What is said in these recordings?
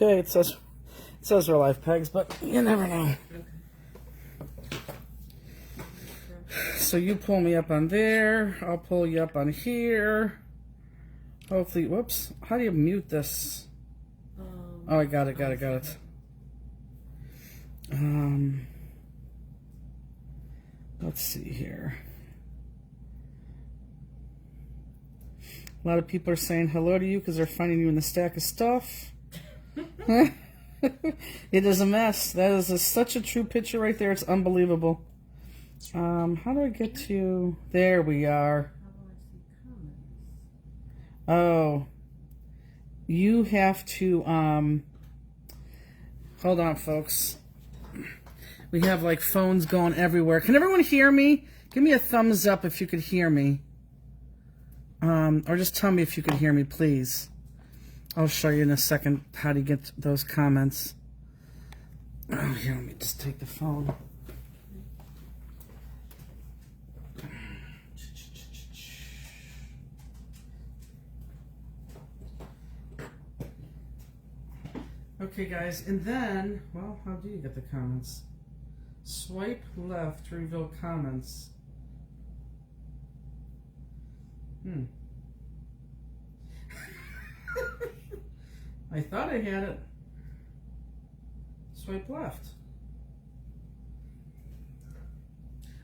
Okay, it says real life pegs, but you never know. Okay. So you pull me up on there. I'll pull you up on here. Hopefully, whoops. How do you mute this? Oh, I got it. Let's see here. A lot of people are saying hello to you because they're finding you in the stack of stuff. It is a mess. That is such a true picture right there. It's unbelievable. How do I get to... There we are. Oh. You have to... Hold on, folks. We have, like, phones going everywhere. Can everyone hear me? Give me a thumbs up if you could hear me. Or just tell me if you can hear me, please. I'll show you in a second how to get those comments. Oh, here, let me just take the phone. Okay, guys, and then, well, how do you get the comments? Swipe left to reveal comments. I thought I had it. Swipe left.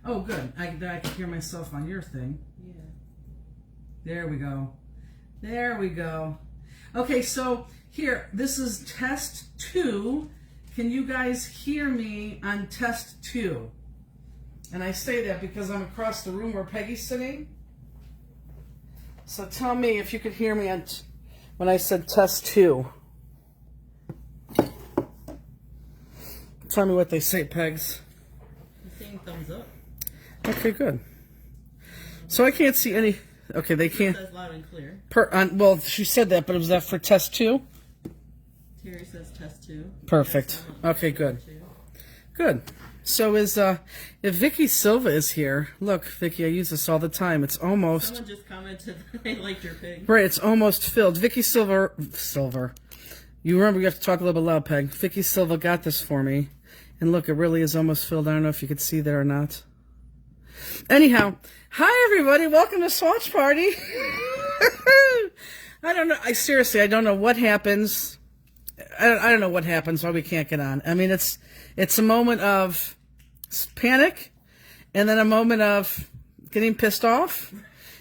Oh, good. I can hear myself on your thing. Yeah. There we go. There we go. Okay, so here, this is test 2. Can you guys hear me on test 2? And I say that because I'm across the room where Peggy's sitting. So tell me if you could hear me on when I said test 2. Tell me what they say, Pegs. I'm seeing thumbs up. Okay, good. So I can't see any... Okay, they can't... It says loud and clear. Well, she said that, but was that for test 2? Terry says test 2. Perfect. Okay, good. Good. So is if Vicky Silva is here, look, Vicky, I use this all the time. It's almost... Someone just commented that they liked your pig. Right, it's almost filled. Vicky Silva... You remember you have to talk a little bit loud, Peg. Vicky Silva got this for me. And look, it really is almost filled. I don't know if you could see that or not. Anyhow, hi everybody. Welcome to Swatch Party. I don't know. Seriously, I don't know what happens. I don't know what happens why we can't get on. I mean, it's a moment of panic, and then a moment of getting pissed off,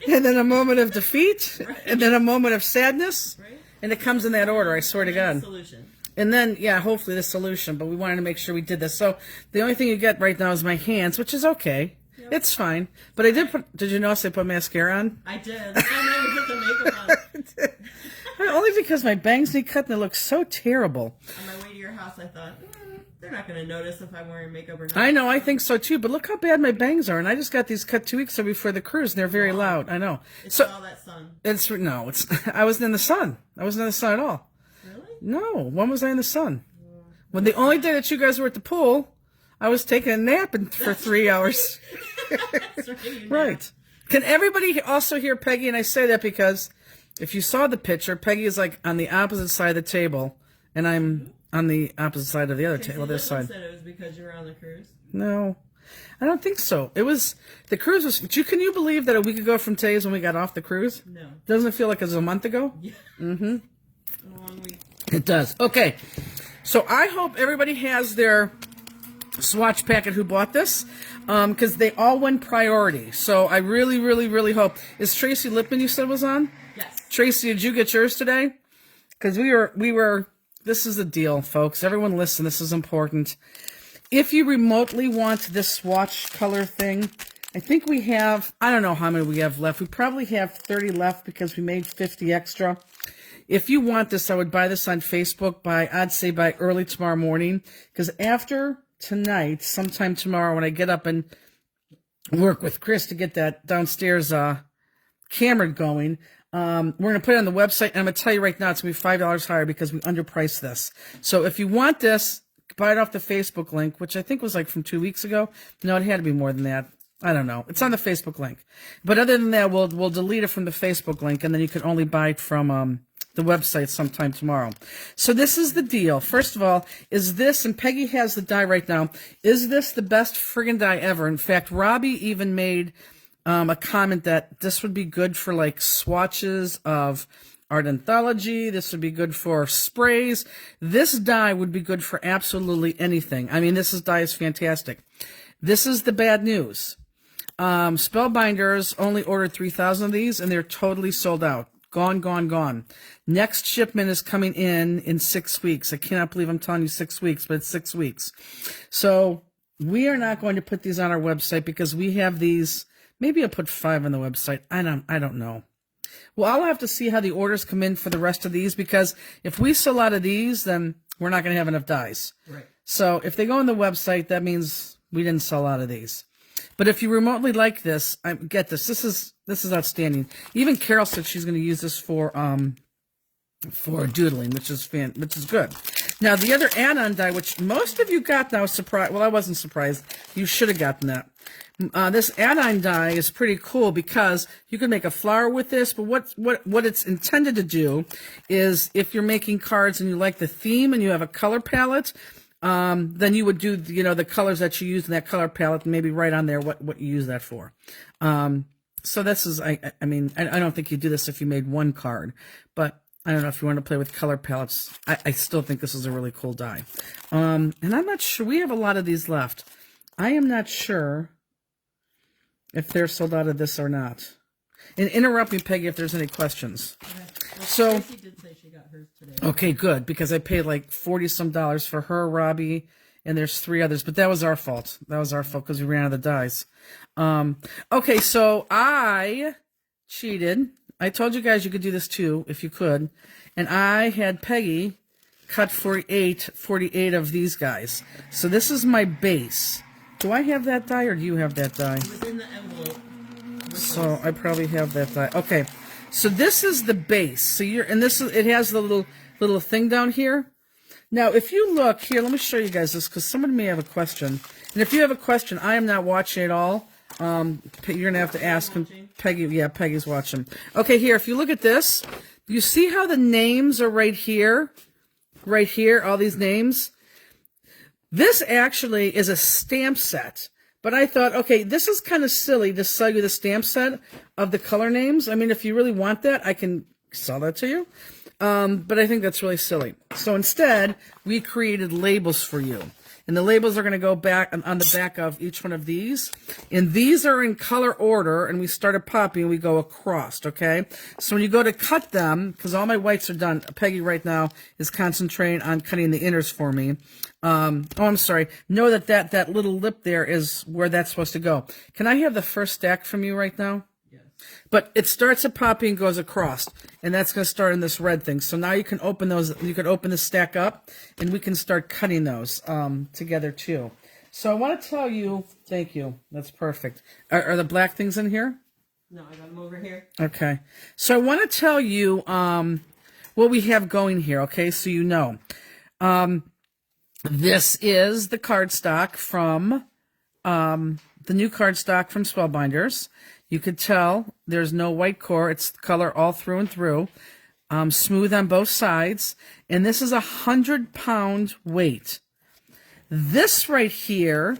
and then a moment of defeat, and then a moment of sadness, and it comes in that order, I swear to God. Solution. And then, yeah, hopefully the solution, but we wanted to make sure we did this. So the only thing you get right now is my hands, which is okay. Yep. It's fine. But I did you notice I put mascara on? I did. I didn't even put the makeup on. Only because my bangs need cut and they look so terrible. On my way to your house, I thought, they're not going to notice if I'm wearing makeup or not. I know, I think so too, but look how bad my bangs are. And I just got these cut 2 weeks ago before the cruise, and they're very loud. I know. It's all that sun. No, I wasn't in the sun. I wasn't in the sun at all. Really? No, when was I in the sun? When the only day that you guys were at the pool, I was taking a nap for 3 hours. That's right. Right. Can everybody also hear Peggy? And I say that because if you saw the picture, Peggy is like on the opposite side of the table, and I'm on the opposite side of the other table, this side. Said it was because you were on the cruise? No, I don't think so. The cruise was, can you believe that a week ago from today is when we got off the cruise? No. Doesn't it feel like it was a month ago? Yeah. Mm-hmm. A long week. It does. Okay. So I hope everybody has their swatch packet who bought this, because they all won priority. So I really, really, really hope. Is Tracy Lippman you said was on? Yes. Tracy, did you get yours today? Because we were, this is the deal, folks. Everyone listen, this is important. If you remotely want this swatch color thing, I think we have, I don't know how many we have left. We probably have 30 left because we made 50 extra. If you want this, I would buy this on Facebook I'd say by early tomorrow morning. Because after tonight, sometime tomorrow when I get up and work with Chris to get that downstairs camera going, we're going to put it on the website. And I'm going to tell you right now, it's going to be $5 higher because we underpriced this. So if you want this, buy it off the Facebook link, which I think was like from 2 weeks ago. No, it had to be more than that. I don't know. It's on the Facebook link. But other than that, we'll delete it from the Facebook link, and then you can only buy it from the website sometime tomorrow. So this is the deal. First of all, is this, and Peggy has the die right now, is this the best friggin' die ever? In fact, Robbie even made a comment that this would be good for like swatches of art anthology. This would be good for sprays. This die would be good for absolutely anything. I mean, this die is fantastic. This is the bad news. Spellbinders only ordered 3,000 of these, and they're totally sold out. Gone, gone, gone. Next shipment is coming in 6 weeks. I cannot believe I'm telling you 6 weeks, but it's 6 weeks. So we are not going to put these on our website because we have these. Maybe I'll put 5 on the website. I don't know. Well, I'll have to see how the orders come in for the rest of these, because if we sell out of these, then we're not going to have enough dies. Right. So if they go on the website, that means we didn't sell out of these. But if you remotely like this, get this. This is outstanding. Even Carol said she's going to use this for doodling, which is good. Now the other add-on die, which most of you got, now, surprised. Well, I wasn't surprised. You should have gotten that. This add-on die is pretty cool because you can make a flower with this. But what it's intended to do is, if you're making cards and you like the theme and you have a color palette, then you would do, the colors that you use in that color palette, and maybe write on there what you use that for. So this is, I mean, I don't think you do this if you made one card, but I don't know if you want to play with color palettes. I still think this is a really cool die. And I'm not sure, we have a lot of these left. I am not sure if they're sold out of this or not. And interrupt me, Peggy, if there's any questions. Okay. Well, So, Tracy did say she got hers today. okay, good, because I paid like $40-some for her, Robbie, and there's 3 others, but that was our fault. That was our fault because we ran out of the dies. Okay, so I cheated. I told you guys you could do this too, if you could. And I had Peggy cut 48 of these guys. So this is my base. Do I have that die, or do you have that die? It was in the envelope. So I probably have that die. Okay, so this is the base. So it has the little thing down here. Now, if you look here, let me show you guys this, because somebody may have a question. And if you have a question, I am not watching at all. You're gonna have to ask him. Peggy, yeah, Peggy's watching. Okay, here, if you look at this, you see how the names are right here? Right here, all these names. This actually is a stamp set. But I thought, okay, this is kind of silly to sell you the stamp set of the color names. I mean, if you really want that, I can sell that to you. But I think that's really silly. So instead, we created labels for you. And the labels are going to go back on the back of each one of these. And these are in color order, and we start a poppy and we go across, okay? So when you go to cut them, because all my whites are done, Peggy right now is concentrating on cutting the inners for me. I'm sorry. Know that little lip there is where that's supposed to go. Can I have the first stack from you right now? Yes. But it starts at poppy and goes across, and that's going to start in this red thing. So now you can open those. You can open the stack up, and we can start cutting those together too. So I want to tell you, thank you. That's perfect. Are the black things in here? No, I got them over here. Okay. So I want to tell you what we have going here. Okay, so you know. This is the cardstock from the new cardstock from Spellbinders. You could tell there's no white core. It's color all through and through. Smooth on both sides. And this is 100-pound weight. This right here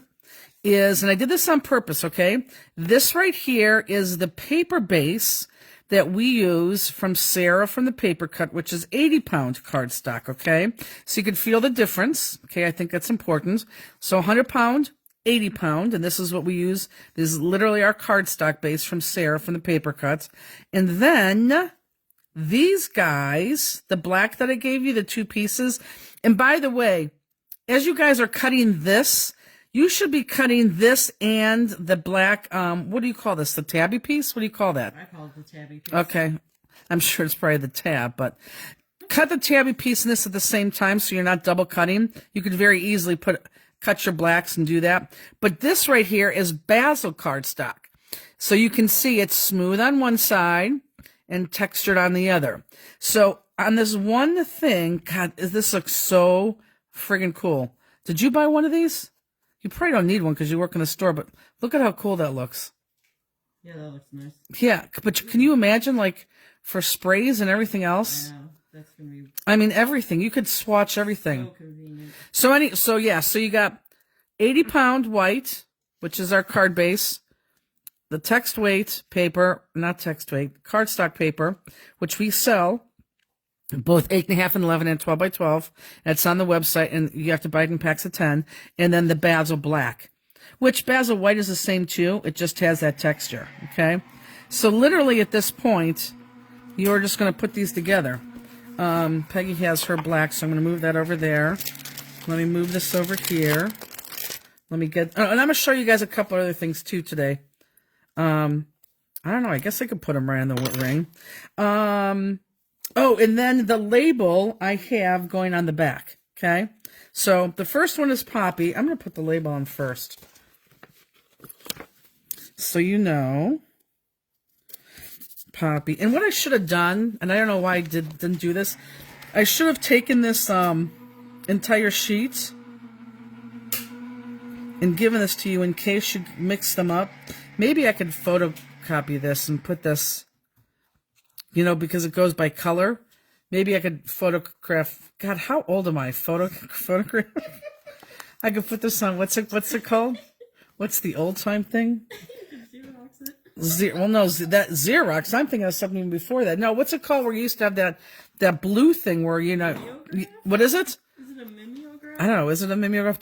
is, and I did this on purpose, okay? This right here is the paper base that we use from Sarah from the Paper Cut, which is 80-pound cardstock, okay? So you can feel the difference, okay? I think that's important. So 100-pound, 80-pound, and this is what we use. This is literally our cardstock base from Sarah from the Paper Cuts. And then these guys, the black that I gave you, the 2 pieces. And by the way, as you guys are cutting this, you should be cutting this and the black, what do you call this? The tabby piece? What do you call that? I call it the tabby piece. Okay. I'm sure it's probably the tab, but cut the tabby piece and this at the same time so you're not double cutting. You could very easily cut your blacks and do that. But this right here is basil cardstock. So you can see it's smooth on one side and textured on the other. So on this one thing, God, this looks so friggin' cool. Did you buy one of these? You probably don't need one because you work in the store, but look at how cool that looks. Yeah, that looks nice. Yeah, but can you imagine, like, for sprays and everything else? I know. That's gonna be I mean, everything. You could swatch everything. so convenient. So you got 80-pound white, which is our card base, the text weight paper, not text weight, cardstock paper, which we sell, both 8.5 and 11 and 12 by 12. That's on the website, and you have to buy it in packs of 10. And then the basil black, which basil white is the same too. It just has that texture. Okay. So literally at this point, you're just going to put these together. Peggy has her black, so I'm going to move that over there. Let me move this over here. Let me get, and I'm going to show you guys a couple other things too today. I don't know. I guess I could put them right on the ring. Oh, and then the label I have going on the back. Okay. So the first one is Poppy. I'm going to put the label on first. So you know. Poppy. And what I should have done, and I don't know why I didn't do this, I should have taken this entire sheet and given this to you in case you mix them up. Maybe I could photocopy this and put this, you know, because it goes by color. Maybe I could photograph. God, how old am I? Photograph. I could put this on. What's it called? What's the old time thing? Well, no, that Xerox. I'm thinking of something before that. No, what's it called? Where you used to have that blue thing where, you know, what is it? Is it a mimeograph? I don't know. Is it a mimeograph?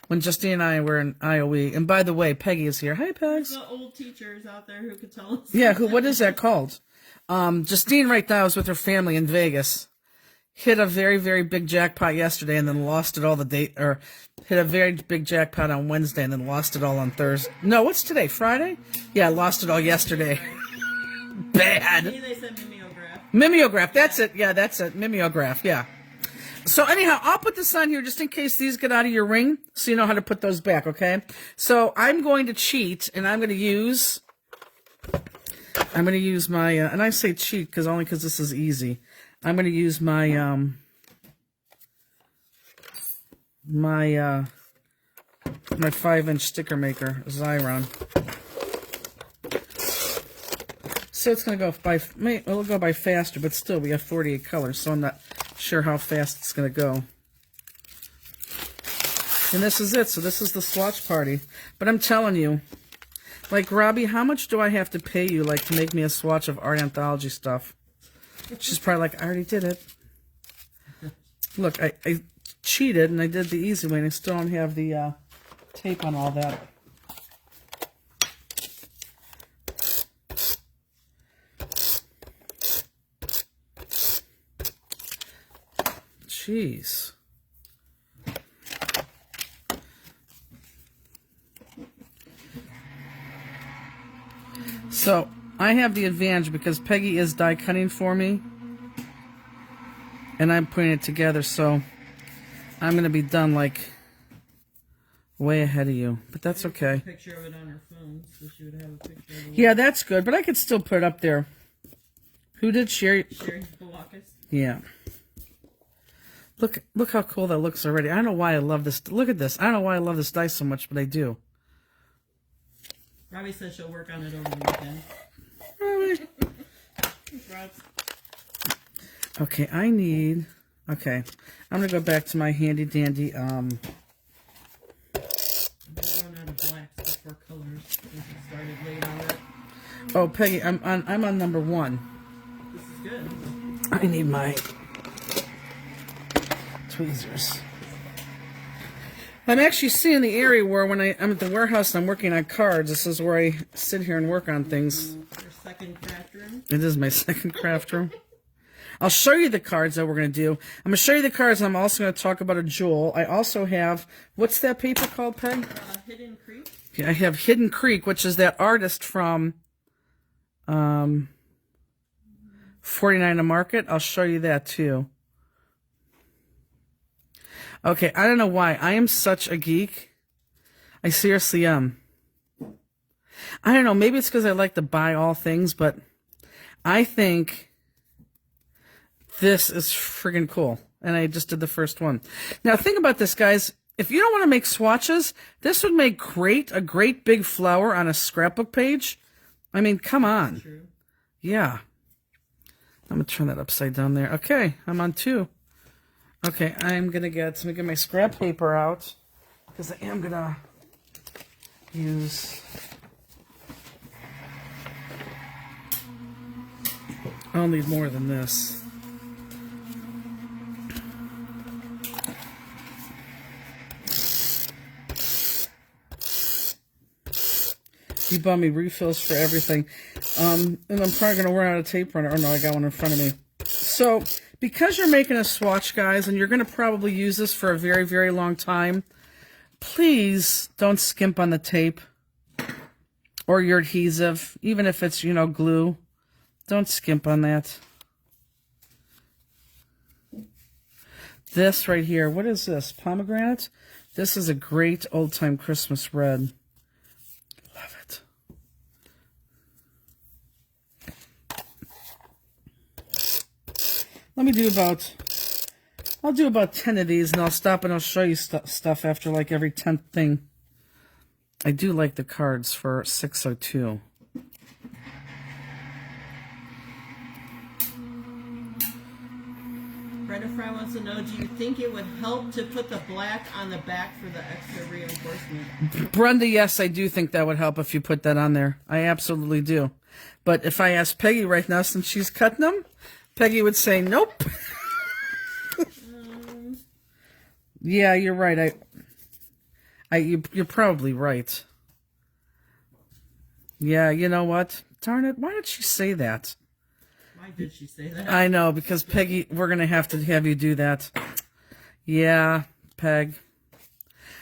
When Justine and I were in IOE, and by the way, Peggy is here. Hi, Pegs. The old teachers out there who could tell us. Yeah, what is that called? Justine right now is with her family in Vegas. Hit a very, very big jackpot yesterday and then lost it all hit a very big jackpot on Wednesday and then lost it all on Thursday. No, what's today? Friday? Yeah, lost it all yesterday. Bad. They said mimeograph. Mimeograph, that's it. Yeah, that's it. Mimeograph, yeah. So anyhow, I'll put this on here just in case these get out of your ring so you know how to put those back, okay? So I'm going to cheat and I'm going to use my, and I say cheat because this is easy. I'm going to use my, my 5-inch sticker maker, Xyron. So it's going to go it'll go by faster, but still we have 48 colors, so I'm not sure how fast it's going to go. And this is it. So this is the Swatch Party. But I'm telling you, like, Robbie, how much do I have to pay you, like, to make me a swatch of art anthology stuff? She's probably like, I already did it. Look, I cheated and I did the easy way and I still don't have the tape on all that. Jeez. So, I have the advantage because Peggy is die cutting for me. And I'm putting it together, so I'm going to be done, like, way ahead of you. But that's okay. A picture of it on her phone, so she would have a picture of it. Yeah, that's good, but I could still put it up there. Who did Sherry? Sherry Balakis. Yeah. Look how cool that looks already. I don't know why I love this. Look at this. I don't know why I love this dice so much, but I do. Robbie says she'll work on it over the weekend. Robbie. Okay, okay. I'm going to go back to my handy dandy, I'm going out of blacks before colors. Since it started late on it. Oh, Peggy, I'm on number 1. This is good. I need my tweezers. I'm actually seeing the area where when I'm at the warehouse and I'm working on cards, this is where I sit here and work on things. Your second craft room? It is my second craft room. I'll show you the cards that we're going to do. I'm going to show you the cards, and I'm also going to talk about a jewel. I also have, what's that paper called, Peg? Hidden Creek. Yeah, I have Hidden Creek, which is that artist from 49 to Market. I'll show you that, too. Okay, I don't know why. I am such a geek. I seriously am. I don't know. Maybe it's because I like to buy all things, but I think this is friggin' cool. And I just did the first one. Now, think about this, guys. If you don't want to make swatches, this would make a great big flower on a scrapbook page. I mean, come on. True. Yeah. I'm going to turn that upside down there. Okay, I'm on 2. Okay, I'm going to let me get my scrap paper out, because I am going to use, I'll need more than this. You bought me refills for everything. And I'm probably going to run out of tape runner. Oh, no, I got one in front of me. So, because you're making a swatch, guys, and you're going to probably use this for a very, very long time, please don't skimp on the tape or your adhesive, even if it's, you know, glue. Don't skimp on that. This right here, what is this? Pomegranate? This is a great old-time Christmas red. Love it. Let me do I'll do about 10 of these, and I'll stop and I'll show you stuff after like every 10th thing. I do like the cards for 602. Brenda Fry wants to know, do you think it would help to put the black on the back for the extra reinforcement? Brenda, yes, I do think that would help if you put that on there. I absolutely do. But if I ask Peggy right now, since she's cutting them, Peggy would say, nope. Yeah, you're right. You're probably right. Yeah, you know what? Darn it. Why did she say that? Why did she say that? I know, because Peggy, we're going to have you do that. Yeah, Peg.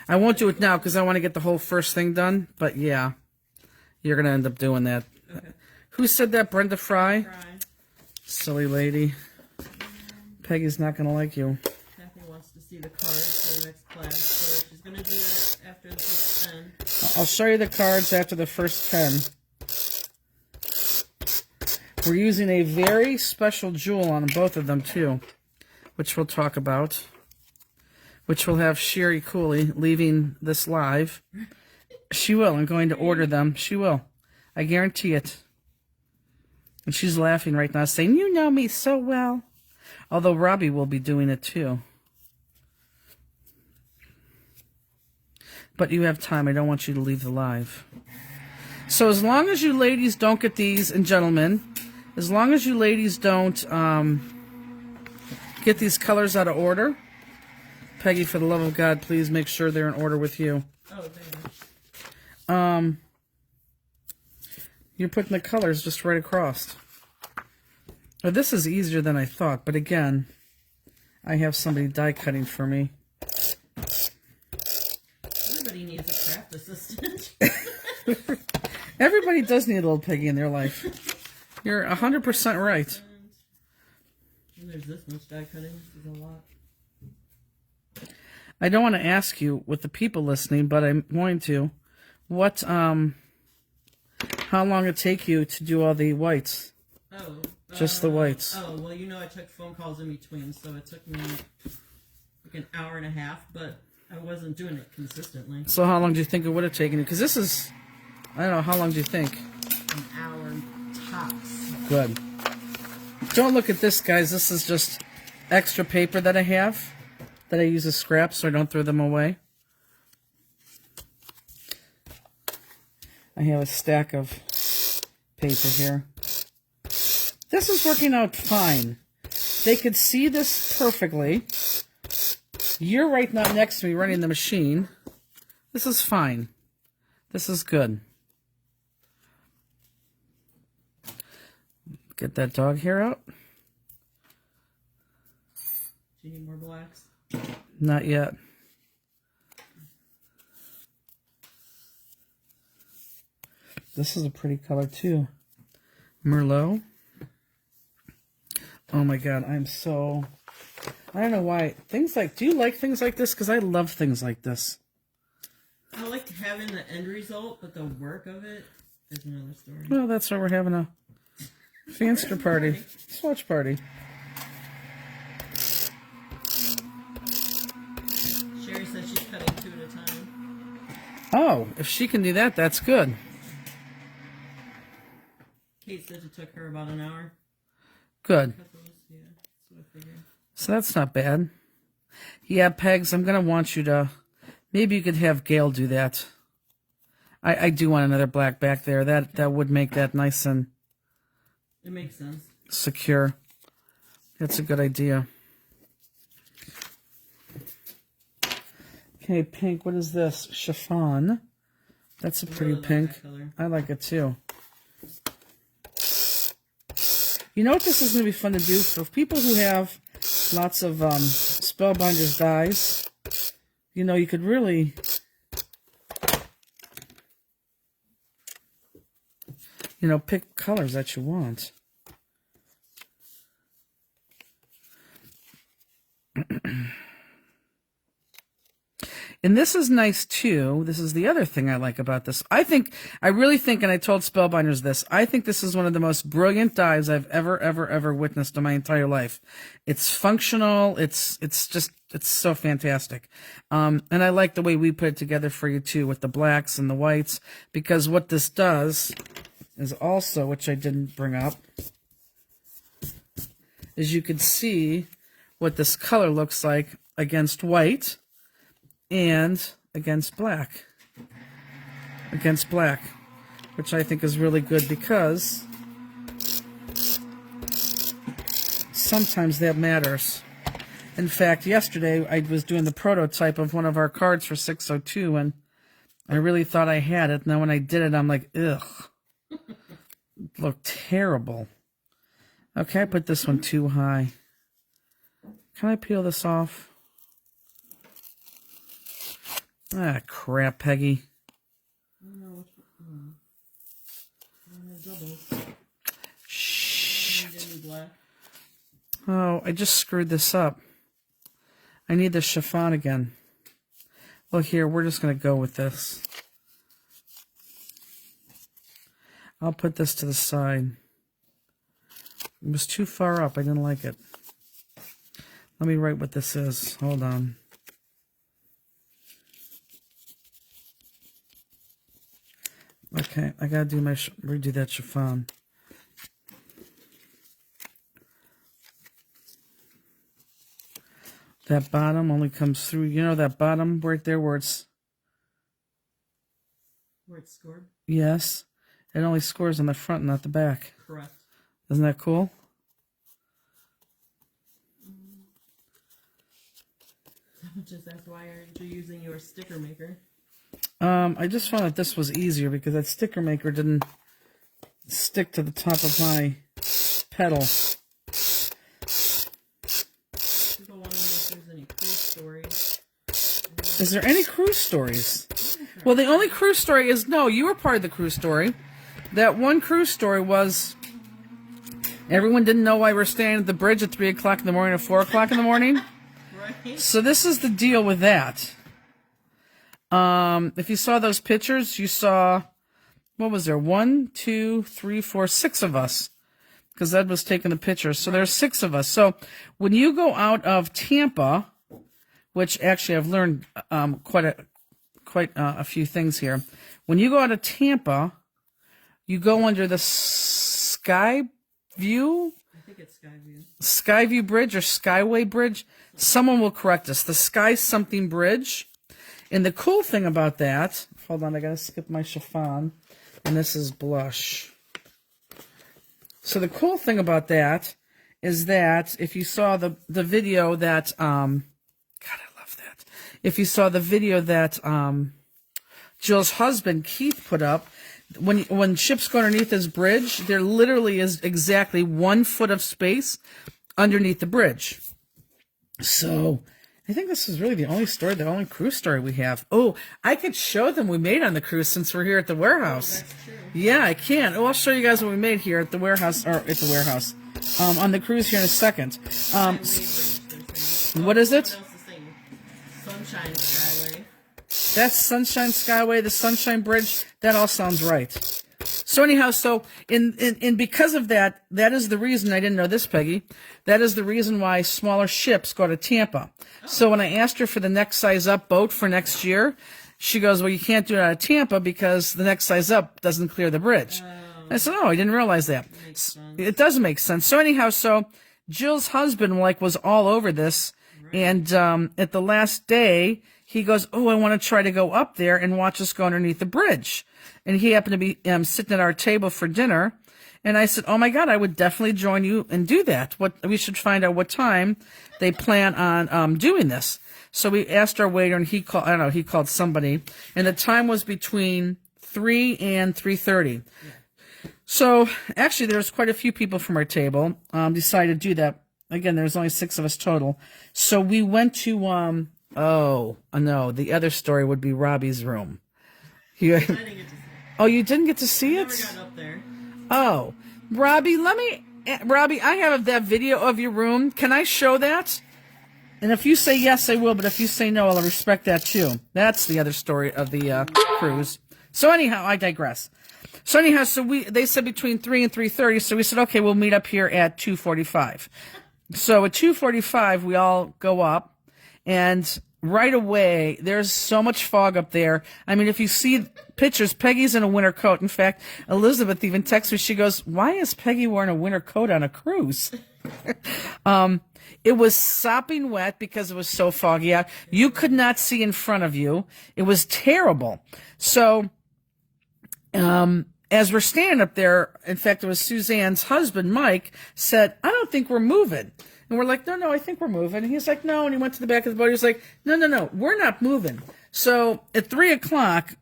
I won't do it now because I want to get the whole first thing done. But yeah, you're going to end up doing that. Okay. Who said that? Brenda Fry? Silly lady. Peggy's not going to like you. Kathy wants to see the cards for the next class, so she's going to do that after the first 10. I'll show you the cards after the first 10. We're using a very special jewel on both of them, too, which we'll talk about, which will have Sherry Cooley leaving this live. She will. I'm going to order them. She will. I guarantee it. And she's laughing right now, saying, you know me so well. Although Robbie will be doing it, too. But you have time. I don't want you to leave the live. So as long as you ladies don't get these, and gentlemen, as long as you ladies don't get these colors out of order, Peggy, for the love of God, please make sure they're in order with you. Oh, there. You're putting the colors just right across. Oh, this is easier than I thought, but again, I have somebody die cutting for me. Everybody needs a craft assistant. Everybody does need a little Peggy in their life. You're 100% right. And there's this much die cutting. This is a lot. I don't want to ask you with the people listening, but I'm going to. What, how long it take you to do all the whites? Oh. Just the whites. Oh, well, you know I took phone calls in between, so it took me like an hour and a half, but I wasn't doing it consistently. So how long do you think it would have taken you? Because this is, I don't know, how long do you think? An hour tops. Good. Don't look at this, guys. This is just extra paper that I have, that I use as scraps so I don't throw them away. I have a stack of paper here. This is working out fine. They could see this perfectly. You're right now next to me running the machine. This is fine. This is good. Get that dog hair out. Do you need more blacks? Not yet. This is a pretty color too. Merlot. Oh my God, I don't know why. Do you like things like this? Because I love things like this. I like having the end result, but the work of it is another story. Well, that's why we're having a fanster party. Swatch party. Sherry says she's cutting 2 at a time. Oh, if she can do that, that's good. Kate said it took her about an hour. Good. Yeah, that's what I figured. So that's not bad. Yeah, Pegs, I'm going to want you to, maybe you could have Gail do that. I do want another black back there. That would make that nice and It makes sense. secure. That's a good idea. Okay, pink. What is this? Chiffon. That's a pretty really like pink. that color. I like it too. You know what this is going to be fun to do? For people who have lots of Spellbinders dies, you know, you could really... You know, pick colors that you want. And this is nice too. This is the other thing I like about this. I really think, and I told Spellbinders this, I think this is one of the most brilliant dies I've ever witnessed in my entire life. It's functional. It's so fantastic. And I like the way we put it together for you too, with the blacks and the whites, because what this does is also, which I didn't bring up, is you can see what this color looks like against white and against black. Against black, which I think is really good because sometimes that matters. In fact, yesterday I was doing the prototype of one of our cards for 602 and I really thought I had it. Now when I did it, I'm like, ugh. It looked terrible. Okay, I put this one too high. Can I peel this off? Ah, crap, Peggy. Shit. Oh, I just screwed this up. I need the chiffon again. Well, here, we're just going to go with this. I'll put this to the side. It was too far up. I didn't like it. Let me write what this is. Hold on. Okay, I gotta do redo that chiffon. That bottom only comes through, you know that bottom right there where it's... Where it's scored? Yes. It only scores on the front, not the back. Correct. Isn't that cool? Just that's why aren't you using your sticker maker? I just found that this was easier because that sticker maker didn't stick to the top of my pedal. People want to know if there's any cruise stories. Is there any cruise stories? Well, the only cruise story is, no, you were part of the cruise story. That one cruise story was everyone didn't know why we're standing at the bridge at 3 o'clock in the morning or 4 o'clock in the morning. Right. So this is the deal with that. If you saw those pictures, you saw, what was there? 1, 2, 3, 4, 6 of us. Because Ed was taking the pictures. So there's 6 of us. So when you go out of Tampa, which actually I've learned quite a few things here. When you go out of Tampa, you go under the Skyview? I think it's Skyview. Skyview Bridge or Skyway Bridge. Someone will correct us. The Sky something bridge. And the cool thing about that, hold on, I gotta skip my chiffon, and this is blush. So the cool thing about that is that if you saw the video that, God, I love that. If you saw the video that Jill's husband Keith put up, when ships go underneath this bridge, there literally is exactly 1 foot of space underneath the bridge. So I think this is really the only cruise story we have. Oh, I could show them we made on the cruise since we're here at the warehouse. Oh, that's true. Yeah, I can. Oh, I'll show you guys what we made here at the warehouse, on the cruise here in a second. What is it? Sunshine Skyway. That's Sunshine Skyway, the Sunshine Bridge. That all sounds right. So anyhow, in because of that, that is the reason, I didn't know this, Peggy, that is the reason why smaller ships go to Tampa. So when I asked her for the next size up boat for next year, she goes, well, you can't do it out of Tampa because the next size up doesn't clear the bridge. I said, oh, I didn't realize that. Makes sense. It does make sense. So anyhow, so Jill's husband was all over this. Right. And at the last day, he goes, oh, I want to try to go up there and watch us go underneath the bridge. And he happened to be sitting at our table for dinner. And I said, oh, my God, I would definitely join you and do that. We should find out what time they plan on doing this. So we asked our waiter, and he called somebody. And the time was between 3 and 3:30. Yeah. So actually, there's quite a few people from our table decided to do that. Again, there's only 6 of us total. So we went to, the other story would be Robbie's room. I didn't get to see it. Oh, you didn't get to see it? Never got up there. Oh, Robbie, I have that video of your room. Can I show that? And if you say yes, I will, but if you say no, I'll respect that too. That's the other story of the cruise. So anyhow, I digress. So anyhow, they said between 3 and 3:30, so we said, okay, we'll meet up here at 2:45. So at 2:45, we all go up, and right away, there's so much fog up there. I mean, if you see pictures, Peggy's in a winter coat. In fact, Elizabeth even texts me. She goes, why is Peggy wearing a winter coat on a cruise? It was sopping wet because it was so foggy out. You could not see in front of you. It was terrible. So, as we're standing up there, in fact, it was Suzanne's husband, Mike, said, I don't think we're moving. And we're like, no, I think we're moving. And he's like, no. And he went to the back of the boat. He was like, no, we're not moving. So at 3 o'clock,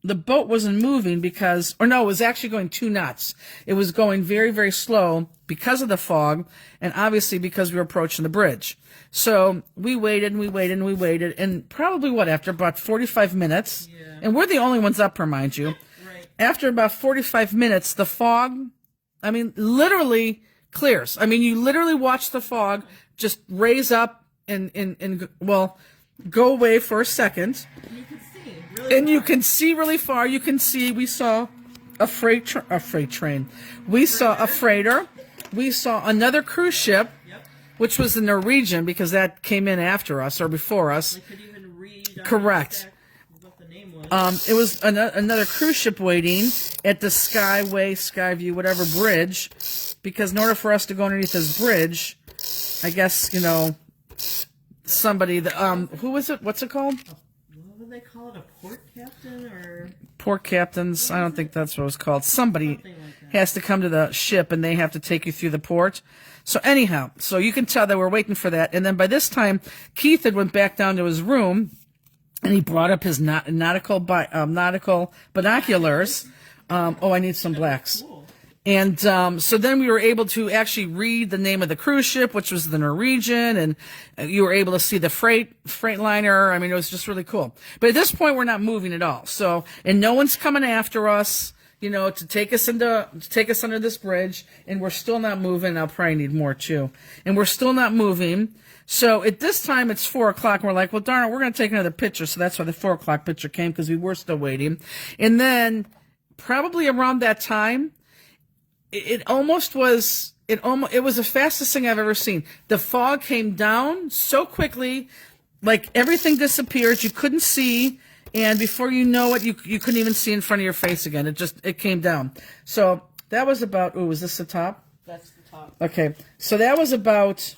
the boat wasn't moving it was actually going 2 knots. It was going very, very slow because of the fog, and obviously because we were approaching the bridge. So we waited, and probably after about 45 minutes, and we're the only ones up here, mind you. Right. After about 45 minutes, the fog, literally clears. You literally watch the fog just raise up and go away for a second. You can see really And far. you can see really far. You can see, we saw a freight train. We saw a freighter. We saw another cruise ship, which was the Norwegian, because that came in after us or before us. They could even read on Correct. what the name was. It was another cruise ship waiting at the Skyview, whatever bridge, because in order for us to go underneath this bridge, I guess, somebody, who was it? What's it called? What would they call it? A port captain or? Port captains. I don't think that's what it was called. Somebody Something like that. has to come to the ship, and they have to take you through the port. So anyhow, so you can tell that we're waiting for that. And then by this time, Keith had went back down to his room, and he brought up his nautical binoculars. I need some blacks. Cool. And so then we were able to actually read the name of the cruise ship, which was the Norwegian, and you were able to see the Freightliner. It was just really cool. But at this point, we're not moving at all. So, and no one's coming after us, to take us under this bridge, and we're still not moving. I'll probably need more too. And we're still not moving. So at this time, it's 4 o'clock, and we're like, well, darn it, we're going to take another picture. So that's why the 4 o'clock picture came, because we were still waiting. And then probably around that time, it was the fastest thing I've ever seen. The fog came down so quickly, like everything disappeared. You couldn't see, and before you know it, you couldn't even see in front of your face again. It came down. So that was about. Was this the top? That's the top. Okay, so that was about.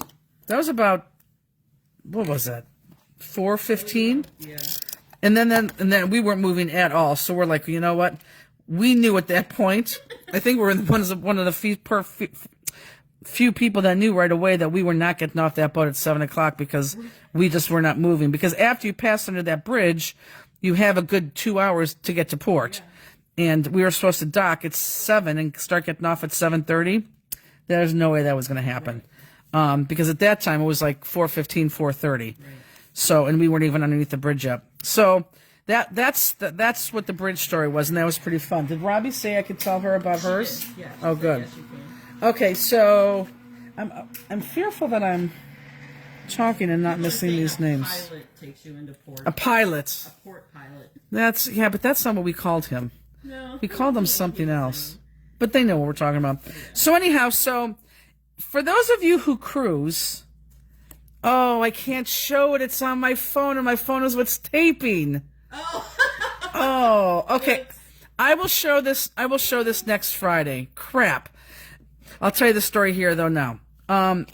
What was that? 4:15. Yeah. And then we weren't moving at all. So we're like, you know what? We knew at that point. I think we're one of the few people that knew right away that we were not getting off that boat at 7 o'clock, because we just were not moving. Because after you pass under that bridge, you have a good 2 hours to get to port. Yeah. And we were supposed to dock at 7 and start getting off at 7:30. There's no way that was going to happen. Right. Because at that time it was like 4:15, 4:30. Right. So, and we weren't even underneath the bridge yet. So that's what the bridge story was, and that was pretty fun. Did Robbie say I could tell her about hers? Yeah. Oh, good. Yes, you can. Okay, so I'm fearful that I'm talking and not missing these names. A pilot takes you into port. A pilot. A port pilot. But that's not what we called him. No. We called him something else. But they know what we're talking about. Yeah. So anyhow, for those of you who cruise, I can't show it. It's on my phone, and my phone is what's taping. Oh. Oh, okay. I will show this. I will show this next Friday. Crap. I'll tell you the story here though now.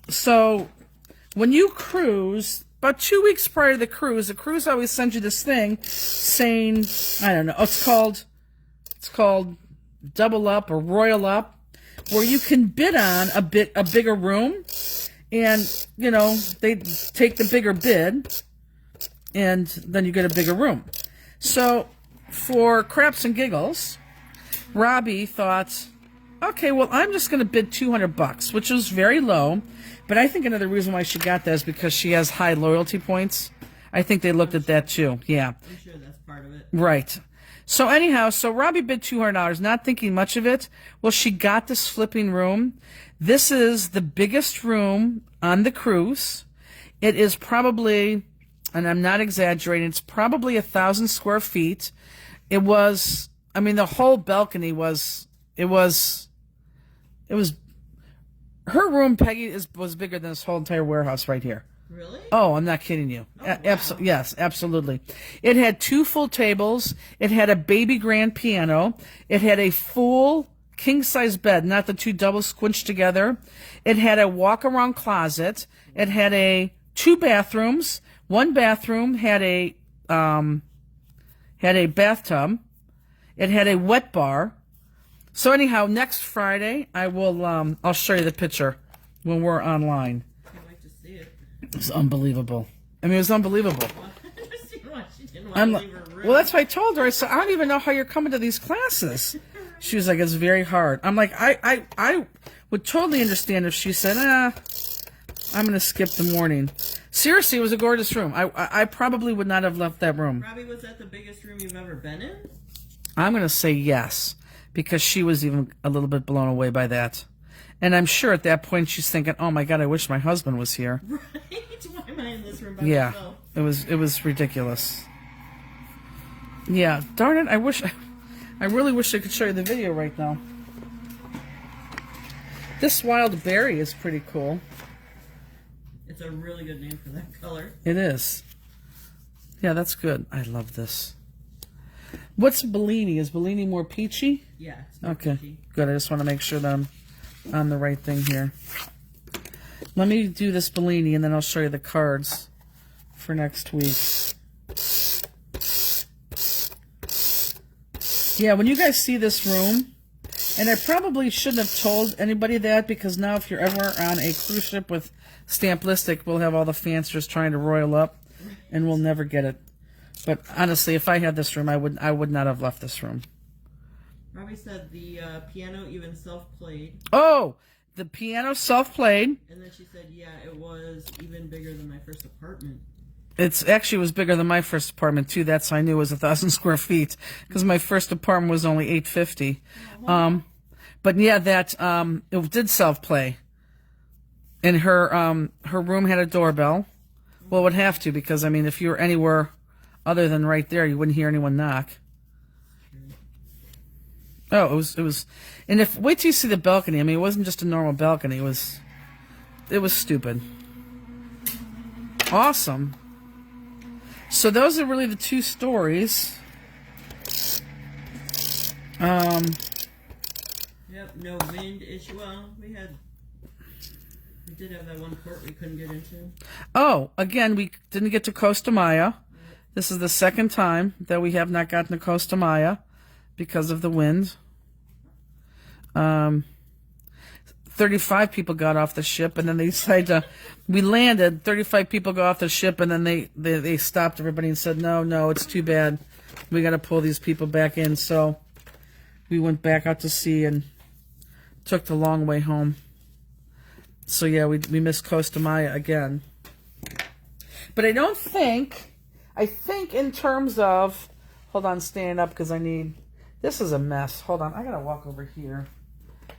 So when you cruise, about 2 weeks prior to the cruise always sends you this thing saying, I don't know, it's called Double Up or Royal Up, where you can bid on a bigger room, and you know they take the bigger bid, and then you get a bigger room. So for craps and giggles, Robbie thought, okay, well, I'm just going to bid $200, which was very low. But I think another reason why she got that is because she has high loyalty points. I think they looked at that too. Yeah. I'm sure that's part of it. Right. So anyhow, so Robbie bid $200, not thinking much of it. Well, she got this flipping room. This is the biggest room on the cruise. It is probably, and I'm not exaggerating, it's probably 1,000 square feet. It was, I mean, the whole balcony was, it was, her room, Peggy, was bigger than this whole entire warehouse right here. Really? Oh, I'm not kidding you. Oh, wow. Yes, absolutely. It had 2 full tables. It had a baby grand piano. It had a full king-size bed, not the 2 doubles squinched together. It had a walk-around closet. It had 2 bathrooms. One bathroom had a bathtub. It had a wet bar. So anyhow, next Friday, I'll show you the picture when we're online. I can't wait to see it. It was unbelievable. I mean, it was unbelievable. I understand why she didn't want to leave her room. Well, that's what I told her. I said, I don't even know how you're coming to these classes. She was like, it's very hard. I'm like, I would totally understand if she said, I'm going to skip the morning. Seriously, it was a gorgeous room. I probably would not have left that room. Robbie, was that the biggest room you've ever been in? I'm going to say yes, because she was even a little bit blown away by that. And I'm sure at that point she's thinking, oh my God, I wish my husband was here. Right? Why am I in this room by Yeah, myself? it was ridiculous. Yeah, darn it, I really wish I could show you the video right now. This wild berry is pretty cool. It's a really good name for that color. It is. Yeah, that's good. I love this. What's Bellini? Is Bellini more peachy? Yeah. It's more Okay, peachy. good. I just want to make sure that I'm on the right thing here. Let me do this Bellini, and then I'll show you the cards for next week. Yeah, when you guys see this room, and I probably shouldn't have told anybody that, because now if you're ever on a cruise ship with Stamplistic, we'll have all the fanciers trying to royal up, and we'll never get it. But honestly, if I had this room, I would not have left this room. Robbie said the piano even self-played. Oh, the piano self-played. And then she said, yeah, it was even bigger than my first apartment. It's actually was bigger than my first apartment too. That's I knew was 1,000 square feet, because my first apartment was only 850. But yeah, that it did self-play. And her room had a doorbell. Well, it would have to, because I mean, if you were anywhere other than right there, you wouldn't hear anyone knock. Oh, it was, and wait till you see the balcony. I mean, it wasn't just a normal balcony. It was stupid. Awesome. So those are really the 2 stories. Yep, no wind issue. Well, we did have that one port we couldn't get into. Oh, again, we didn't get to Costa Maya. This is the second time that we have not gotten to Costa Maya because of the wind. 35 people got off the ship, and then they decided to. We landed. 35 people got off the ship, and then they stopped everybody and said, "No, it's too bad. We got to pull these people back in." So we went back out to sea and took the long way home. So yeah, we missed Costa Maya again. But I don't think. I think in terms of, hold on, stand up because this is a mess. Hold on, I gotta walk over here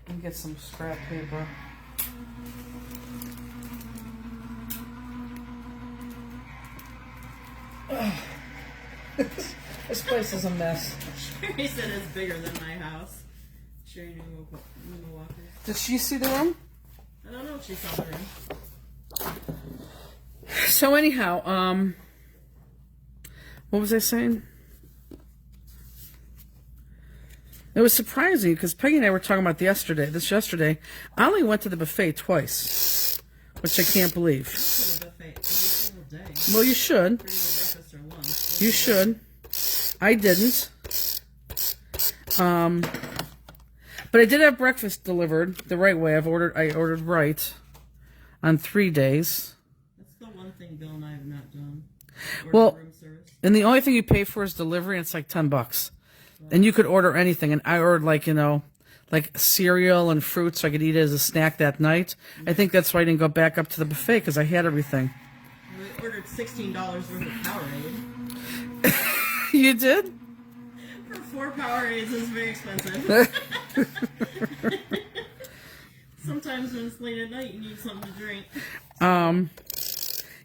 and get some scrap paper. This place is a mess. Sherry said it's bigger than my house. Sherry knew Milwaukee. Did she see the room? I don't know if she saw the room. So anyhow, what was I saying? It was surprising because Peggy and I were talking about this yesterday. I only went to the buffet twice, which I can't believe. I go to the buffet every single day. Well, you should. For either breakfast or lunch. You should. I didn't. But I did have breakfast delivered the right way. I ordered right on 3 days. That's the one thing Bill and I have not done. Well, room service. and the only thing you pay for is delivery, and it's like $10. And you could order anything. And I ordered like cereal and fruit so I could eat it as a snack that night. I think that's why I didn't go back up to the buffet because I had everything. We ordered $16 worth of Powerade. You did? For 4 Powerades is very expensive. Sometimes when it's late at night, you need something to drink.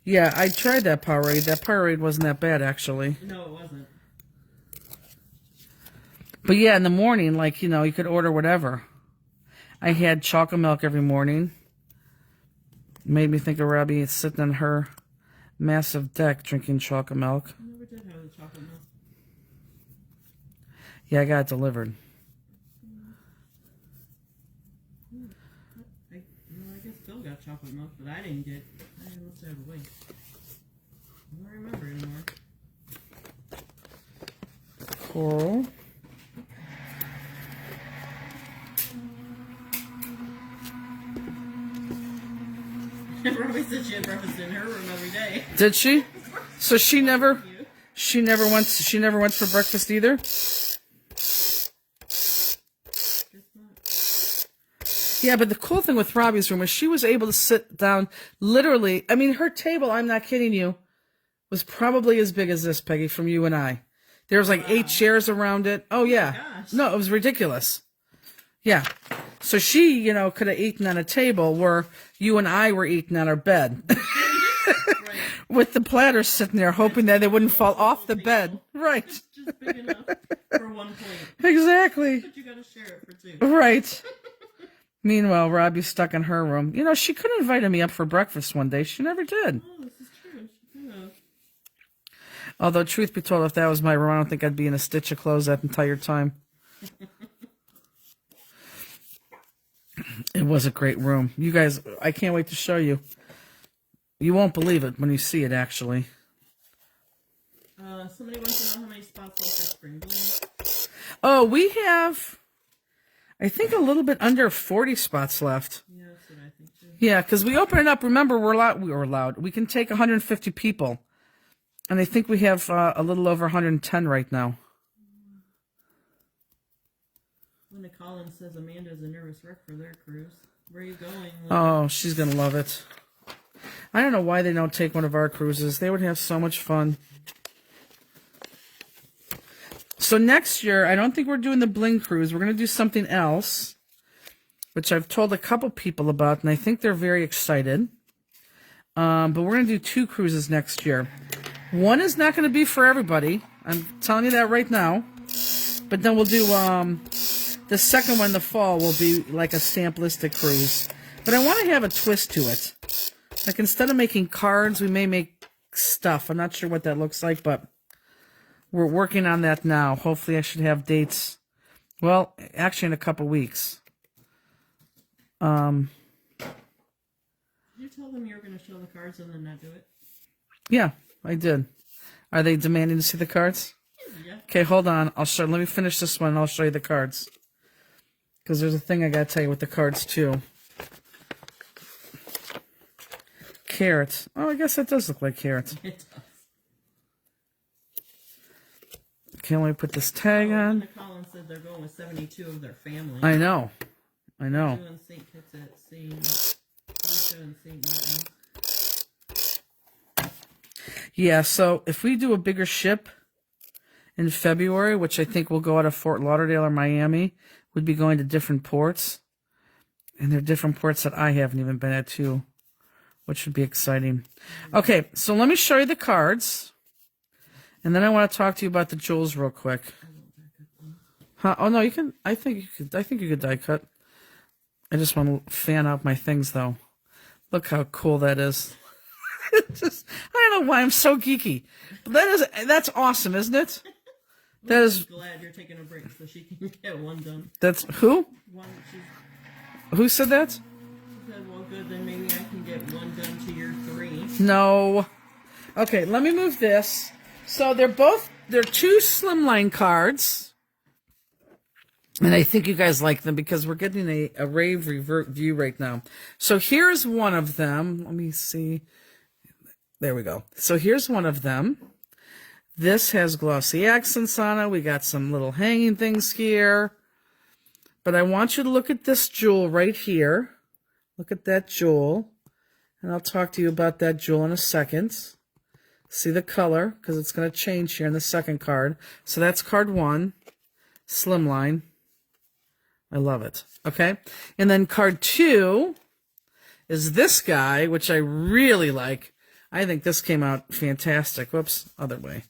Yeah, I tried that Powerade. That Powerade wasn't that bad, actually. No, it wasn't. But yeah, in the morning, you could order whatever. I had chocolate milk every morning. Made me think of Robbie sitting on her massive deck drinking chocolate milk. I never did have the chocolate milk. Yeah, I got it delivered. I guess Bill got chocolate milk, but I didn't get. I must have a wait. I don't remember anymore. Coral. Robbie said she had breakfast in her room every day. Did she? So she never went for breakfast either? Yeah, but the cool thing with Robbie's room is she was able to sit down literally. I mean, her table, I'm not kidding you, was probably as big as this, Peggy, from you and I. There was like 8 chairs around it. Oh, yeah. Gosh. No, it was ridiculous. Yeah. So she, could have eaten on a table where you and I were eating on our bed. Right. With the platters sitting there, hoping that they wouldn't fall off the bed. Right. Just big enough for one plate. Exactly. But you gotta share it for 2. Right. Meanwhile, Robbie's stuck in her room. She could have invited me up for breakfast one day. She never did. Oh, this is true. She could have. Although, truth be told, if that was my room, I don't think I'd be in a stitch of clothes that entire time. It was a great room. You guys, I can't wait to show you. You won't believe it when you see it, actually. Somebody wants to know how many spots left for spring bloom. Oh, we have, I think, a little bit under 40 spots left. Yeah, that's what I think too. Yeah, because we open it up. Remember, we're allowed. We can take 150 people. And I think we have a little over 110 right now. Linda Collins says Amanda's a nervous wreck for their cruise. Where are you going, Linda? Oh, she's going to love it. I don't know why they don't take one of our cruises. They would have so much fun. So next year, I don't think we're doing the Bling Cruise. We're going to do something else, which I've told a couple people about, and I think they're very excited. But we're going to do 2 cruises next year. One is not going to be for everybody. I'm telling you that right now. But then we'll do... the second one in the fall will be like a samplistic cruise. But I want to have a twist to it. Like, instead of making cards, we may make stuff. I'm not sure what that looks like, but we're working on that now. Hopefully I should have dates, well, actually in a couple weeks. Did you tell them you were going to show the cards and then not do it? Yeah, I did. Are they demanding to see the cards? Yeah. Okay, hold on. Let me finish this one and I'll show you the cards. Because there's a thing I got to tell you with the cards, too. Carrots. Oh, I guess that does look like carrots. It does. Okay, let me put this tag on. Linda Collins said they're going with 72 of their family. I know. I know. Doing St. Kitts at St. Lucia and St. Martin. Yeah, so if we do a bigger ship in February, which I think will go out of Fort Lauderdale or Miami, we'd be going to different ports. And there are different ports that I haven't even been at, too, which would be exciting. Okay, so let me show you the cards. And then I want to talk to you about the jewels real quick. Huh? Oh, no, you can. I think you could die cut. I just want to fan out my things, though. Look how cool that is. I don't know why I'm so geeky. But that's awesome, isn't it? That is. Glad you're taking a break so she can get one done. That's who? One, Who said that? she said, well, good, then maybe I can get one done to your 3. No. Okay, let me move this. So they're 2 slimline cards. And I think you guys like them because we're getting a rave review right now. So here's one of them. Let me see. There we go. So here's one of them. This has glossy accents on it. We got some little hanging things here. But I want you to look at this jewel right here. Look at that jewel. And I'll talk to you about that jewel in a second. See the color, because it's going to change here in the second card. So that's card 1, slimline. I love it. Okay. And then card 2 is this guy, which I really like. I think this came out fantastic. Whoops, other way.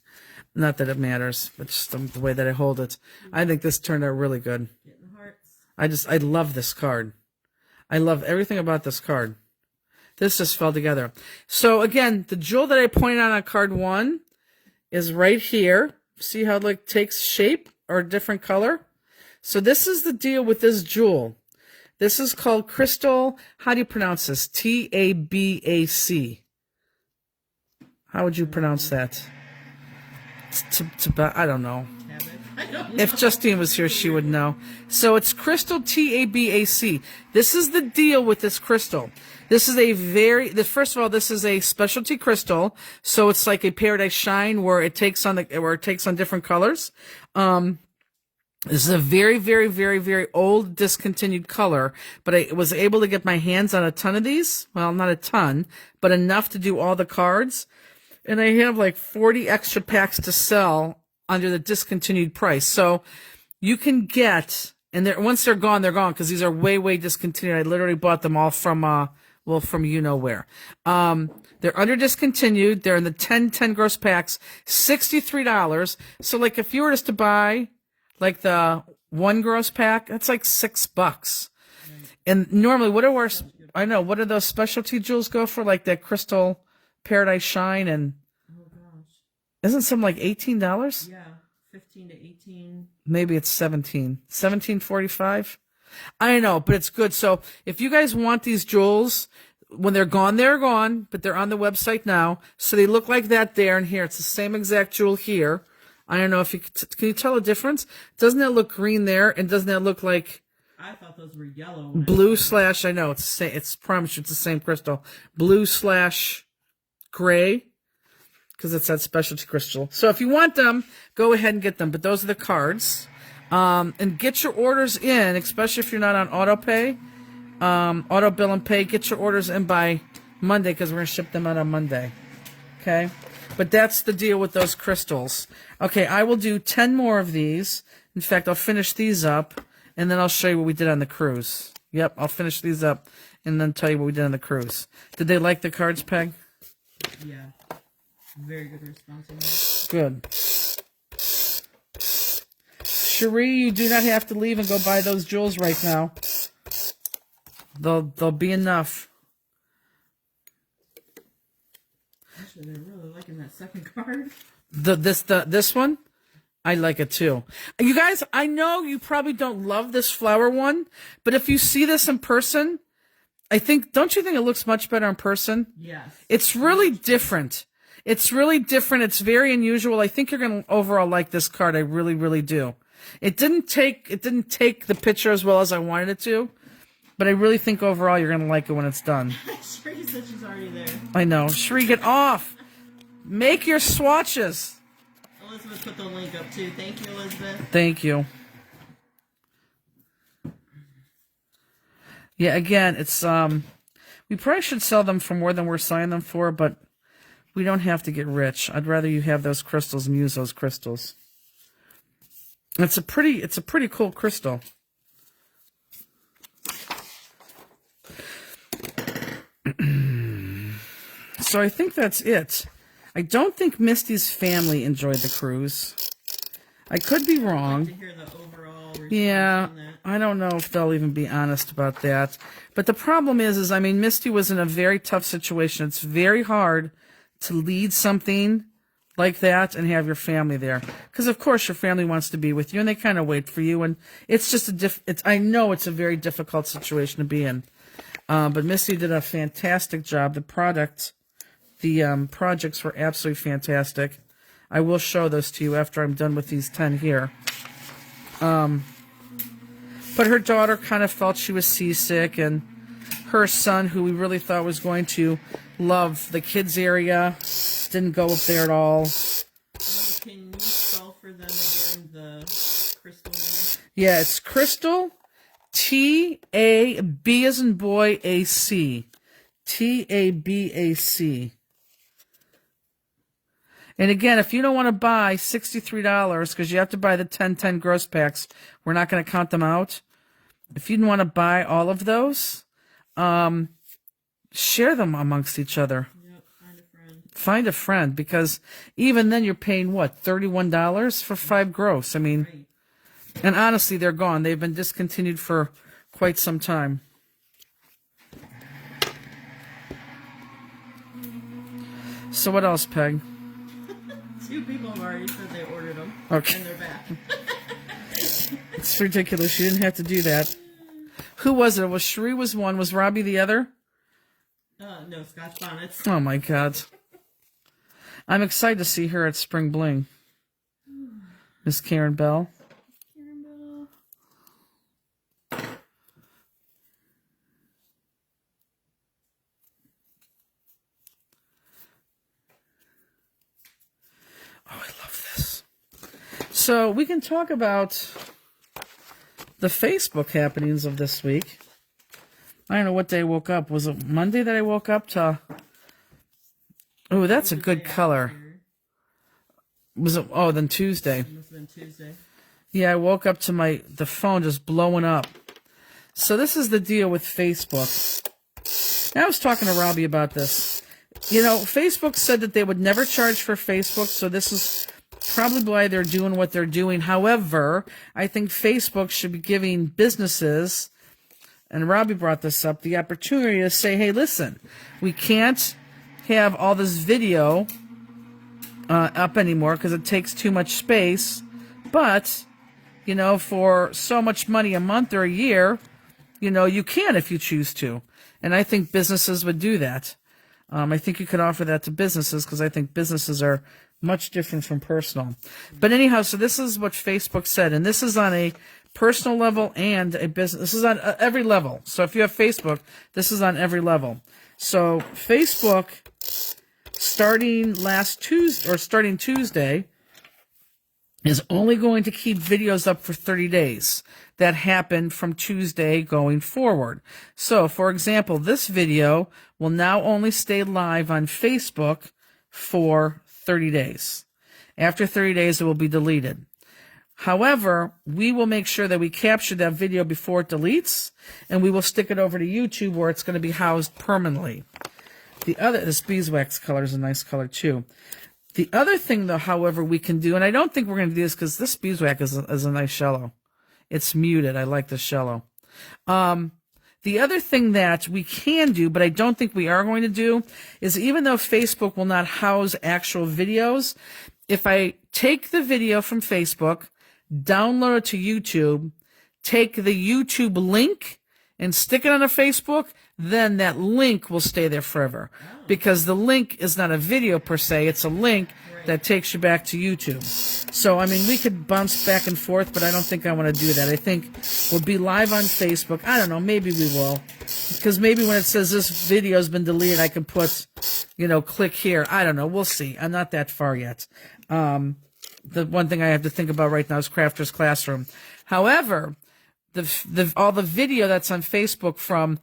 Not that it matters, but just the way that I hold it. I think this turned out really good. I love this card. I love everything about this card. This just fell together. So again, the jewel that I pointed out on card 1 is right here. See how it like takes shape or a different color? So this is the deal with this jewel. This is called crystal. How do you pronounce this? Tabac. How would you pronounce that? I don't know. If Justine was here, she would know. So it's crystal Tabac. This is the deal with this crystal. This is first of all, this is a specialty crystal. So it's like a paradise shine where it takes on different colors. This is a very, very, very, very old discontinued color, but I was able to get my hands on a ton of these. Well, not a ton, but enough to do all the cards. And I have like 40 extra packs to sell under the discontinued price. So you can get, and once they're gone, because these are way, way discontinued. I literally bought them all from you know where. They're under discontinued. They're in the 10 gross packs, $63. So like if you were just to buy like the 1 gross pack, that's like $6. Right. And normally what do those specialty jewels go for? Like that crystal paradise shine and isn't some like $18? Yeah, 15 to 18. Maybe it's 17.45. I know, but it's good. So if you guys want these jewels, when they're gone, but they're on the website now. So they look like that there and here. It's the same exact jewel here. I don't know if can you tell the difference? Doesn't that look green there? And doesn't that look like I thought those were yellow. Blue / I know it's the same. It's promise you it's the same crystal. Blue / gray. Because it's that specialty crystal. So if you want them, go ahead and get them. But those are the cards. And get your orders in, especially if you're not on auto pay, auto bill and pay. Get your orders in by Monday because we're going to ship them out on Monday. Okay? But that's the deal with those crystals. Okay, I will do 10 more of these. In fact, I'll finish these up, and then I'll show you what we did on the cruise. Yep, I'll finish these up, and then tell you what we did on the cruise. Did they like the cards, Peg? Yeah. Very good response on that. Good. Cherie, you do not have to leave and go buy those jewels right now. They'll be enough. Actually, they're really liking that second card. This one? I like it too. You guys, I know you probably don't love this flower one, but if you see this in person, don't you think it looks much better in person? Yes. It's really different. It's really different. It's very unusual. I think you're going to overall like this card. I really, really do. It didn't take the picture as well as I wanted it to, but I really think overall you're going to like it when it's done. Sheree said she's already there. I know. Sheree, get off. Make your swatches. Elizabeth put the link up too. Thank you, Elizabeth. Thank you. Yeah, again, it's we probably should sell them for more than we're selling them for, but we don't have to get rich. I'd rather you have those crystals and use those crystals. It's a pretty cool crystal. So I think that's it. I don't think Misty's family enjoyed the cruise. I could be wrong. I'd like to hear the overall response Yeah, on that. I don't know if they'll even be honest about that. But the problem is I mean, Misty was in a very tough situation. It's very hard to lead something like that and have your family there. Because, of course, your family wants to be with you, and they kind of wait for you. And it's just I know it's a very difficult situation to be in. But Missy did a fantastic job. The projects were absolutely fantastic. I will show those to you after I'm done with these 10 here. But her daughter kind of felt she was seasick, and her son, who we really thought was going to love the kids area, didn't go up there at all. Can you spell for them again the crystal name? Yeah, it's Crystal, T-A-B as in boy, A-C. T-A-B-A-C. And again, if you don't want to buy $63, because you have to buy the 10 gross packs, we're not going to count them out. If you want to buy all of those, share them amongst each other. Yep, find a friend. Find a friend, because even then you're paying, what, $31 for 5 gross? I mean, Right. and honestly, they're gone. They've been discontinued for quite some time. So what else, Peg? 2 people have already said they ordered them. Okay. And they're back. It's ridiculous. You didn't have to do that. Who was it? Was Cherie was one? Was Robbie the other? No, Scotch bonnets. Oh, my God. I'm excited to see her at Spring Bling. Miss Karen Bell. Oh, I love this. So we can talk about the Facebook happenings of this week. I don't know what day I woke up. Was it Monday that I woke up to? Oh, that's a good color. Was it? Oh, then Tuesday. It must have been Tuesday. Yeah, I woke up to the phone just blowing up. So this is the deal with Facebook. And I was talking to Robbie about this. You know, Facebook said that they would never charge for Facebook, so this is probably why they're doing what they're doing. However, I think Facebook should be giving businesses, and Robbie brought this up, the opportunity to say, hey, listen, we can't have all this video up anymore because it takes too much space, but, you know, for so much money a month or a year, you know, you can if you choose to. And I think businesses would do that. I think you could offer that to businesses because I think businesses are much different from personal. But anyhow, so this is what Facebook said, and this is on a personal level and a business. This is on every level. So if you have Facebook, this is on every level. So Facebook, starting Tuesday, is only going to keep videos up for 30 days that happen from Tuesday going forward. So, for example, this video will now only stay live on Facebook for 30 days. After 30 days, it will be deleted. However, we will make sure that we capture that video before it deletes, and we will stick it over to YouTube where it's going to be housed permanently. This beeswax color is a nice color too. The other thing, though, however, we can do, and I don't think we're going to do this because this beeswax is a nice yellow. It's muted. I like this yellow. The other thing that we can do, but I don't think we are going to do, is even though Facebook will not house actual videos, if I take the video from Facebook, download it to YouTube, take the YouTube link, and stick it on a Facebook, then that link will stay there forever. Because the link is not a video per se, it's a link that takes you back to YouTube. So, I mean, we could bounce back and forth, but I don't think I want to do that. I think we'll be live on Facebook. I don't know, maybe we will. Because maybe when it says this video's been deleted, I can put, you know, click here. I don't know, we'll see. I'm not that far yet. The one thing I have to think about right now is Crafter's Classroom. However, all the video that's on Facebook from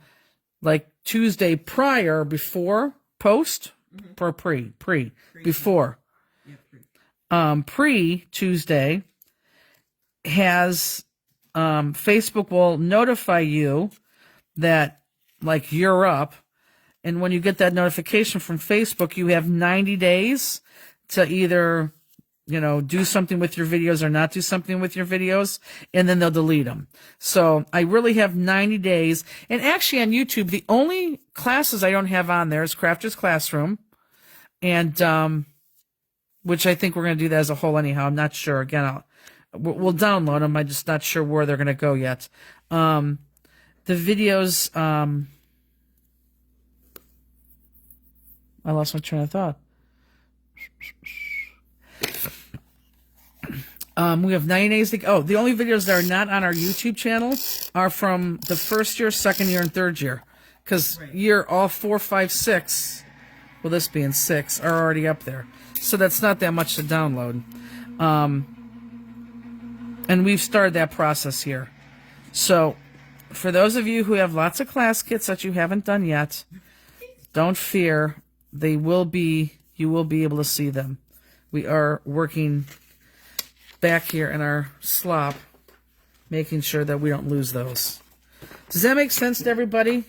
like Tuesday prior, before, post, or before. Yeah, pre-Tuesday has, Facebook will notify you that, like, you're up. And when you get that notification from Facebook, you have 90 days to either, you know, do something with your videos or not do something with your videos, and then they'll delete them. So I really have 90 days. And actually on YouTube, the only classes I don't have on there is Crafter's Classroom and which I think we're going to do that as a whole anyhow. I'm not sure. Again, we'll download them. I'm just not sure where they're going to go yet. The videos, I lost my train of thought. We have 90 days to, the only videos that are not on our YouTube channel are from the first year, second year, and third year. Because year all 4, 5, 6, well, this being 6, are already up there. So that's not that much to download. And we've started that process here. So for those of you who have lots of class kits that you haven't done yet, don't fear. You will be able to see them. We are working back here in our slop, making sure that we don't lose those. Does that make sense to everybody?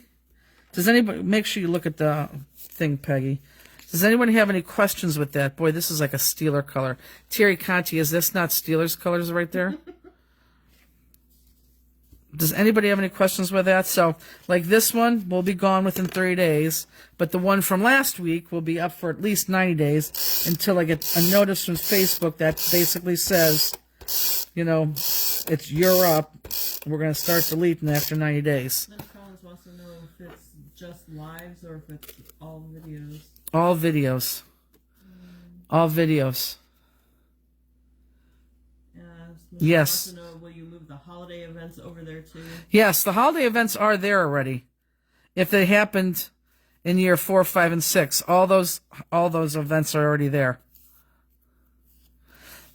Does anybody, make sure you look at the thing, Peggy. Does anybody have any questions with that? Boy, this is like a Steeler color. Terry Conti, is this not Steelers colors right there? Does anybody have any questions with that? So, like this one will be gone within 30 days, but the one from last week will be up for at least 90 days until I get a notice from Facebook that basically says, you know, you're up. We're going to start deleting after 90 days. Then Collins wants to know if it's just lives or if it's all videos. All videos. All videos. Yes. Wants to know, will you move the holiday events over there too? Yes, the holiday events are there already. If they happened in year 4, 5, and 6, all those events are already there.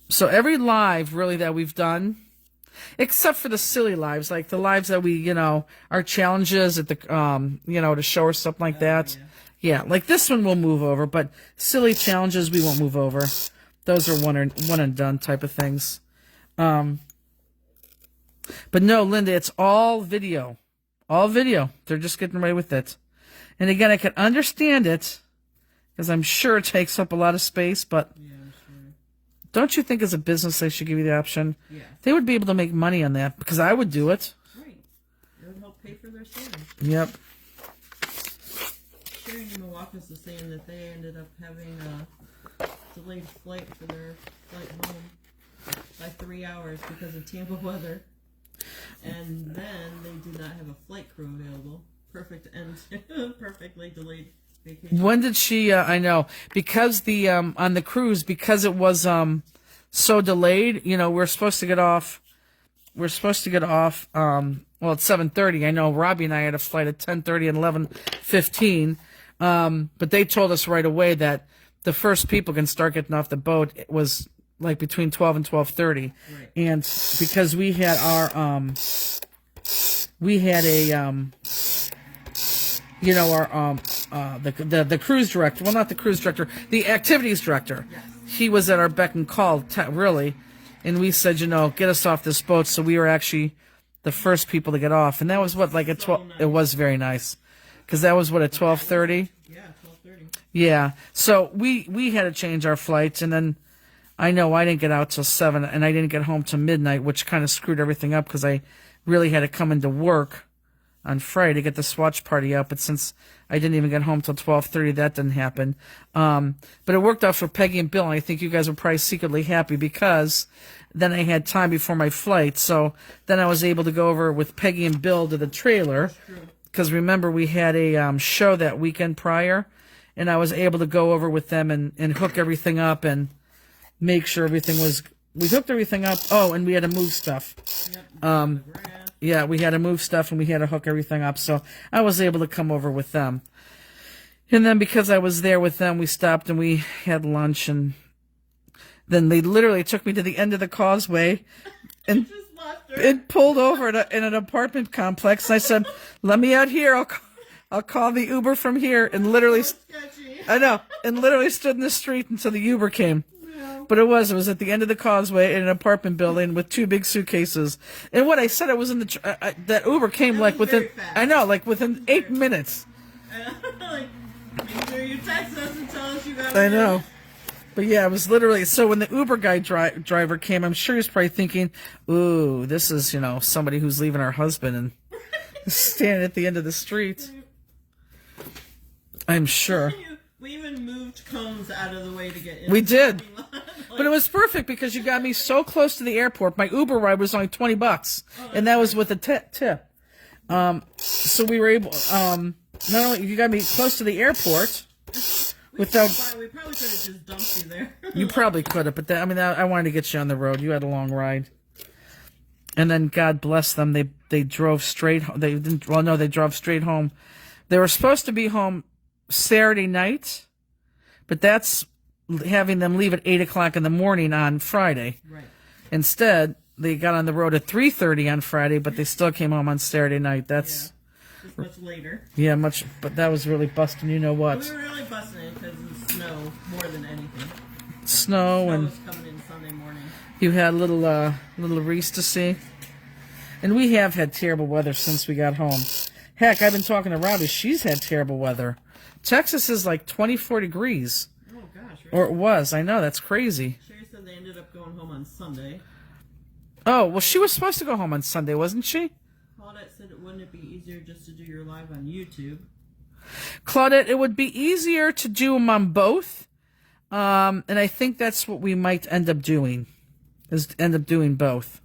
So every live really that we've done, except for the silly lives, like the lives that we, you know, our challenges at the, you know, to show or something like that. Yeah, like this one we'll move over, but silly challenges we won't move over. Those are one and done type of things. But no, Linda, it's all video. All video. They're just getting away with it. And again, I can understand it, because I'm sure it takes up a lot of space, but Yeah, sure. Don't you think as a business they should give you the option? Yeah. They would be able to make money on that, because I would do it. Right. It would help pay for their storage. Yep. Sherry in Milwaukee's was saying that they ended up having a delayed flight for their flight home by 3 hours because of Tampa weather. And then they did not have a flight crew available. Perfect end. Perfectly delayed vacation. When did she, I know, because the, on the cruise, because it was, so delayed, you know, we're supposed to get off, well, at 7:30. I know Robbie and I had a flight at 10:30 and 11:15. But they told us right away that the first people can start getting off the boat. It was like between 12 and 12:30. Right. And because we had our, you know, our, the cruise director, well, not the cruise director, the activities director. Yes. He was at our beck and call, really. And we said, you know, get us off this boat. So we were actually the first people to get off. And that was what, like at 12, nice. It was very nice. Because that was what, at 12:30? Yeah, 12:30. Yeah. So we had to change our flights, and then I know I didn't get out till 7, and I didn't get home till midnight, which kind of screwed everything up because I really had to come into work on Friday to get the Swatch Party out. But since I didn't even get home till 12:30, that didn't happen. But it worked out for Peggy and Bill, and I think you guys were probably secretly happy because then I had time before my flight. So then I was able to go over with Peggy and Bill to the trailer. Because remember, we had a show that weekend prior, and I was able to go over with them and hook everything up and make sure everything was... We hooked everything up. Oh, and we had to move stuff. Yep. Yeah, we had to move stuff, and we had to hook everything up. So I was able to come over with them. And then because I was there with them, we stopped and we had lunch, and then they literally took me to the end of the causeway and... It pulled over in an apartment complex. And I said, "Let me out here. I'll call the Uber from here." And literally, I know, and literally stood in the street until the Uber came. No. But it was at the end of the causeway in an apartment building with 2 big suitcases. And what I said, I was in the that Uber came like within, I know, like within 8 minutes. Like, make sure you text us and tell us you got. I know. But yeah, it was literally, so when the Uber guy driver came, I'm sure he was probably thinking, ooh, this is, you know, somebody who's leaving her husband and standing at the end of the street. I'm sure. We even moved cones out of the way to get in. We did. But it was perfect because you got me so close to the airport. My Uber ride was only $20, and that was with a tip. So we were able. Not only you got me close to the airport. We probably could have just dumped you there. You probably could have, but I wanted to get you on the road. You had a long ride. And then God bless them, they drove straight. They didn't. Well, no, they drove straight home. They were supposed to be home Saturday night, but that's having them leave at 8:00 in the morning on Friday. Right. Instead, they got on the road at 3:30 on Friday, but they still came home on Saturday night. That's just much later. Yeah, much. But that was really busting. You know what? We were really busting it because of the snow more than anything. Snow and was coming in Sunday morning. You had little Reese to see. And we have had terrible weather since we got home. Heck, I've been talking to Robbie. She's had terrible weather. Texas is like 24 degrees. Oh, gosh. Really? Or it was. I know. That's crazy. Sherry said they ended up going home on Sunday. Oh, well, she was supposed to go home on Sunday, wasn't she? Claudette said, wouldn't it be easier just to do your live on YouTube? Claudette, it would be easier to do them on both. And I think that's what we might end up doing. Is end up doing both.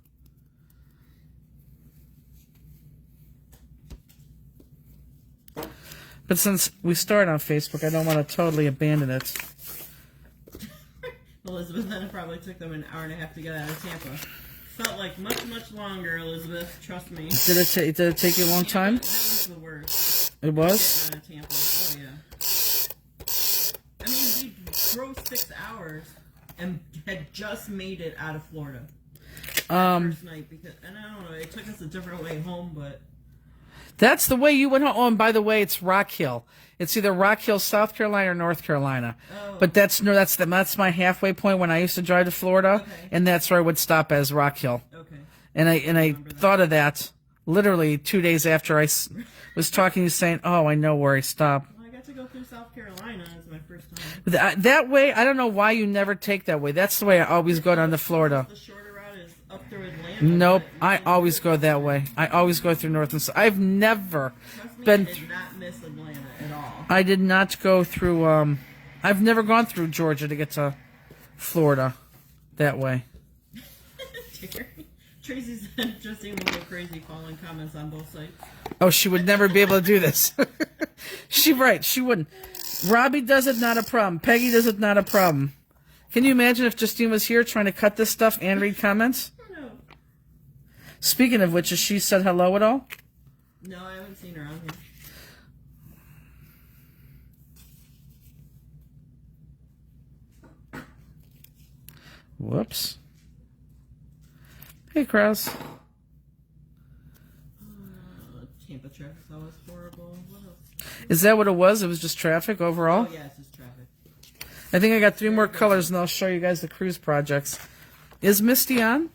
But since we started on Facebook, I don't want to totally abandon it. Elizabeth, then it probably took them an hour and a half to get out of Tampa. Felt like much, much longer, Elizabeth. Trust me. Did it take you a long time? That was the worst. It was? Getting out of Tampa. Oh, yeah. I mean, we drove 6 hours and had just made it out of Florida. First night because, and I don't know, it took us a different way home, but... That's the way you went home. Oh, and by the way, it's Rock Hill. It's either Rock Hill, South Carolina, or North Carolina. Oh. But that's my halfway point when I used to drive to Florida, Okay. and that's where I would stop as Rock Hill. Okay. And I thought of that literally 2 days after I was talking to you, saying, "Oh, I know where I stopped." Well, I got to go through South Carolina as my first time. That way, I don't know why you never take that way. That's the way I always go down to Florida. The shorter route is up through Atlanta. Nope, I always go that way. I always go through North and South. I've never Trust me, been. I did not miss Atlanta at all. I did not go through. I've never gone through Georgia to get to Florida that way. Tracy's just seemed a little crazy following comments on both sides. Oh, she would never be able to do this. She wouldn't. Robbie does it, not a problem. Peggy does it, not a problem. Can you imagine if Justine was here trying to cut this stuff and read comments? No. Speaking of which, has she said hello at all? No, I haven't seen her on here. Whoops. Hey, Krause. Tampa traffic's always horrible. What else? Is that what it was? It was just traffic overall? Oh, yeah, it's just traffic. I think I got 3 more colors, and I'll show you guys the cruise projects. Is Misty on?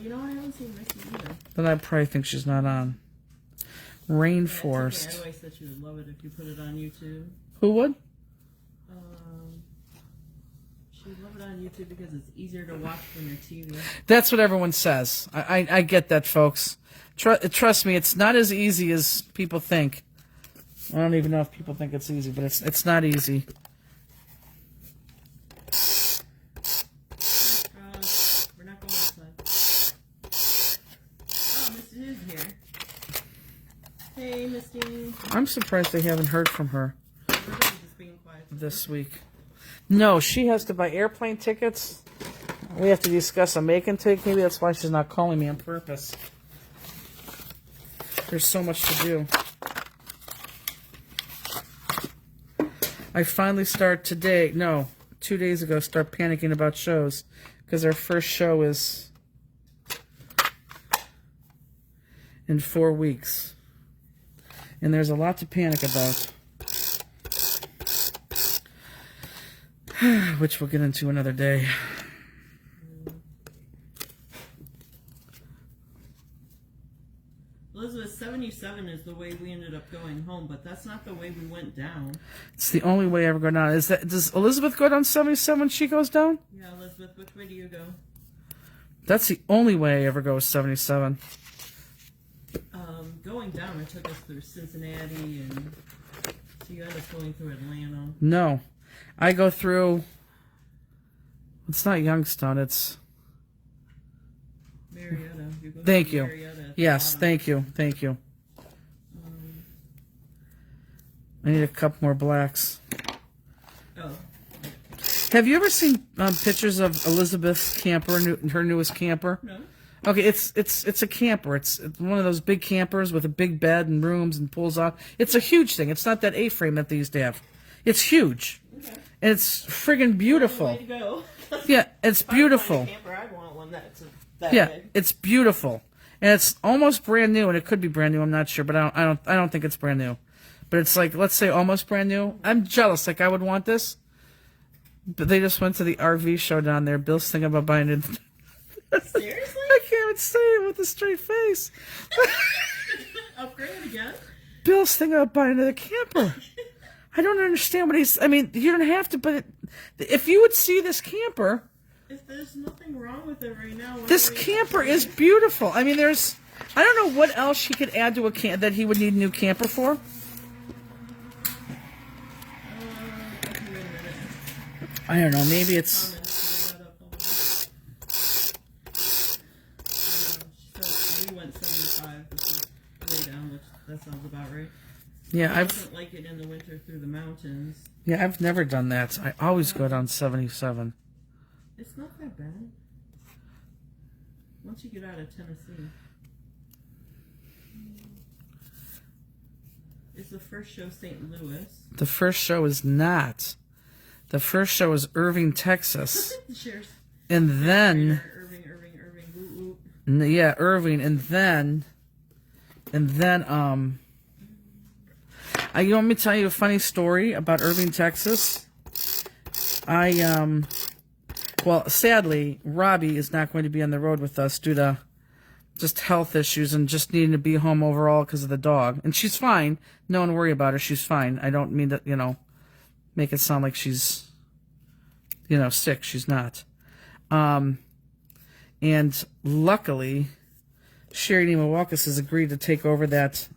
You know, I haven't seen Misty either. Then I probably think she's not on. Rainforest. Yeah, I always said she would love it if you put it on YouTube. Who would? She would love it on YouTube because it's easier to watch from your TV. That's what everyone says. I get that, folks. Trust me, it's not as easy as people think. I don't even know if people think it's easy, but it's not easy. We're not going outside. Oh, Misty is here. Hey, Misty. I'm surprised they haven't heard from her Everybody's just being quiet this week. No, she has to buy airplane tickets. We have to discuss a Macon ticket. Maybe that's why she's not calling me on purpose. There's so much to do. I finally start today, no, 2 days ago, start panicking about shows. Because our first show is in 4 weeks. And there's a lot to panic about. Which we'll get into another day. Elizabeth, 77 is the way we ended up going home, but that's not the way we went down. It's the only way I ever go down. Does Elizabeth go down 77 when she goes down? Yeah, Elizabeth, which way do you go? That's the only way I ever go is 77. Going down, it took us through Cincinnati, and so you end up going through Atlanta. No. I go through It's not Youngstown. It's... Marietta. You go Thank to you. Marietta at the Yes, bottom. thank you. Thank you. I need a couple more blacks. Oh. Have you ever seen pictures of Elizabeth's camper, her newest camper? No. Okay, it's a camper. It's one of those big campers with a big bed and rooms and pulls out. It's a huge thing. It's not that A-frame that they used to have. It's huge. Okay. And it's friggin' beautiful. Way to go. Yeah, it's beautiful. If I find a camper, I'd want one that's that Yeah, big. it's beautiful. And it's almost brand new, and it could be brand new, I'm not sure, but I don't think it's brand new. But it's like, let's say almost brand new. I'm jealous, like I would want this. But they just went to the RV show down there. Bill's thinking about buying it. Seriously? I can't even say it with a straight face. Upgrade again? Bill's thinking about buying another camper. I don't understand what he's... I mean, you don't have to, but if you would see this camper... If there's nothing wrong with it right now... This camper is beautiful. I mean, there's... I don't know what else he could add to a that he would need a new camper for. Okay, wait a minute. I don't know. Maybe it's... We went 75, which is way down, which that sounds about right. Yeah, I don't like it in the winter through the mountains. I've never done that. I always go down 77. It's not that bad. Once you get out of Tennessee. It's the first show St. Louis. The first show is not. The first show is Irving, Texas. Cheers. And then... Irving. Woo, woo. Yeah, Irving. And then... you want me to tell you a funny story about Irving, Texas? Well, sadly, Robbie is not going to be on the road with us due to just health issues and just needing to be home overall because of the dog. And she's fine. No one worry about her. She's fine. I don't mean to, make it sound like she's, sick. She's not. And luckily, Sherry Nemawakis has agreed to take over that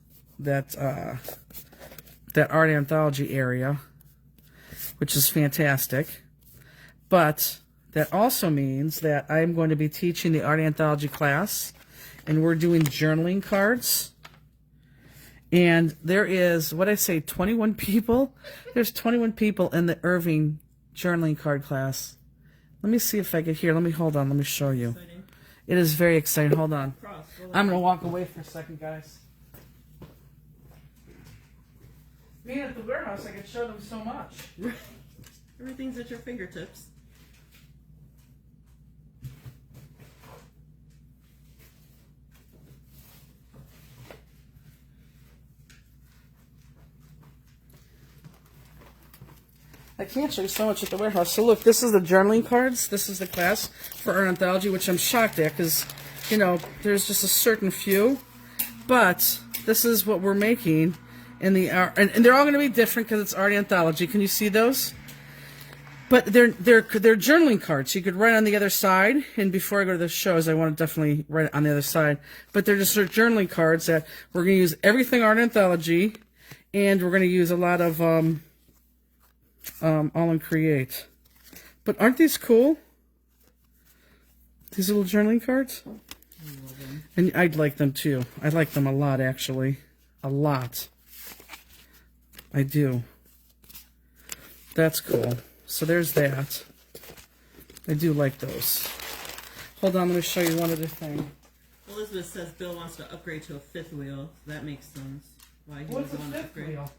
art anthology area, which is fantastic. But that also means that I'm going to be teaching the art anthology class, and we're doing journaling cards. And there is, 21 people? There's 21 people in the Irving journaling card class. Let me see if I get here. Hold on. Let me show you. Exciting. It is very exciting. Hold on. Cross. I'm going to walk away for a second, guys. Being at the warehouse, I could show them so much. Everything's at your fingertips. I can't show you so much at the warehouse. So look, this is the journaling cards. This is the class for art anthology, which I'm shocked at because, there's just a certain few. But this is what we're making in the art, and they're all going to be different because it's art anthology. Can you see those? But they're journaling cards. You could write on the other side. And before I go to the shows, I want to definitely write on the other side. But they're just sort of journaling cards that we're going to use everything art anthology, and we're going to use a lot of all in Create. But aren't these cool? These little journaling cards? I love them. And I'd like them too. I like them a lot, actually. A lot. I do. That's cool. So there's that. I do like those. Hold on, let me show you one other thing. Elizabeth says Bill wants to upgrade to a fifth wheel. So that makes sense. Why he What's would a want to fifth upgrade. wheel?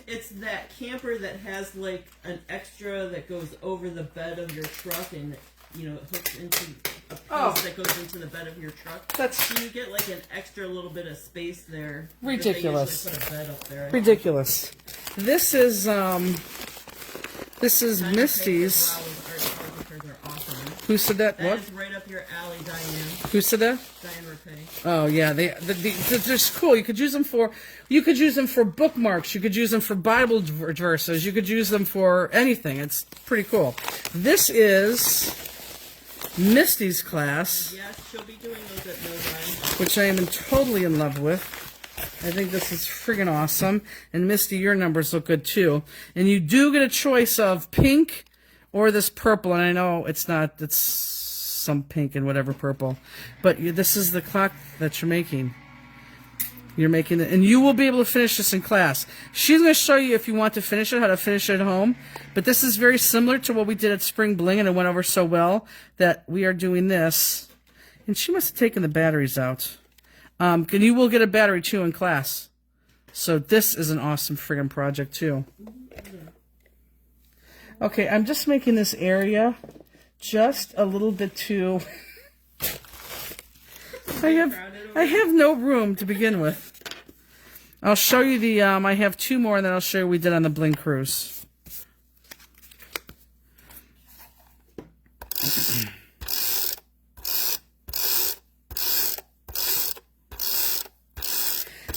It's that camper that has like an extra that goes over the bed of your truck and it hooks into a piece that goes into the bed of your truck. So you get like an extra little bit of space there. Ridiculous. They usually put a bed up there. Ridiculous. This is Misty's. Wow, those art cards are awesome. Who said that? That What? is right up your alley, Diane. Who said that? Diane Rapay. Oh yeah, they're cool. You could use them for bookmarks. You could use them for Bible verses. You could use them for anything. It's pretty cool. This is Misty's class, Yes, she'll be doing those at no time. which I am totally in love with. I think this is friggin' awesome. And Misty, your numbers look good too. And you do get a choice of pink or this purple, and I know it's not, it's some pink and whatever purple, but this is the clock that you're making. You're making it, and you will be able to finish this in class. She's going to show you, if you want to finish it, how to finish it at home. But this is very similar to what we did at Spring Bling, and it went over so well that we are doing this. And she must have taken the batteries out. And you will get a battery, too, in class. So this is an awesome friggin' project, too. Okay, I'm just making this area just a little bit too... I have no room to begin with. I'll show you the, I have two more, and then I'll show you what we did on the Bling Cruise.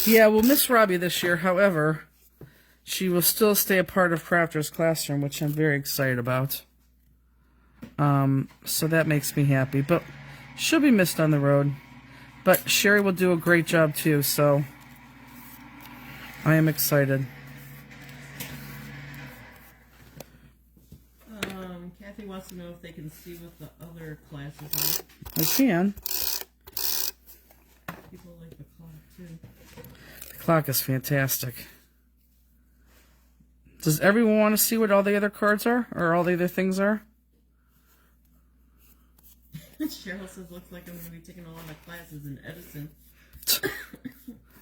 Yeah, we'll miss Robbie this year. However, she will still stay a part of Crafter's Classroom, which I'm very excited about. So that makes me happy. But she'll be missed on the road. But Sherry will do a great job too, so I am excited. Kathy wants to know if they can see what the other classes are. I can. People like the clock too. The clock is fantastic. Does everyone want to see what all the other cards are, or all the other things are? Cheryl says, looks like I'm going to be taking a lot of classes in Edison.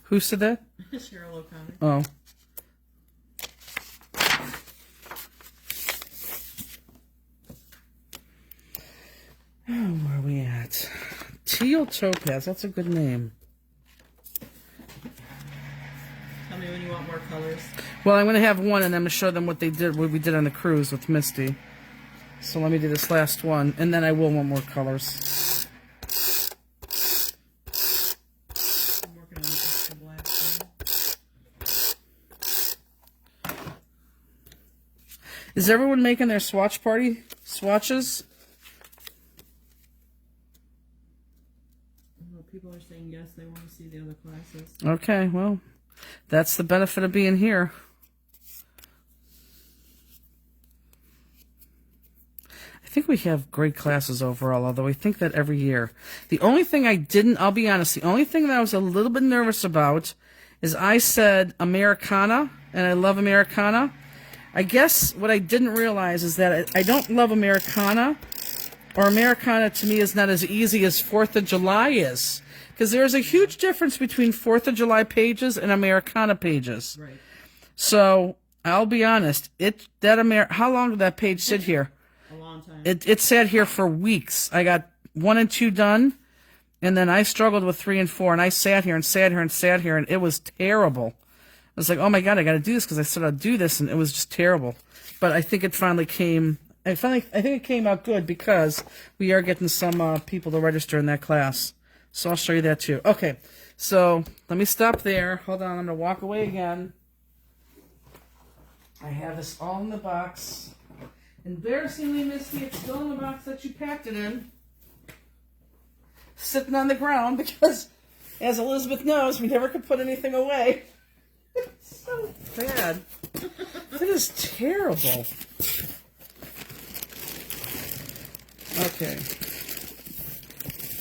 Who said that? Cheryl O'Connor. Oh. Oh, where are we at? Teal Topaz, that's a good name. Tell me when you want more colors. Well, I'm going to have one, and I'm going to show them what we did on the cruise with Misty. So let me do this last one, and then I will want more colors. I'm working on the extra black one. Is everyone making their Swatch Party swatches? Well, people are saying yes, they want to see the other classes. Okay, well, that's the benefit of being here. I think we have great classes overall, although I think that every year. The only thing I'll be honest, the only thing that I was a little bit nervous about is I said Americana, and I love Americana. I guess what I didn't realize is that I don't love Americana, or Americana to me is not as easy as 4th of July is. Because there's a huge difference between 4th of July pages and Americana pages. Right. So, I'll be honest, how long did that page sit here? A long time. It sat here for weeks. I got 1 and 2 done, and then I struggled with 3 and 4, and I sat here and sat here and sat here, and it was terrible. I was like, oh my God, I got to do this, because I said I'd do this, and it was just terrible. But I think it finally came. I think it came out good, because we are getting some people to register in that class. So I'll show you that too. Okay, so let me stop there. Hold on, I'm gonna walk away again. I have this all in the box. Embarrassingly, Misty, it's still in the box that you packed it in. Sitting on the ground, because, as Elizabeth knows, we never could put anything away. It's so bad. That is terrible. Okay.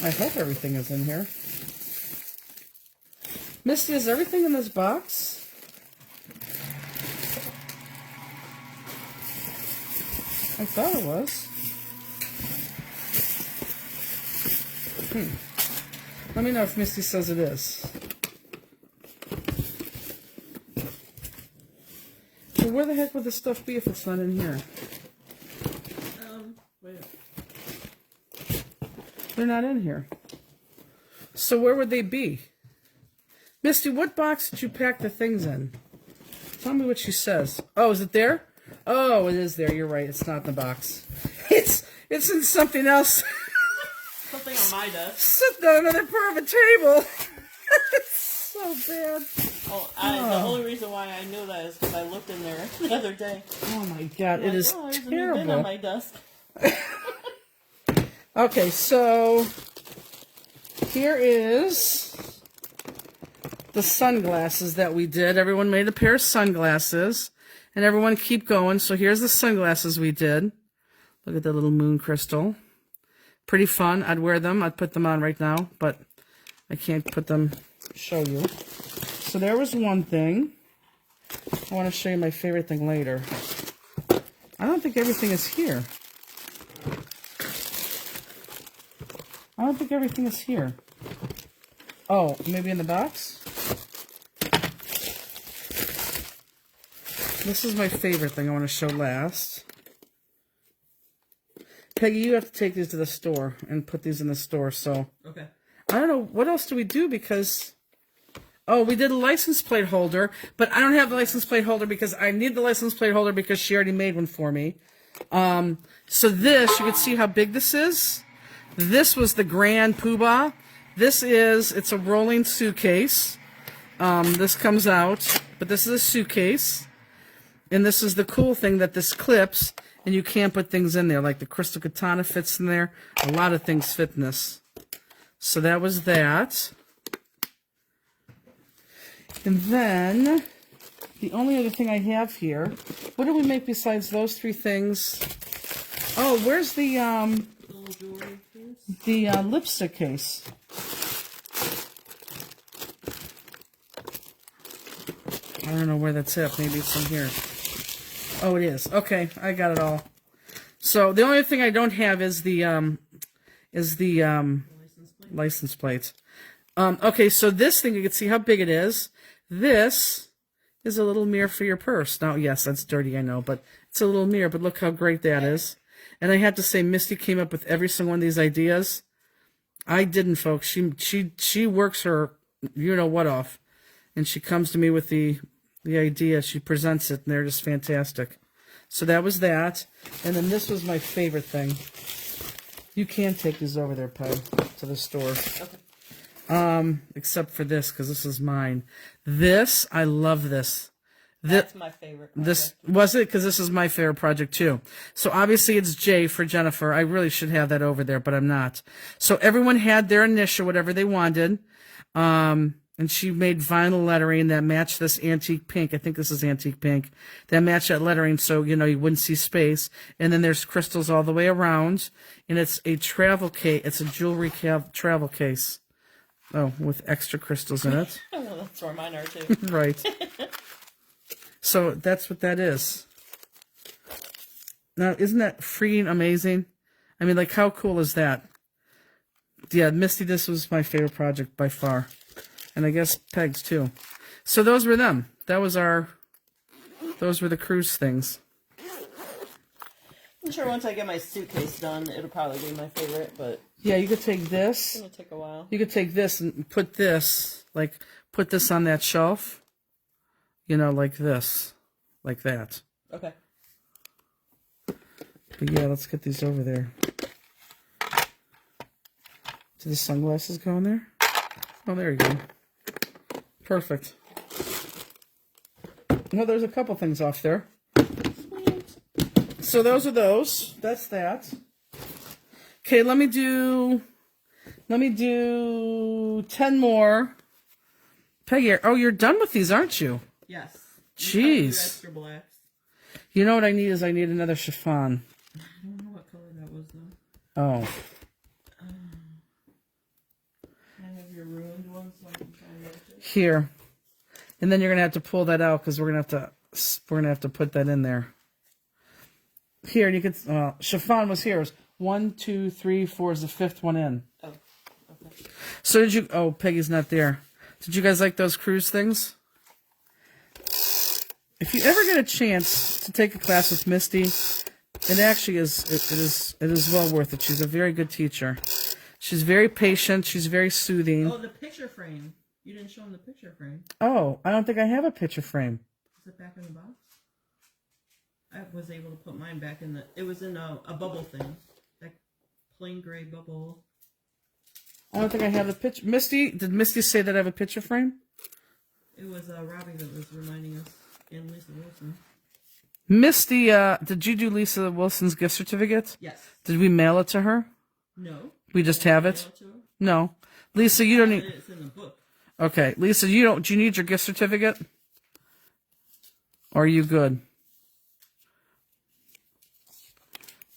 I hope everything is in here. Misty, is everything in this box? I thought it was. Let me know if Misty says it is. So where the heck would this stuff be if it's not in here? Wait. They're not in here. So where would they be? Misty, what box did you pack the things in? Tell me what she says. Oh, is it there? Oh, it is there. You're right. It's not in the box. It's in something else. Something on my desk. Sitting on another part of a table. It's so bad. The only reason why I knew that is because I looked in there the other day. Oh my God, it is there's a new bin terrible. on my desk. Okay, so here is the sunglasses that we did. Everyone made a pair of sunglasses, and everyone keep going. So here's the sunglasses we did. Look at the little moon crystal. Pretty fun. I'd wear them. I'd put them on right now, but I can't put them, show you. So there was one thing. I want to show you my favorite thing later. I don't think everything is here. I don't think everything is here. Oh, maybe in the box? This is my favorite thing I want to show last. Peggy, you have to take these to the store and put these in the store, so. Okay. I don't know, what else do we do? Because, oh, we did a license plate holder, but I don't have the license plate holder because I need the license plate holder because she already made one for me. So this, you can see how big this is. This was the Grand Poobah. This is, it's a rolling suitcase. This comes out, but this is a suitcase. And this is the cool thing that this clips, and you can't put things in there. Like the crystal katana fits in there. A lot of things fit in this. So that was that. And then, the only other thing I have here, what do we make besides those three things? Oh, where's the lipstick case? I don't know where that's at. Maybe it's in here. Oh, it is. Okay, I got it all. So the only thing I don't have is the license plate. Okay, so this thing, you can see how big it is. This is a little mirror for your purse. Now, yes, that's dirty, I know, but it's a little mirror, but look how great that is. And I have to say, Misty came up with every single one of these ideas. I didn't, folks. She works her you-know-what off. And she comes to me with the idea. She presents it, and they're just fantastic. So that was that. And then this was my favorite thing. You can take these over there, Peg, to the store. Okay. Except for this, because this is mine. This, I love this. That's my favorite project. This was it, because this is my favorite project too. So obviously it's J for Jennifer. I really should have that over there, but I'm not. So everyone had their initial, whatever they wanted. And she made vinyl lettering that matched this antique pink. I think this is antique pink. That matched that lettering so, you know, you wouldn't see space. And then there's crystals all the way around. And it's a travel case. It's a jewelry travel case. Oh, with extra crystals in it. Well, that's where mine are too. Right. So that's what that is. Now, isn't that freaking amazing? I mean, like, how cool is that? Yeah, Misty, this was my favorite project by far. And I guess Peg's too. So those were them. Those were the cruise things. I'm sure once I get my suitcase done, it'll probably be my favorite, but... Yeah, you could take this. It's going to take a while. You could take this and put this, like, put this on that shelf. You know, like this. Like that. Okay. But yeah, let's get these over there. Do the sunglasses go in there? Oh, there you go. Perfect. No, there's a couple things off there. Sweet. So those are those. That's that. Okay, let me do 10 more. Peggy, oh, you're done with these, aren't you? Yes. Jeez. Extra blacks. You know what I need is I need another chiffon. I don't know what color that was though. Oh. I have your ruined one, so I can find it. Here. And then you're gonna have to pull that out because we're gonna have to put that in there. Here, and you could chiffon was here. It was 1, 2, 3, 4 is the fifth one in. Oh, okay. So did you? Oh, Peggy's not there. Did you guys like those cruise things? If you ever get a chance to take a class with Misty, it actually is. It is well worth it. She's a very good teacher. She's very patient. She's very soothing. Oh, the picture frame. You didn't show him the picture frame. Oh, I don't think I have a picture frame. Is it back in the box? I was able to put mine back in the... It was in a bubble thing. That plain gray bubble. I don't think I have a picture. Misty, did Misty say that I have a picture frame? It was Robbie that was reminding us, and Lisa Wilson. Misty, did you do Lisa Wilson's gift certificate? Yes. Did we mail it to her? No. We just have it? Mail to her? No. Lisa, you don't need... It's in the book. Okay. Lisa, do you need your gift certificate? Or are you good?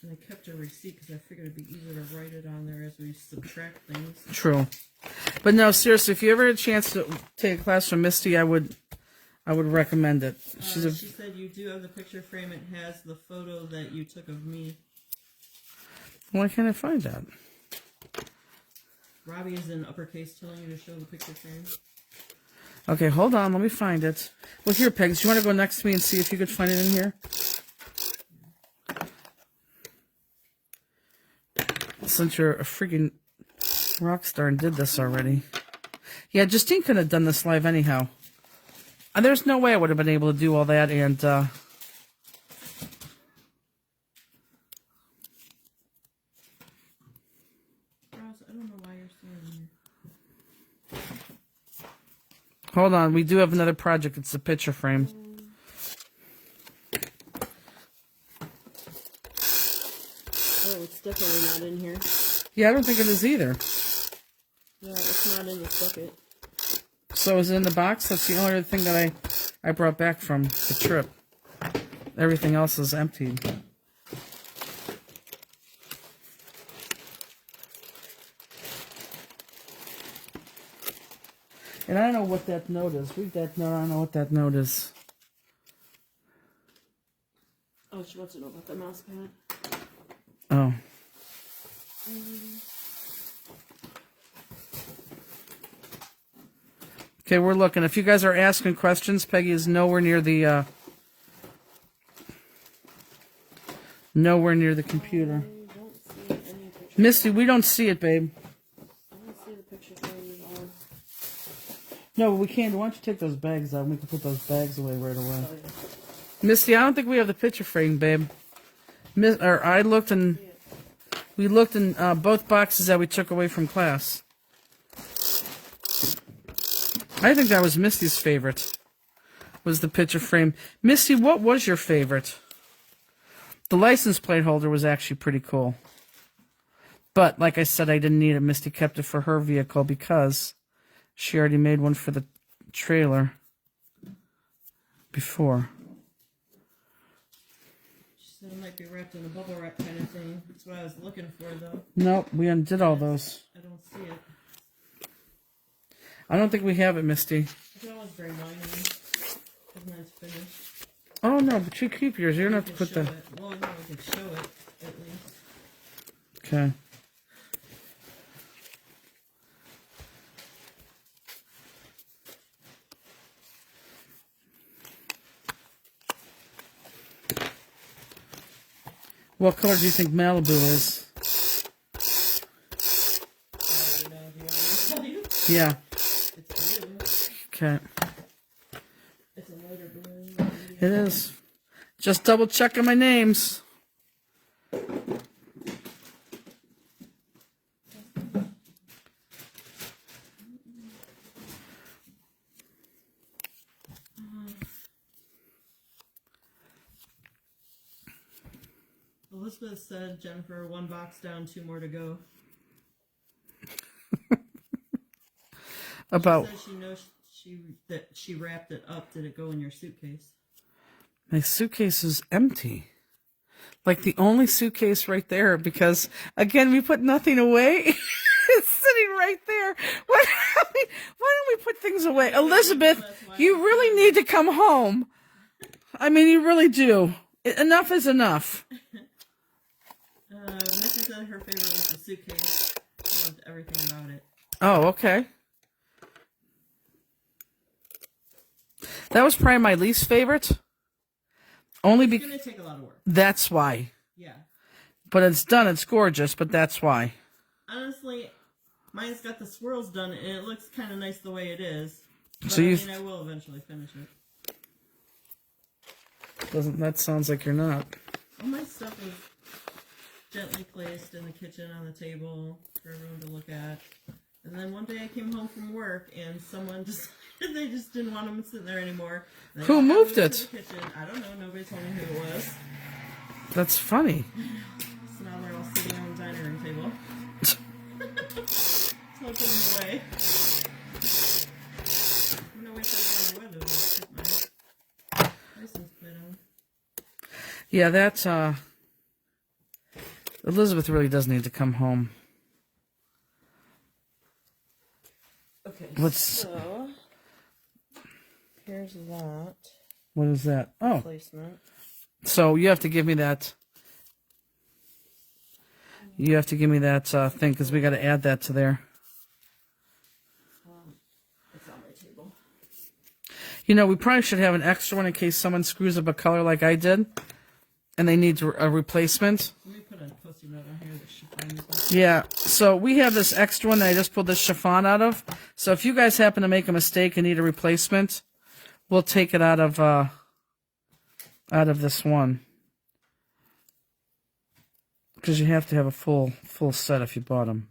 And I kept a receipt because I figured it'd be easier to write it on there as we subtract things. True. But no, seriously, if you ever had a chance to take a class from Misty, I would recommend it. She said you do have the picture frame. It has the photo that you took of me. Why can't I find that? Robbie is in uppercase telling you to show the picture frame. Okay, hold on. Let me find it. Well, here, Pegs, you want to go next to me and see if you could find it in here? Since you're a freaking rock star and did this already. Yeah, Justine couldn't have done this live anyhow. And there's no way I would have been able to do all that and, Ross, I don't know why you're standing here. hold on, we do have another project. It's the picture frame. Oh, it's definitely not in here. Yeah, I don't think it is either. Yeah, it's not in this bucket. So is it in the box? That's the only other thing that I brought back from the trip. Everything else is emptied. And I don't know what that note is. Read that note. I don't know what that note is. Oh, she wants to know about the mouse pad. Oh. Okay, we're looking. If you guys are asking questions, Peggy is nowhere near the computer. I don't see any picture. Misty, we don't see it, babe. I don't see the picture frame at all. No, we can't. Why don't you take those bags out and we can put those bags away right away. Oh, yeah. Misty, I don't think we have the picture frame, babe. I looked and we looked in both boxes that we took away from class. I think that was Misty's favorite, was the picture frame. Misty, what was your favorite? The license plate holder was actually pretty cool. But, like I said, I didn't need it. Misty kept it for her vehicle because she already made one for the trailer before. She said it might be wrapped in a bubble wrap kind of thing. That's what I was looking for, though. Nope, we undid all those. I don't see it. I don't think we have it, Misty. I can always bring mine in. When it's finished. Oh, no, but you keep yours. You don't have to put the... the... Well, no, we can show it, at least. Okay. What color do you think Malibu is? I don't know. Do you want me to tell you? Yeah. It's blue. Okay. It's a lighter blue. It is. Just double checking my names. Elizabeth said, Jennifer, 1 box down, 2 more to go. About She said she knows that she wrapped it up. Did it go in your suitcase? my suitcase is empty. Like the only suitcase right there, because again we put nothing away. It's sitting right there. Why don't we put things away? Elizabeth, you really need to come home. I mean, you really do. Enough is enough. Missy said her favorite was the suitcase. She loved everything about it. Oh, okay. That was probably my least favorite. Only It's because going to take a lot of work. that's why. Yeah. But it's done. It's gorgeous, but that's why. Honestly, mine's got the swirls done, and it looks kind of nice the way it is. But So I you mean, I will eventually finish it. doesn't that sounds like you're not. All my stuff is gently placed in the kitchen on the table for everyone to look at. And then one day I came home from work, and someone just they just didn't want them sitting there anymore. They Who got moved them it? to the kitchen. I don't know. Nobody told me who it was. That's funny. So now they're all sitting on the dining room table. So I put them away. I'm gonna wait till the weather to put my license plate on. Yeah, that's Elizabeth really does need to come home. Okay, What's so here's that what is that? Oh, replacement. so you have to give me that. You have to give me that thing because we got to add that to there. It's on my table. You know, we probably should have an extra one in case someone screws up a color like I did, and they need a replacement. Let me put a post-it note on here that chiffon. Yeah, so we have this extra one that I just pulled this chiffon out of. So if you guys happen to make a mistake and need a replacement, we'll take it out of this one. Because you have to have a full set if you bought them.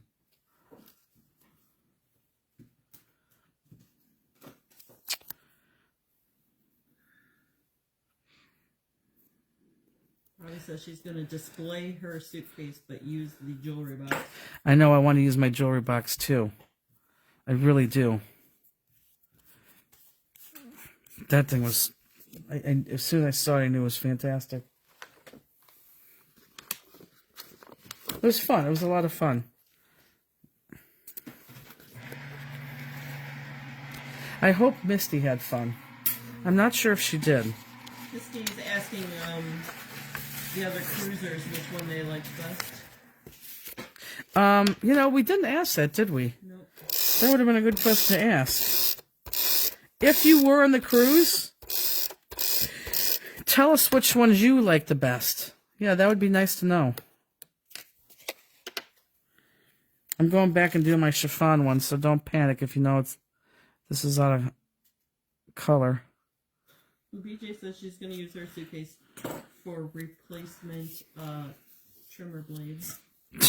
Robbie says she's going to display her suitcase, but use the jewelry box. I know I want to use my jewelry box too. I really do. That thing was, as soon as I saw it, I knew it was fantastic. It was fun. It was a lot of fun. I hope Misty had fun. I'm not sure if she did. Misty's asking the other cruisers which one they liked best. You know, we didn't ask that, did we? Nope. That would have been a good question to ask. If you were on the cruise, tell us which ones you like the best. Yeah, that would be nice to know. I'm going back and doing my chiffon one, so don't panic if you know this is out of color. BJ says she's going to use her suitcase for replacement trimmer blades. You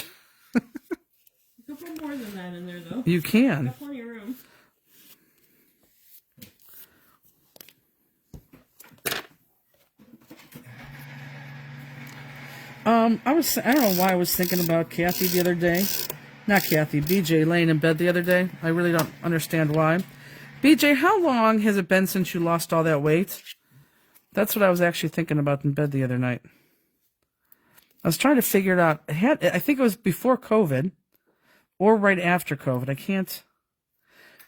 can put more than that in there, though. You can. Got plenty of room. I don't know why I was thinking about Kathy the other day. Not Kathy, BJ laying in bed the other day. I really don't understand why. BJ, how long has it been since you lost all that weight? That's what I was actually thinking about in bed the other night. I was trying to figure it out. I think it was before COVID or right after COVID. I can't.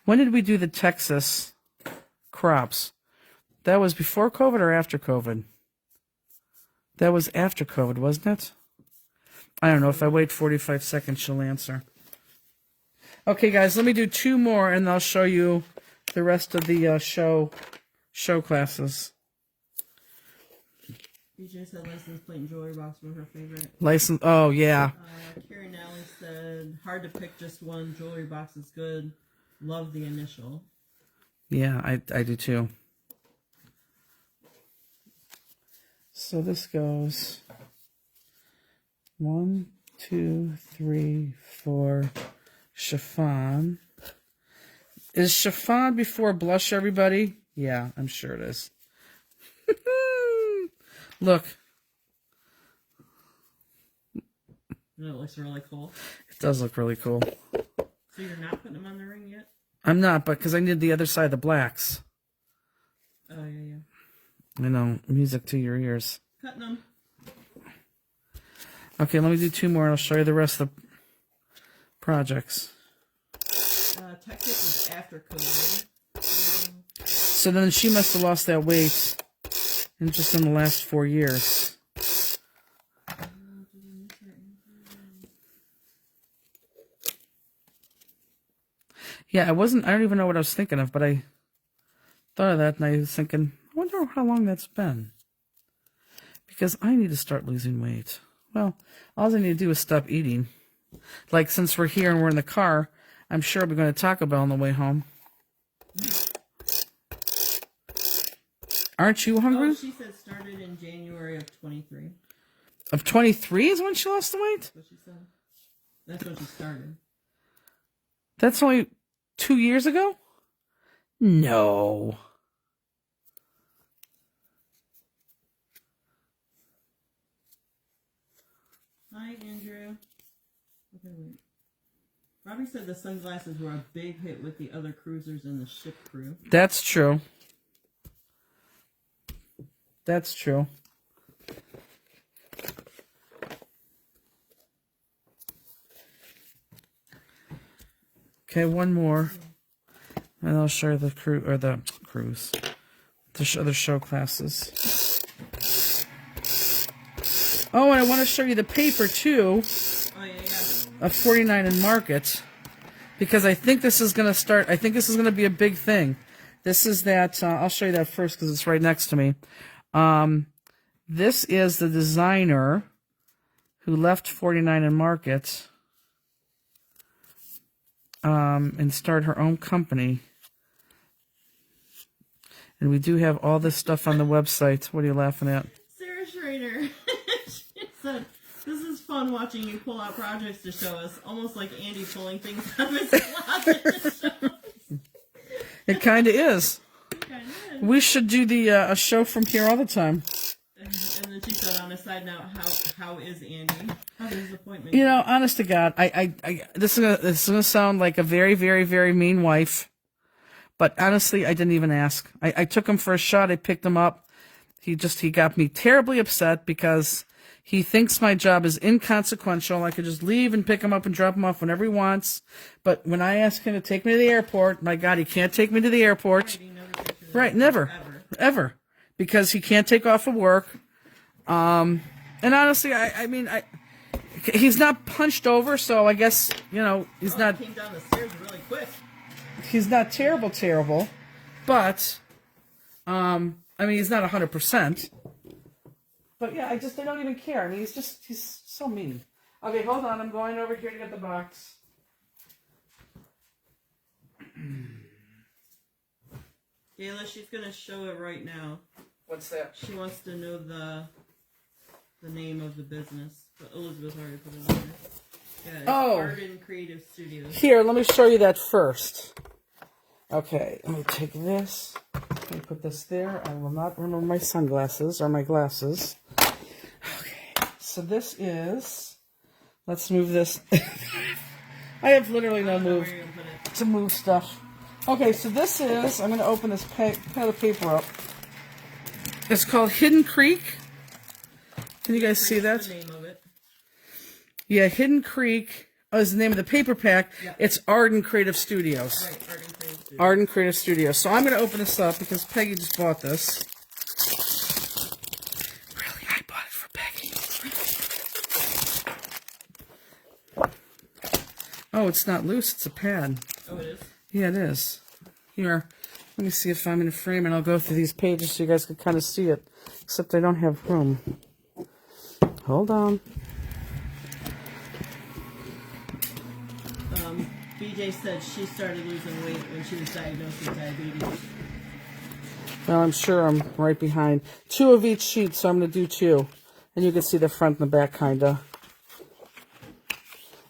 When did we do the Texas crops? That was before COVID or after COVID? That was after COVID, wasn't it? I don't know. If I wait 45 seconds, she'll answer. Okay, guys, let me do 2 more, and I'll show you the rest of the show classes. BJ said license plate and jewelry box were her favorite. License. Oh, yeah. Carrie Nally said, hard to pick just one. Jewelry box is good. Love the initial. Yeah, I do too. So this goes 1, 2, 3, 4. Chiffon. Is chiffon before blush, everybody? Yeah, I'm sure it is. Look. It looks really cool. It does look really cool. So you're not putting them on the ring yet? I'm not, but because I need the other side of the blacks. Oh, yeah. I know, music to your ears. Cutting them. Okay, let me do 2 more and I'll show you the rest of the projects. Tech Tip was after COVID. So then she must have lost that weight in just in the last 4 years. Yeah, I don't even know what I was thinking of, but I thought of that and I was thinking, I wonder how long that's been. Because I need to start losing weight. Well, all I need to do is stop eating. Like, since we're here and we're in the car, I'm sure we're going to Taco Bell on the way home. Aren't you hungry? Oh, she said started in January of 23. Of 23 is when she lost the weight? That's what she said. That's when she started. That's only 2 years ago? No. Hi, Andrew. Okay, wait. Robbie said the sunglasses were a big hit with the other cruisers and the ship crew. That's true. That's true. Okay, one more. And I'll show you the cruise. The other show classes. Oh, and I want to show you the paper, too. Oh, yeah. Of 49 in Market. Because I think this is going to start, I think this is going to be a big thing. This is that, I'll show you that first because it's right next to me. This is the designer who left 49 in Market and started her own company. And we do have all this stuff on the website. What are you laughing at? Sarah Schrader. She said, this is fun watching you pull out projects to show us, almost like Andy pulling things out of his closet to show us. It kind of is. It kind of is. We should do a show from here all the time. And then she said, on a side note, how is Andy? How did his appointment? You know, honest to God, this is gonna sound like a very, very, very mean wife. But honestly, I didn't even ask. I took him for a shot. I picked him up. He got me terribly upset because he thinks my job is inconsequential. I could just leave and pick him up and drop him off whenever he wants. But when I ask him to take me to the airport, my God, he can't take me to the airport. Right, never. Ever. Because he can't take off of work. And honestly, I mean, he's not punched over, so I guess, you know, he's not... He came down the stairs really quick. He's not terrible, but, I mean, he's not 100%. But yeah, I don't even care. I mean, he's so mean. Okay, hold on. I'm going over here to get the box. Gayla, she's going to show it right now. What's that? She wants to know the name of the business. But Elizabeth already put it on there. Yeah, Art and Creative Studios. Here, let me show you that first. Okay, let me take this. Let me put this there. I will not remember my sunglasses or my glasses. Okay, so this is... Let's move this. I have literally no move to move stuff. Okay, so this is... I'm going to open this pile of paper up. It's called Hidden Creek. Can you guys see that? The name of it. Yeah, Hidden Creek is the name of the paper pack. Yeah. It's Art and Creative Studios. Right, Art and Creative Studios. Art and Creative Studios. So I'm going to open this up because Peggy just bought this. Really, I bought it for Peggy. Oh, it's not loose. It's a pad. Oh, it is? Yeah, it is. Here, let me see if I'm in a frame and I'll go through these pages so you guys can kind of see it. Except I don't have room. Hold on. BJ said she started losing weight when she was diagnosed with diabetes. Well, I'm sure I'm right behind. 2 of each sheet, so I'm going to do 2. And you can see the front and the back, kind of.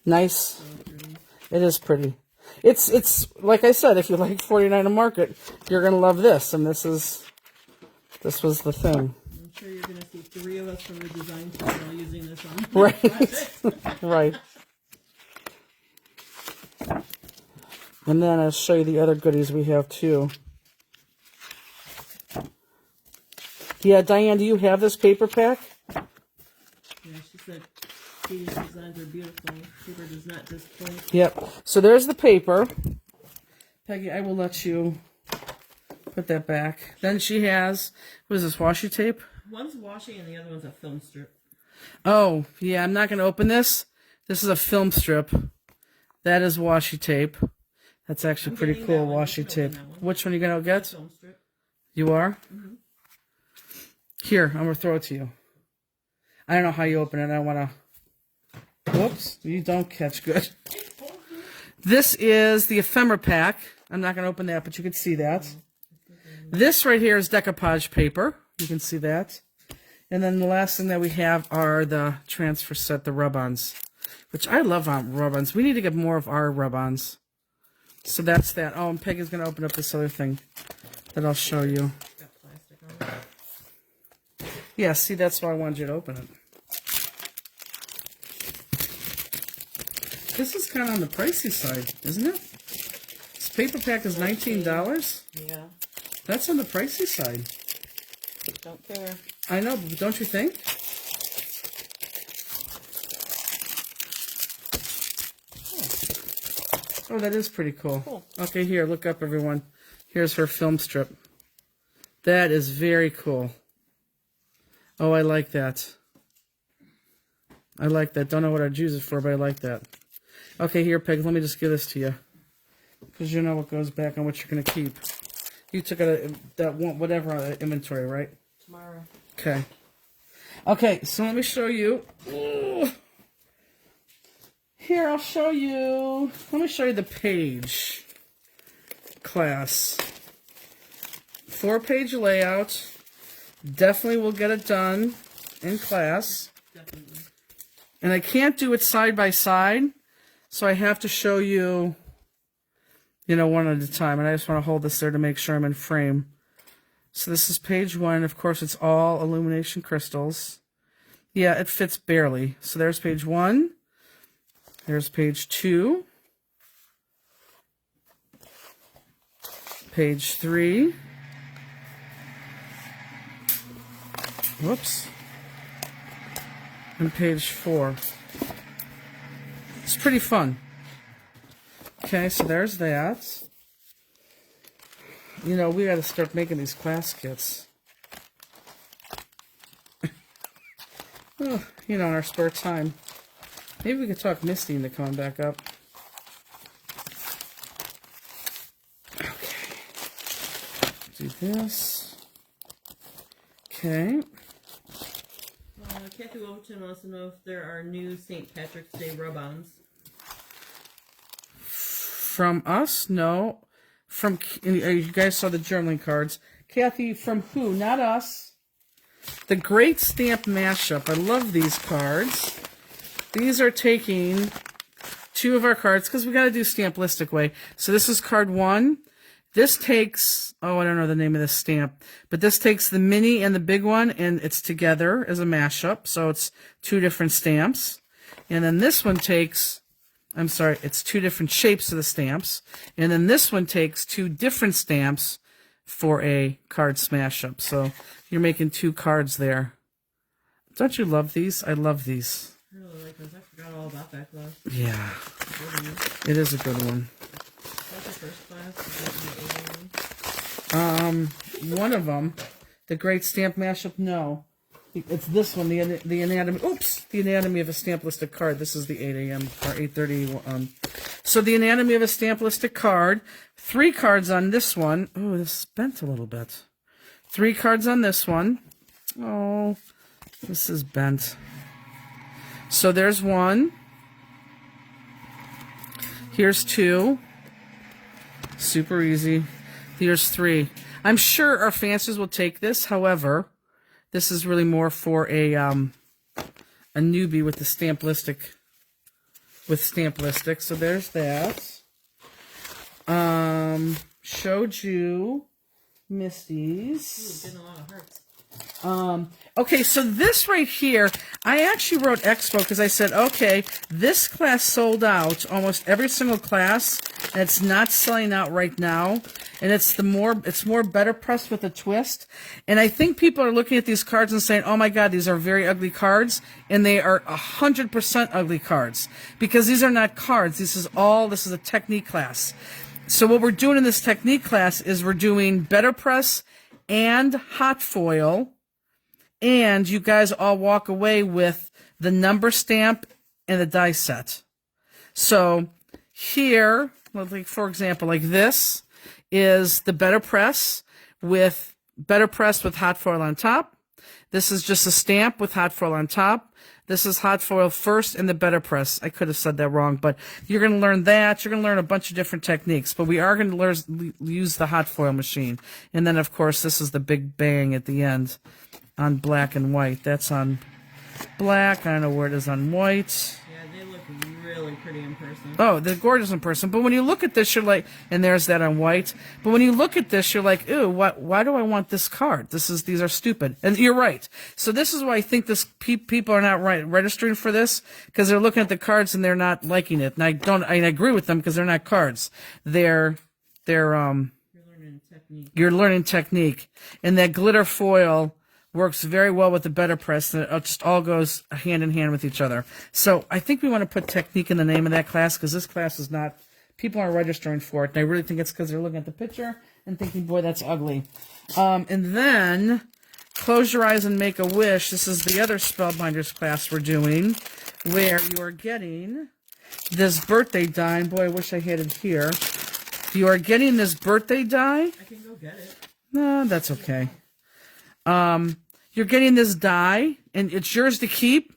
Nice. So pretty. It is pretty. It's like I said, if you like 49 in Market, you're going to love this. And this was the thing. I'm sure you're going to see 3 of us from the design channel using this on Right. Right. And then I'll show you the other goodies we have, too. Yeah, Diane, do you have this paper pack? Yeah, she said Katie's designs are beautiful. Paper does not disappoint. Yep. So there's the paper. Peggy, I will let you put that back. Then she has, what is this, washi tape? One's washi and the other one's a film strip. Oh, yeah, I'm not going to open this. This is a film strip. That is washi tape. That's actually pretty cool, washi tape. Which one are you going to get? Film strip. You are? Mm-hmm. Here, I'm going to throw it to you. I don't know how you open it. I want to... Whoops, you don't catch good. This is the ephemera pack. I'm not going to open that, but you can see that. This right here is decoupage paper. You can see that. And then the last thing that we have are the transfer set, the rub-ons, which I love rub-ons. We need to get more of our rub-ons. So that's that. Oh, and Peggy's going to open up this other thing that I'll show you. Got plastic on it. Yeah, see, that's why I wanted you to open it. This is kind of on the pricey side, isn't it? This paper pack is $19. Yeah. That's on the pricey side. Don't care. I know, but don't you think? Oh, that is pretty cool. Cool. Okay, here, look up, everyone. Here's her film strip. That is very cool. Oh, I like that. I like that. Don't know what I'd use it for, but I like that. Okay, here, Peg, let me just give this to you. Because you know what goes back on what you're going to keep. You took out that one, whatever inventory, right? Tomorrow. Okay. Okay, so let me show you. Ooh. Here, I'll show you. Let me show you the page class. 4-page layout. Definitely will get it done in class. Definitely. And I can't do it side by side, so I have to show you, you know, one at a time. And I just want to hold this there to make sure I'm in frame. So this is page 1. Of course, it's all illumination crystals. Yeah, it fits barely. So there's page 1. There's page 2. Page 3. Whoops. And page 4. It's pretty fun. Okay, so there's that. You know, we got to start making these class kits. Oh, you know, in our spare time. Maybe we could talk Misty into coming back up. Okay. Do this. Okay. Kathy Wilmington wants to know if there are new St. Patrick's Day rub-ons. From us? No. From, you guys saw the journaling cards. Kathy, from who? Not us. The Great Stamp Mashup. I love these cards. These are taking 2 of our cards, because we got to do Stamp-listic way. So this is card 1. This takes, oh, I don't know the name of this stamp, but this takes the mini and the big one, and it's together as a mashup. So it's 2 different stamps. And then this one takes, I'm sorry, it's 2 different shapes of the stamps. And then this one takes 2 different stamps for a card smash up. So you're making 2 cards there. Don't you love these? I love these. I really like those. I forgot all about that class. Yeah. It is a good one. That's the first class. One of them, the Great Stamp Mashup, no. It's this one, the anatomy, oops, the anatomy of a stamp-listed card. This is the 8 a.m. or 8:30. So the anatomy of a stamp-listed card. 3 cards on this one. Oh, this is bent a little bit. 3 cards on this one. Oh, this is bent. So there's 1. Here's 2. Super easy. Here's 3. I'm sure our fanciers will take this. However, this is really more for a newbie with the stamp-listic. So there's that. Showed you Misty's. Ooh, getting a lot of hearts. Okay, so this right here, I actually wrote Expo because I said, okay, this class sold out, almost every single class, and it's not selling out right now. And it's more better pressed with a twist. And I think people are looking at these cards and saying, oh my God, these are very ugly cards. And they are 100% ugly cards. Because these are not cards. This is a technique class. So what we're doing in this technique class is we're doing better press and hot foil. And you guys all walk away with the number stamp and the die set. So here, like for example, like this is the better press with hot foil on top. This is just a stamp with hot foil on top. This is hot foil first and the better press. I could have said that wrong, but you're going to learn that. You're going to learn a bunch of different techniques, but we are going to use the hot foil machine. And then, of course, this is the big bang at the end on black and white. That's on black. I don't know where it is on white. Yeah, they look really pretty in person. Oh, they're gorgeous in person. But when you look at this, you're like, and there's that on white. But when you look at this, you're like, ew, why do I want this card? These are stupid. And you're right. So this is why I think people are not registering for this, because they're looking at the cards and they're not liking it. And I agree with them because they're not cards. You're learning technique. You're learning technique. And that glitter foil works very well with the better press, and it just all goes hand in hand with each other. So I think we want to put technique in the name of that class, because this class is not people are registering for it. And I really think it's because they're looking at the picture and thinking, boy, that's ugly. And then Close Your Eyes and Make a Wish. This is the other Spellbinders class we're doing, where you're getting this birthday die. And boy, I wish I had it here. You are getting this birthday die. I can go get it. No, that's okay. You're getting this die, and it's yours to keep,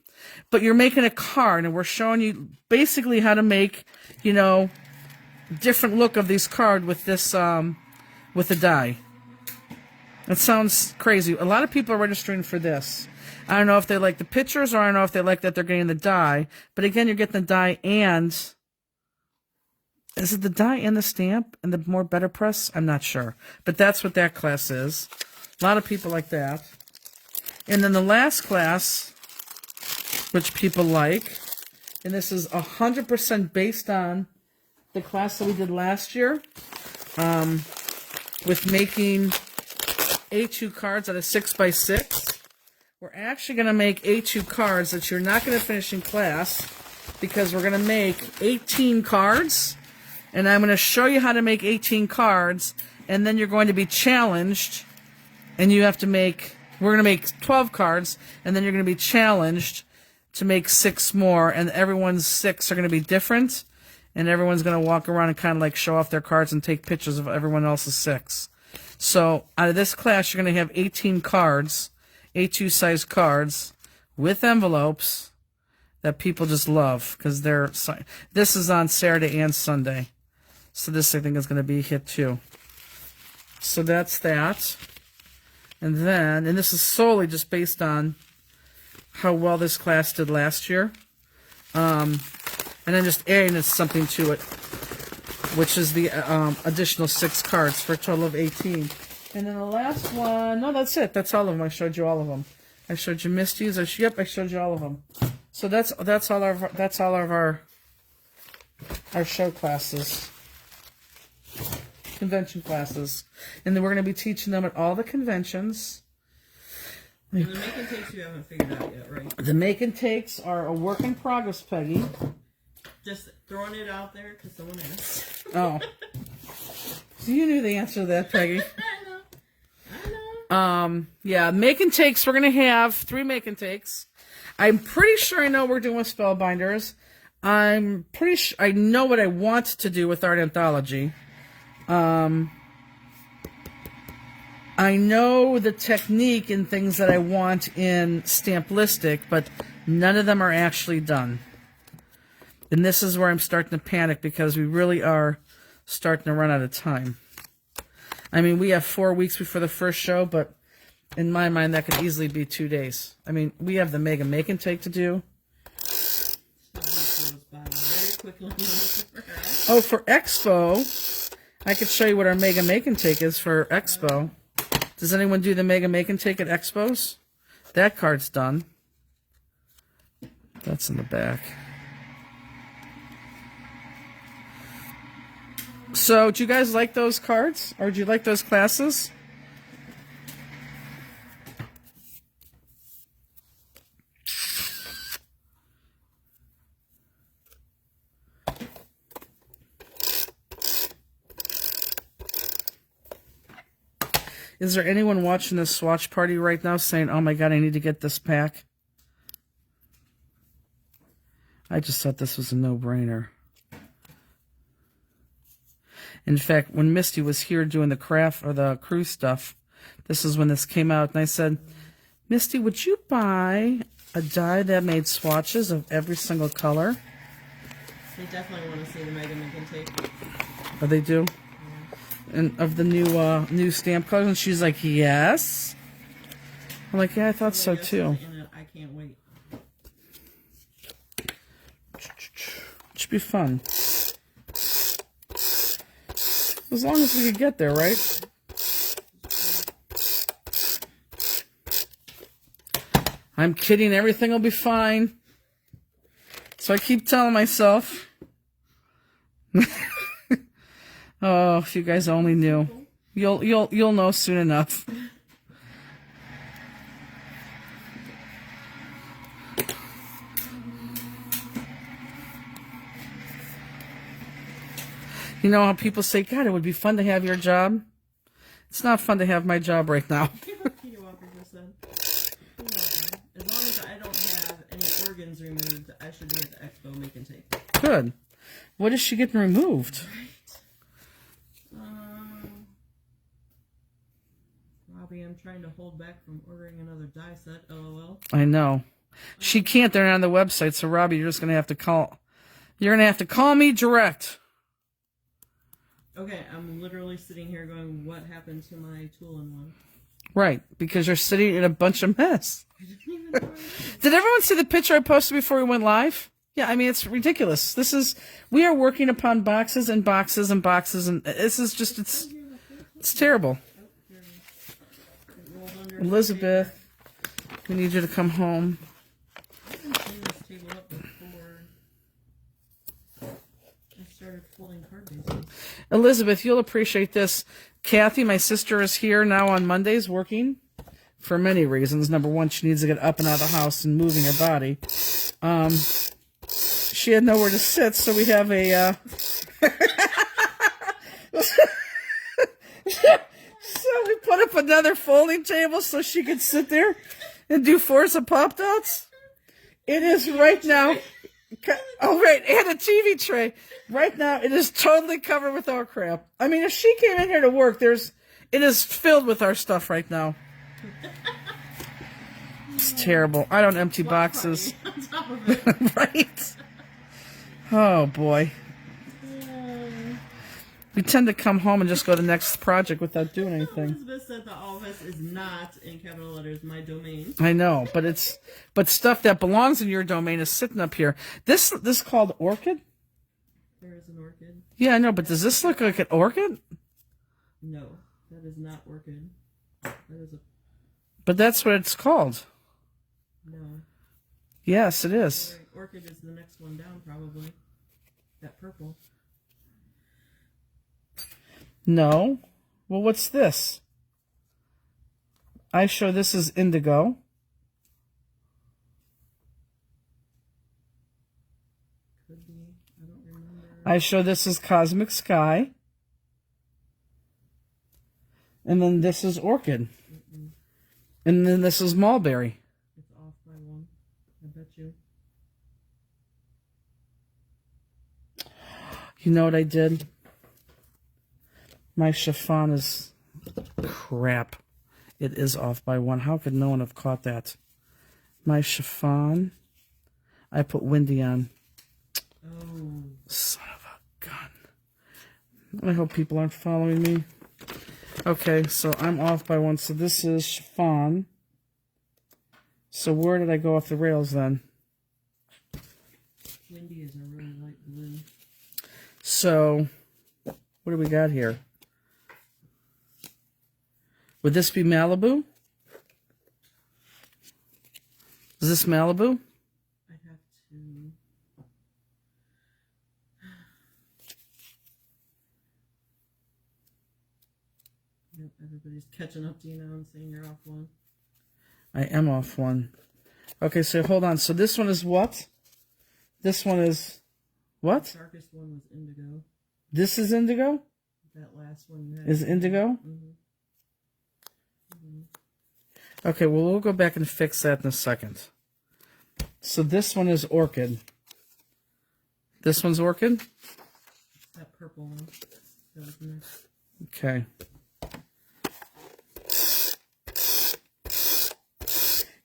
but you're making a card, and we're showing you basically how to make, you know, different look of these cards with this, with the die. It sounds crazy. A lot of people are registering for this. I don't know if they like the pictures, or I don't know if they like that they're getting the die, but again, you're getting the die and... Is it the die and the stamp and the more better press? I'm not sure. But that's what that class is. A lot of people like that. And then the last class, which people like, and this is 100% based on the class that we did last year, with making A2 cards out of 6x6. We're actually going to make A2 cards that you're not going to finish in class, because we're going to make 18 cards. And I'm going to show you how to make 18 cards, and then you're going to be challenged, and you have to make, we're going to make 12 cards, and then you're going to be challenged to make 6 more, and everyone's 6 are going to be different, and everyone's going to walk around and kind of like show off their cards and take pictures of everyone else's 6. So out of this class, you're going to have 18 cards, A2 size cards, with envelopes that people just love, because they're, this is on Saturday and Sunday. So this, I think, is going to be a hit, too. So that's that. And then, and this is solely just based on how well this class did last year. And then just adding something to it, which is the additional 6 cards for a total of 18. And then the last one, no, that's it. That's all of them. I showed you all of them. I showed you Misty's. Yep, I showed you all of them. So that's all of our show classes. Convention classes, and then we're going to be teaching them at all the conventions. And the make and takes you haven't figured out yet, right? The make and takes are a work in progress, Peggy. Just throwing it out there because someone asked. Oh, so you knew the answer to that, Peggy. I know. Yeah, make and takes. We're going to have 3 make and takes. I'm pretty sure I know what we're doing with Spellbinders. I'm pretty sure I know what I want to do with Art Anthology. I know the technique and things that I want in Stamplistic, but none of them are actually done. And this is where I'm starting to panic, because we really are starting to run out of time. I mean, we have 4 weeks before the first show, but in my mind, that could easily be 2 days. I mean, we have the Mega Make and Take to do. Oh, for Expo, I could show you what our Mega Make and Take is for Expo. Does anyone do the Mega Make and Take at Expos? That card's done. That's in the back. So, do you guys like those cards? Or do you like those classes? Is there anyone watching this Swatch Party right now saying, oh my god, I need to get this pack? I just thought this was a no-brainer. In fact, when Misty was here doing the craft or the cruise stuff, this is when this came out, and I said, Misty, would you buy a die that made swatches of every single color? They definitely want to see the Mega Make and Take. Oh, they do? And of the new stamp colors, and she's like, yes. I'm like, yeah, I thought so too. I can't wait. It should be fun. As long as we could get there, right? I'm kidding, everything will be fine. So I keep telling myself. Oh, if you guys only knew. You'll know soon enough. You know how people say, God, it would be fun to have your job? It's not fun to have my job right now. Kitty Walker just said. You're welcome. As long as I don't have any organs removed, I should be at the expo making tape. Good. What is she getting removed? Robbie, I'm trying to hold back from ordering another die set, LOL. I know. She can't. They're not on the website. So, Robbie, you're just going to have to call. You're going to have to call me direct. Okay, I'm literally sitting here going, what happened to my tool-in-one? Right, because you're sitting in a bunch of mess. I didn't even know. Did everyone see the picture I posted before we went live? Yeah, I mean, it's ridiculous. We are working upon boxes and boxes and boxes, and this is just, it's terrible. Elizabeth, we need you to come home. I haven't cleaned this table up before I started folding card bases. Elizabeth, you'll appreciate this. Kathy, my sister, is here now on Mondays working for many reasons. Number one, she needs to get up and out of the house and moving her body. She had nowhere to sit, so we have a... So we put up another folding table so she could sit there and do Forza Pop-Dots. It is right now... Oh, right, and a TV tray. Right now, it is totally covered with our crap. I mean, if she came in here to work, it is filled with our stuff right now. It's terrible. I don't empty boxes. On top of it. Right? Oh, boy. We tend to come home and just go to the next project without doing anything. Elizabeth said the office is not, in capital letters, my domain. I know, but stuff that belongs in your domain is sitting up here. This called orchid? There is an orchid. Yeah, I know, but does this look like an orchid? No, that is not orchid. That is a... But that's what it's called. No. Yes, it is. Right. Orchid is the next one down, probably. That purple. No. Well, what's this? I show this is indigo. Could be. I don't remember. I show this is cosmic sky. And then this is orchid. And then this is mulberry. It's off by one. I bet you. You know what I did? My chiffon is crap. It is off by one. How could no one have caught that? My chiffon, I put Windy on. Oh. Son of a gun. I hope people aren't following me. Okay, so I'm off by one. So this is chiffon. So where did I go off the rails then? Windy is a really light blue. So, what do we got here? Would this be Malibu? Is this Malibu? I'd have to... Yep, everybody's catching up to you now and saying you're off one. I am off one. Okay, so hold on. So this one is what? This one is what? The darkest one was indigo. This is indigo? That last one you had. Is indigo? Mm-hmm. Okay, well, we'll go back and fix that in a second. So this one is orchid. This one's orchid? That purple one. That was next. Okay.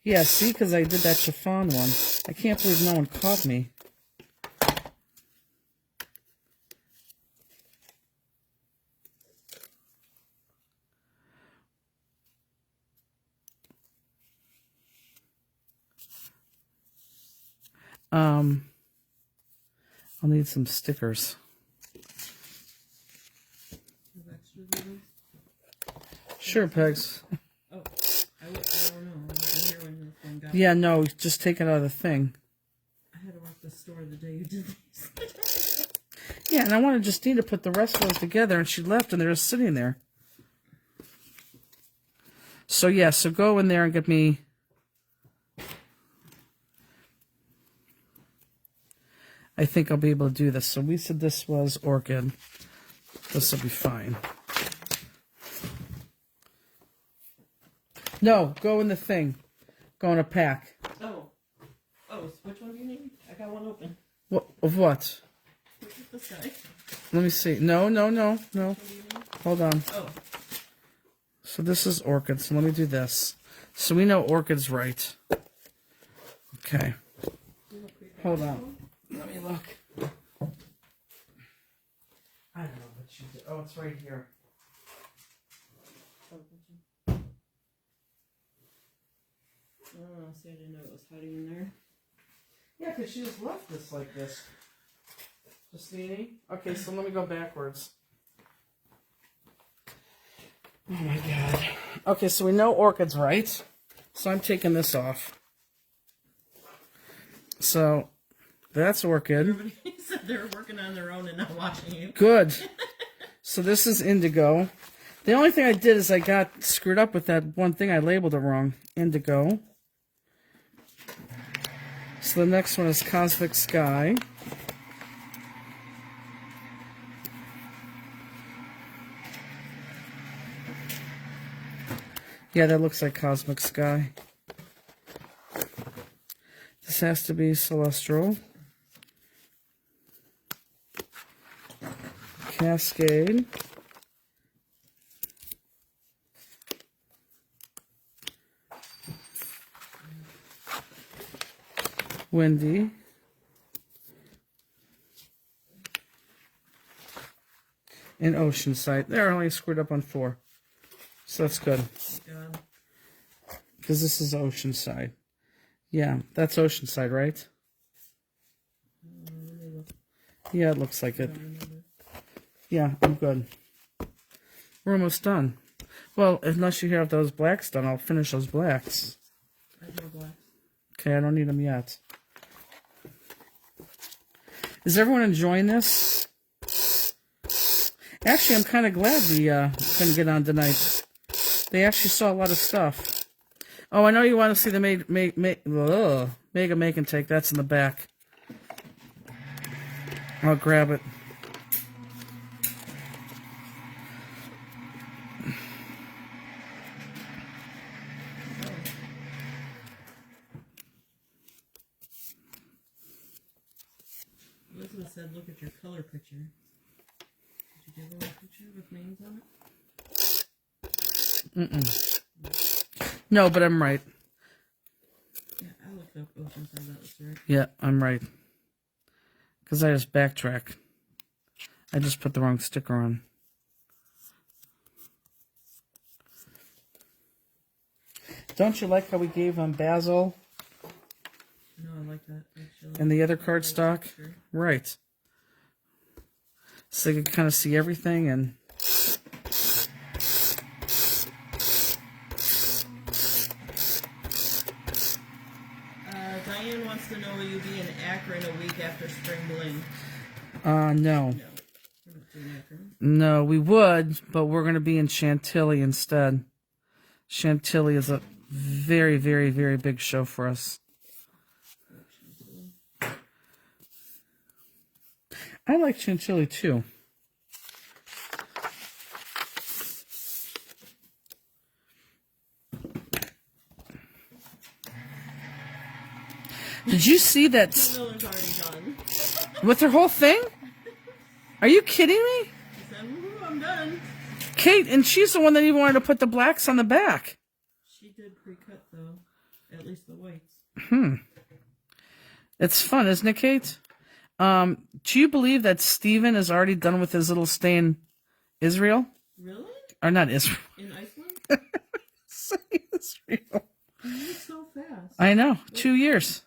Yeah, see, because I did that chiffon one. I can't believe no one caught me. I'll need some stickers. Have extras of these? Sure, Pegs. Oh, I don't know. I wasn't here when this one got. Yeah, no, just take it out of the thing. I had to work the store the day you did these. Yeah, and I wanted Justine to put the rest of those together, and she left, and they're just sitting there. So, yeah, so go in there and get me... I think I'll be able to do this. So we said this was orchid. This will be fine. No, go in the thing. Go in a pack. Oh. Oh, so which one do you need? I got one open. What? Of what? Which is this guy? Let me see. No. What do you need? Hold on. Oh. So this is orchid. So let me do this. So we know orchid's right. Okay. Hold on. Let me look. I don't know what you did. Oh, it's right here. Oh, see, I didn't know it was hiding in there. Yeah, because she just left this like this. Justine? Okay, so let me go backwards. Oh my god. Okay, so we know orchid's right. So I'm taking this off. So that's orchid. Everybody said they were working on their own and not watching you. Good. So this is indigo. The only thing I did is I got screwed up with that one thing. I labeled it wrong. Indigo. So the next one is Cosmic Sky. Yeah, that looks like Cosmic Sky. This has to be Celestial. Cascade. Windy. And Oceanside. They're only screwed up on 4. So that's good. God. Because this is Oceanside. Yeah, that's Oceanside, right? Yeah, it looks like it. Yeah, I'm good. We're almost done. Well, unless you have those blacks done, I'll finish those blacks. I have no blacks. Okay, I don't need them yet. Is everyone enjoying this? Actually, I'm kind of glad we couldn't get on tonight. They actually saw a lot of stuff. Oh, I know you want to see the Mega Make and Take. That's in the back. I'll grab it. Elizabeth said, look at your color picture. Did you give her a picture with names on it? Mm-mm. No, but I'm right. Yeah, I looked up Oceanside, that was right. Yeah, I'm right. Because I just backtrack. I just put the wrong sticker on. Don't you like how we gave them Basil No, I like that, actually. and the other cardstock? Right. So they can kind of see everything and... Diane wants to know, will you be in Akron a week after Spring Bling? No. No, we're not doing Akron. No, we would, but we're going to be in Chantilly instead. Chantilly is a very, very, very big show for us. I like Chantilly too. Did you see that Miller's already done. with her whole thing? Are you kidding me? I said, woohoo, I'm done. Kate, and she's the one that even wanted to put the blacks on the back. She did pre-cut, though. At least the whites. It's fun, isn't it, Kate? Do you believe that Steven is already done with his little stay in Israel? Really? Or not Israel. In Iceland? Say Israel. You moved so fast. I know. 2 years.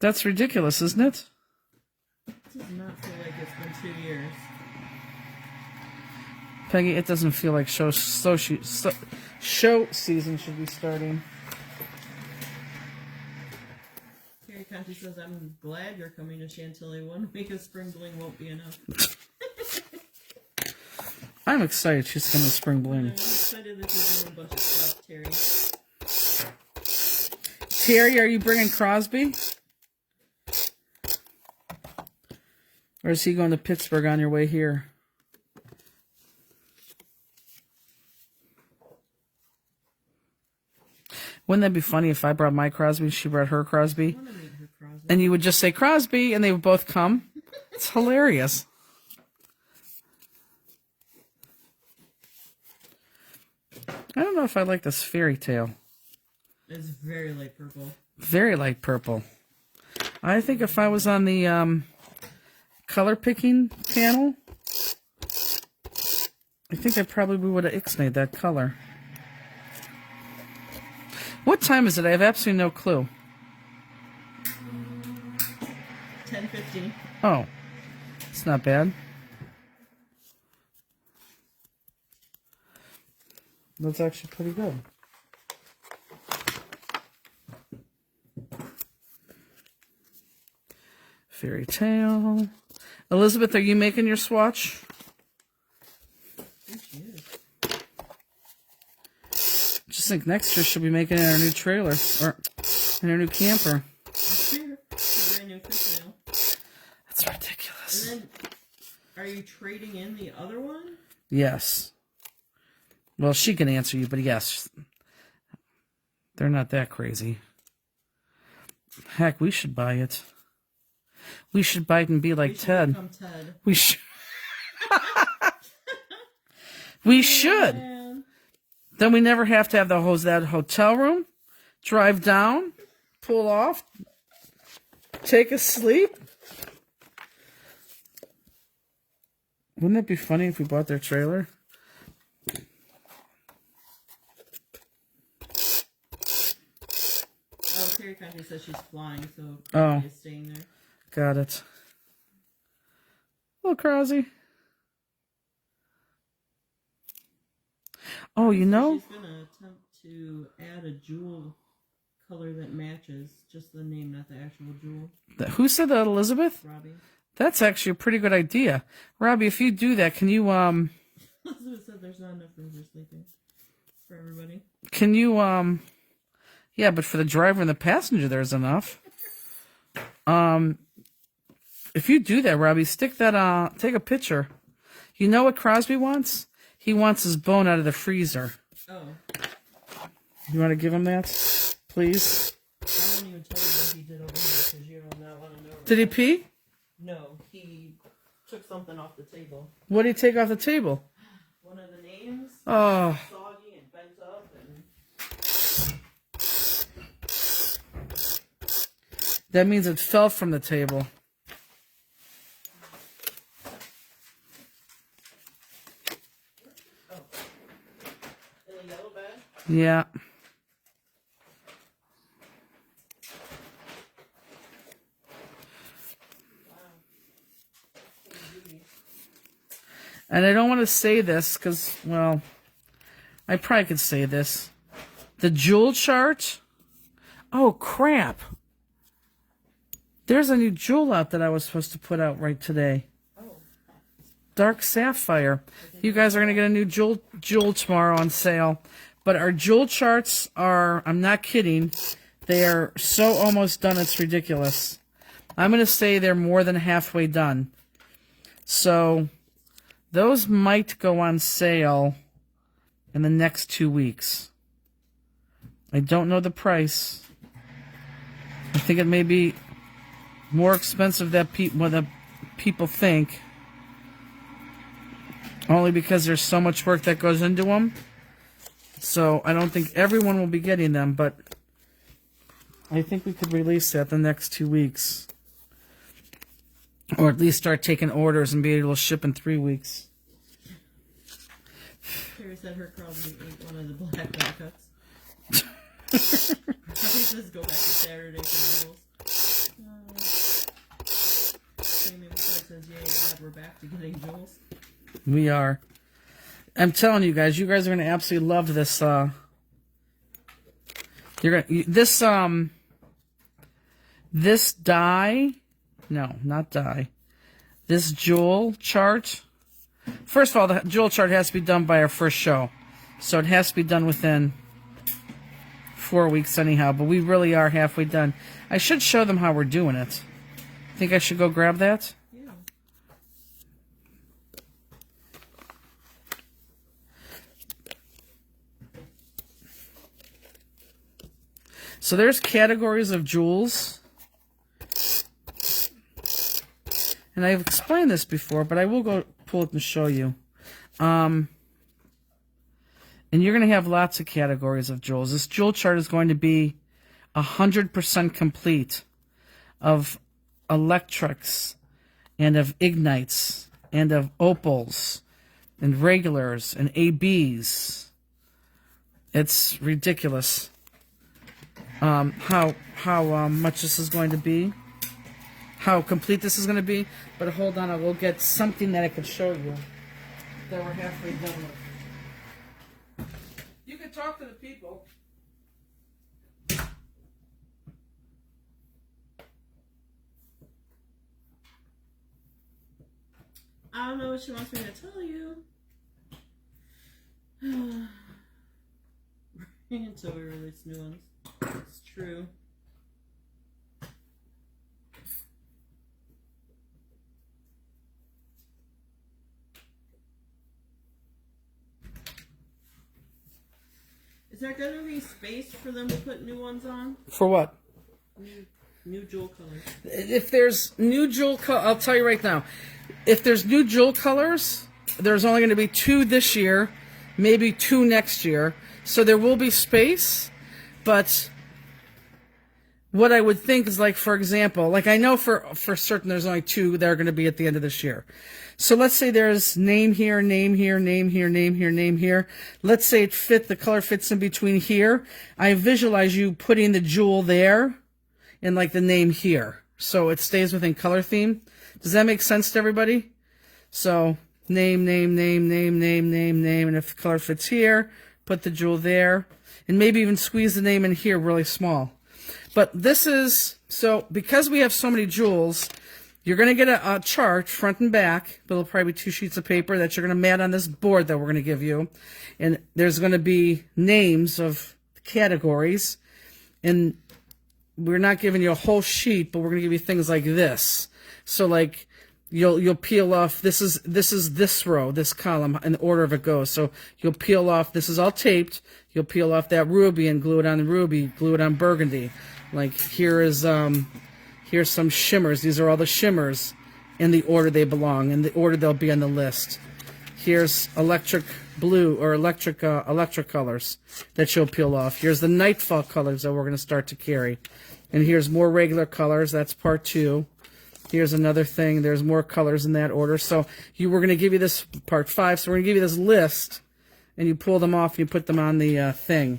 That's ridiculous, isn't it? It does not feel like it's been 2 years. Peggy, it doesn't feel like show season should be starting. Carrie Conti says, I'm glad you're coming to Chantilly. 1 week of Spring Bling won't be enough. I'm excited she's coming to Spring I'm Bling. excited that you're doing a bunch of stuff, Terry. Terry, are you bringing Crosby? Or is he going to Pittsburgh on your way here? Wouldn't that be funny if I brought my Crosby and she brought her Crosby? I want to meet her Crosby. And you would just say Crosby and they would both come? It's hilarious. I don't know if I like this fairy tale. It's very light purple. Very light purple. I think if I was on the color picking panel, I think I probably would have ixnayed that color. What time is it? I have absolutely no clue. 10:50. Oh, it's not bad. That's actually pretty good. Fairy tale. Elizabeth, are you making your swatch? I think she is. Just think next year she'll be making it in our new trailer or in our new camper. Here, a brand new fifth nail. That's ridiculous. And then, are you trading in the other one? Yes. Well, she can answer you, but yes. They're not that crazy. Heck, we should buy it. We should buy it and be like Ted. Become Ted. We should. We should. Man. Then we never have to have that hotel room. Drive down, pull off, take a sleep. Wouldn't it be funny if we bought their trailer? Oh, Terry Conti says she's flying, so Oh. is staying there. Got it. Little Crosby. Oh, you know? She's gonna attempt to add a jewel color that matches, just the name, not the actual jewel. Who said that, Elizabeth? Robbie. That's actually a pretty good idea. Robbie, if you do that, can you, Elizabeth said there's not enough room for sleeping for everybody. can you, yeah, but for the driver and the passenger, there's enough. If you do that, Robbie, stick that, take a picture. You know what Crosby wants? He wants his bone out of the freezer. Oh, You want to give him that, please? I won't even tell you what he did over here because you do not want to know. Did he pee? No, he took something off the table. What did he take off the table? One of the names, Oh, soggy and bent up, and that means it fell from the table. in a yellow bag. Yeah. And I don't want to say this because, well, I probably could say this. The jewel chart. Oh, crap. There's a new jewel out that I was supposed to put out right today. Oh, Dark Sapphire. You guys are going to get a new jewel tomorrow on sale. But our jewel charts are, I'm not kidding, they are so almost done it's ridiculous. I'm going to say they're more than halfway done. So those might go on sale in the next 2 weeks. I don't know the price. I think it may be more expensive than what the people think. Only because there's so much work that goes into them. So I don't think everyone will be getting them, but I think we could release that the next 2 weeks. Or at least start taking orders and be able to ship in 3 weeks. Terry said her Crosby ate one of the black backups. Probably says go back to Saturday for jewels. Jamie says, yay, glad we're back to getting jewels. We are. I'm telling you guys are going to absolutely love this. This die. No, not die. This jewel chart. First of all, the jewel chart has to be done by our first show. So it has to be done within 4 weeks anyhow. But we really are halfway done. I should show them how we're doing it. Think I should go grab that? Yeah. So there's categories of jewels. And I've explained this before, but I will go pull it and show you. And you're going to have lots of categories of jewels. This jewel chart is going to be 100% complete of electrics and of ignites and of opals and regulars and ABs. It's ridiculous how much this is going to be, how complete this is going to be. But hold on, I will get something that I could show you that we're halfway done with. You can talk to the people. I don't know what she wants me to tell you. Until we release new ones. It's true. Is there going to be space for them to put new ones on? For what? New jewel colors. If there's new jewel color, I'll tell you right now. If there's new jewel colors, there's only going to be 2 this year, maybe 2 next year. So there will be space, but what I would think is, like, for example, like I know for certain there's only 2 that are going to be at the end of this year. So let's say there's name here, name here, name here, name here, name here. Let's say the color fits in between here. I visualize you putting the jewel there and like the name here. So it stays within color theme. Does that make sense to everybody? So name, name, name, name, name, name, name. And if the color fits here, put the jewel there. And maybe even squeeze the name in here really small. But this is, so because we have so many jewels, you're going to get a chart front and back, but it'll probably be 2 sheets of paper that you're going to mat on this board that we're going to give you. And there's going to be names of categories. And we're not giving you a whole sheet, but we're going to give you things like this. So like you'll peel off, this is this row, this column, in the order of it goes. So you'll peel off, this is all taped. You'll peel off that ruby and glue it on the ruby, glue it on burgundy. Like here's some shimmers. These are all the shimmers in the order they belong, in the order they'll be on the list. Here's electric blue or electric colors that you'll peel off. Here's the nightfall colors that we're going to start to carry. And here's more regular colors. That's part 2. Here's another thing. There's more colors in that order. So we're going to give you this part 5. So we're going to give you this list, and you pull them off and you put them on the thing.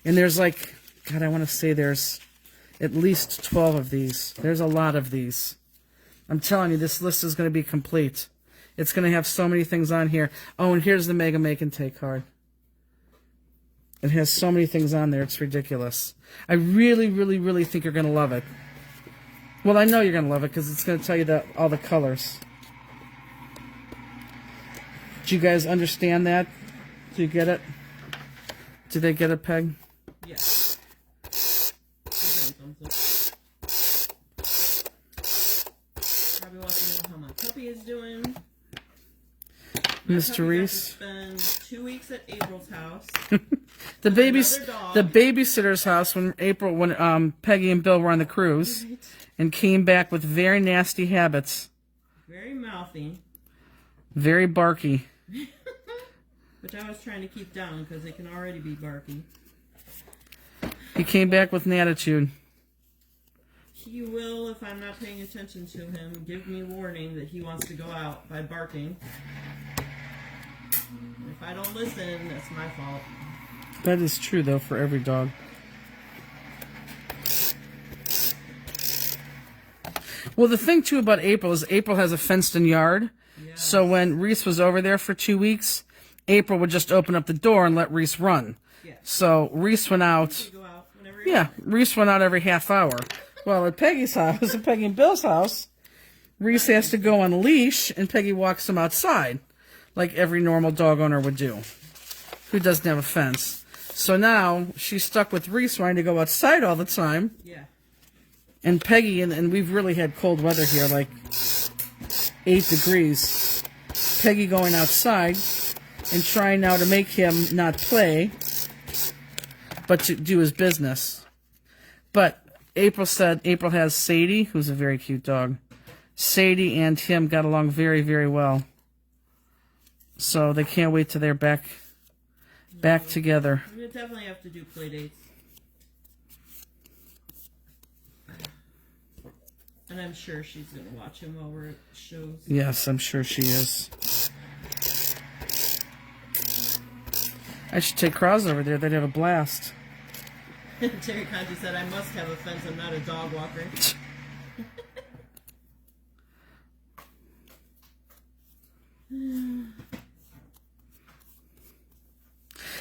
And there's like, God, I want to say there's at least 12 of these. There's a lot of these. I'm telling you, this list is going to be complete. It's going to have so many things on here. Oh, and here's the Mega Make and Take card. It has so many things on there. It's ridiculous. I really, really, really think you're going to love it. Well, I know you're going to love it because it's going to tell you all the colors. Do you guys understand that? Do you get it? Do they get it, Peg? Yes. Probably wants to know how my puppy is doing. Mr. Reese. Spend 2 weeks at April's house. the babysitter's house when Peggy and Bill were on the cruise, right, and came back with very nasty habits. Very mouthy. Very barky. Which I was trying to keep down because they can already be barky. He came back with an attitude. He will, if I'm not paying attention to him, give me warning that he wants to go out by barking. If I don't listen, that's my fault. That is true, though, for every dog. Well, the thing, too, about April is April has a fenced-in yard. Yes. So when Reese was over there for 2 weeks, April would just open up the door and let Reese run. Yes. So Reese went out. Reese went out every half hour. Well, at Peggy's house, at Peggy and Bill's house, Reese has to go on a leash, and Peggy walks him outside, like every normal dog owner would do, who doesn't have a fence. So now she's stuck with Reese wanting to go outside all the time. Yeah. And Peggy, and we've really had cold weather here, like 8 degrees. Peggy going outside and trying now to make him not play, but to do his business. But April has Sadie, who's a very cute dog. Sadie and him got along very, very well. So they can't wait till they're back together. We definitely have to do play dates. And I'm sure she's going to watch him while we're at shows. Yes, I'm sure she is. I should take Cross over there. They'd have a blast. Terry Conti said, I must have a fence. I'm not a dog walker.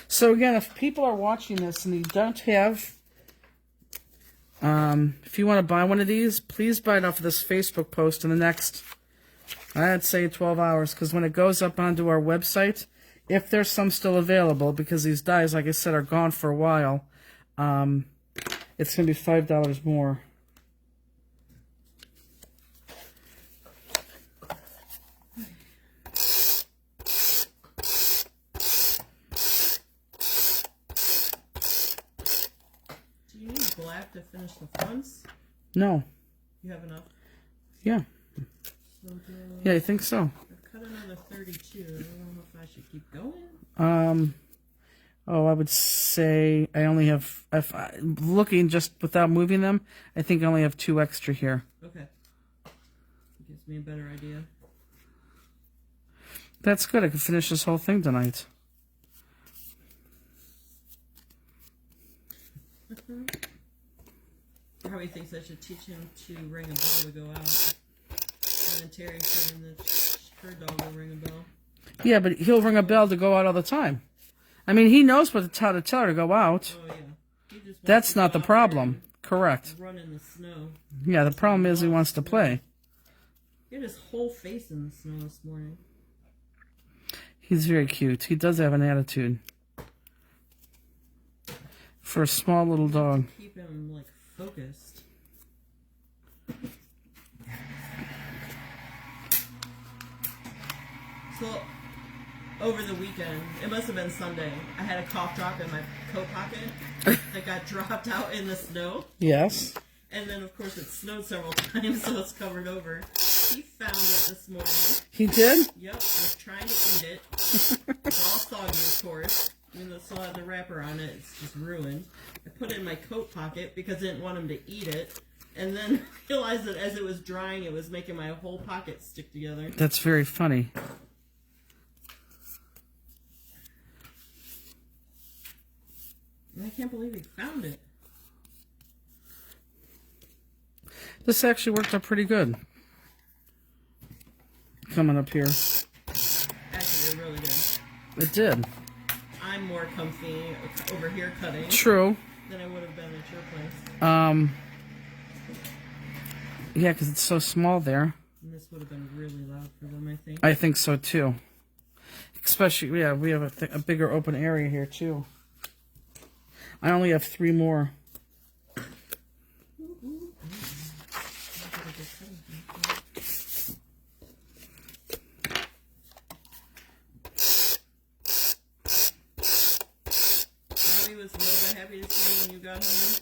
So again, if people are watching this and you don't have, if you want to buy one of these, please buy it off of this Facebook post in the next, I'd say 12 hours, because when it goes up onto our website, if there's some still available, because these dyes, like I said, are gone for a while, it's going to be $5 more. Do you need black to finish the fronts? No. You have enough? Yeah. So Yeah, I think so. I've cut another 32. I don't know if I should keep going. Oh, I would say I only have, looking just without moving them, I think I only have 2 extra here. Okay. Gives me a better idea. That's good. I can finish this whole thing tonight. Probably thinks I should teach him to ring a bell to go out. And then Terry's saying that her dog will ring a bell. Yeah, but he'll ring a bell to go out all the time. I mean, he knows how to tell her to go out. Oh, yeah. He just wants That's to not go the out problem. there Correct. and run in the snow. Yeah, the problem is he wants to play. He had his whole face in the snow this morning. He's very cute. He does have an attitude. For a small little dog. Keep him, like, focused. So, over the weekend, it must have been Sunday, I had a cough drop in my coat pocket that got dropped out in the snow. Yes. And then, of course, it snowed several times, so it's covered over. He found it this morning. He did? Yep, was trying to eat it. It's all soggy, of course. Even though it still had the wrapper on it, it's just ruined. I put it in my coat pocket because I didn't want him to eat it. And then realized that as it was drying, it was making my whole pocket stick together. That's very funny. And I can't believe he found it. This actually worked out pretty good. Coming up here. Actually, it really did. It did. I'm more comfy over here cutting True. than I would have been at your place. Yeah, because it's so small there. And this would have been really loud for them, I think. I think so, too. Especially, yeah, we have a bigger open area here, too. I only have 3 more. Robbie was mega happy to see you when you got home.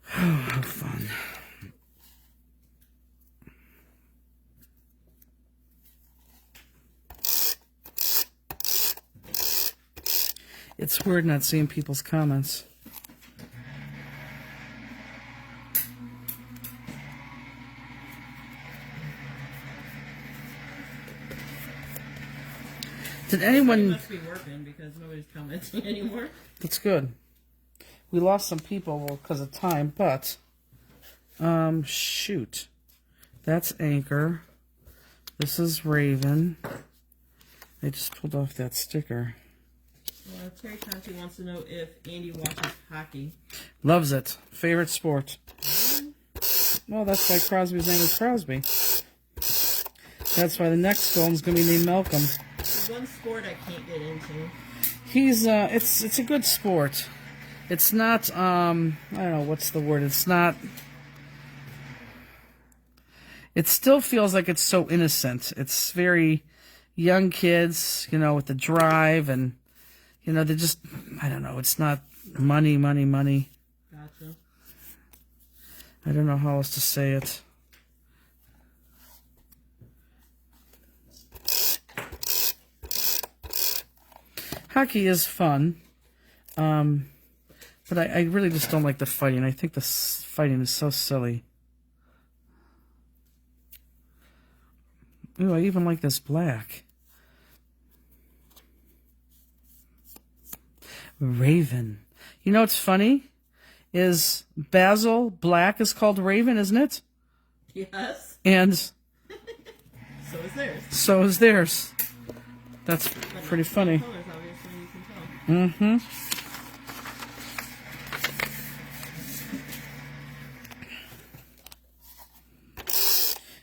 How fun. It's weird not seeing people's comments. Did It anyone... must be working because nobody's commenting anymore. That's good. We lost some people because of time, but... shoot. That's Anchor. This is Raven. I just pulled off that sticker. Well, Terry Conti wants to know if Andy watches hockey. Loves it. Favorite sport. Well, that's why Crosby's name is Crosby. That's why the next one's going to be named Malcolm. The one sport I can't get into. He's, it's a good sport. It's not, I don't know, what's the word? It's not, it still feels like it's so innocent. It's very young kids, you know, with the drive and, you know, they're just, I don't know, it's not money. Gotcha. I don't know how else to say it. Hockey is fun, but I really just don't like the fighting. I think the fighting is so silly. Ooh, I even like this black. Raven. You know what's funny? Is Basil Black is called Raven, isn't it? Yes. And so is theirs. So is theirs. That's pretty funny. Colors, obviously, you can tell. Mm-hmm.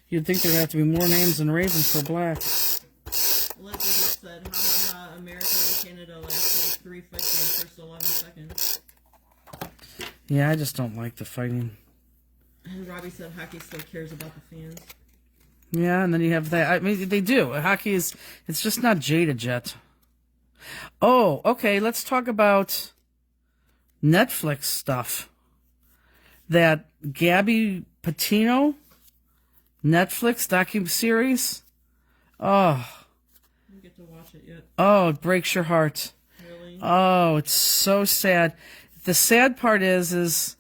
You'd think there'd have to be more names than Raven for black. Leslie just said, ha ha ha, America and Canada lasted 3 fights in the first 11 seconds. Yeah, I just don't like the fighting. And Robbie said hockey still cares about the fans. Yeah, and then you have that. I mean, they do. Hockey is, it's just not jaded yet. Oh, okay, let's talk about Netflix stuff. That Gabby Petito Netflix docu-series. Oh. I didn't get to watch it yet. Oh, it breaks your heart. Really? Oh, it's so sad. The sad part is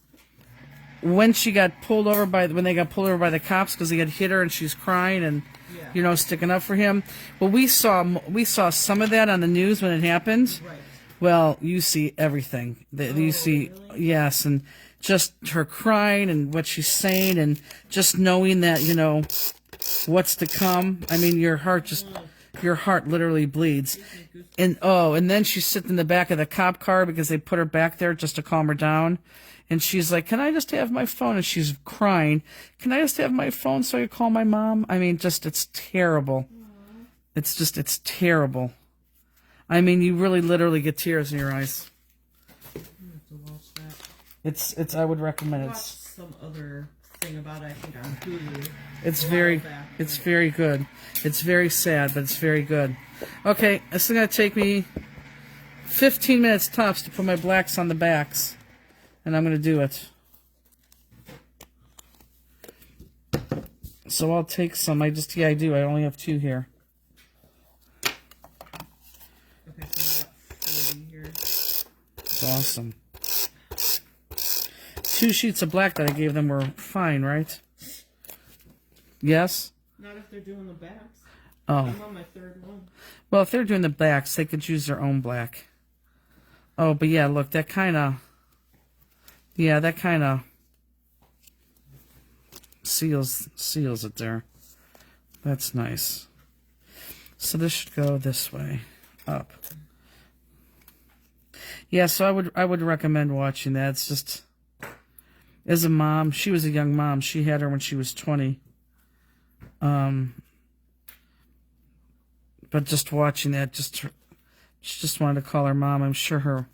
when she got pulled over when they got pulled over by the cops because he had hit her and she's crying and Yeah. you know, sticking up for him. Well, we saw some of that on the news when it happened. Right. Well, you see everything. You see, really? yes, and just her crying and what she's saying and just knowing that, you know, what's to come. I mean, your heart literally bleeds. And then she's sitting in the back of the cop car because they put her back there just to calm her down. And she's like, can I just have my phone? And she's crying. Can I just have my phone so I can call my mom? I mean, just, it's terrible. Aww. It's terrible. I mean, you really literally get tears in your eyes. I have to watch that. I would recommend I it. watched some other thing about it, I think, on Hulu. It's very good. It's very sad, but it's very good. Okay, this is going to take me 15 minutes tops to put my blacks on the backs. And I'm going to do it. So I'll take some. I do. I only have 2 here. Okay, so I got 40 here. That's awesome. 2 sheets of black that I gave them were fine, right? Yes? Not if they're doing the backs. Oh. I'm on my 3rd one. Well, if they're doing the backs, they could use their own black. Oh, but yeah, look, that kind of seals it there. That's nice. So this should go this way, up. Yeah, so I would recommend watching that. It's just, as a mom, she was a young mom. She had her when she was 20. But just watching that, she just wanted to call her mom. I'm sure her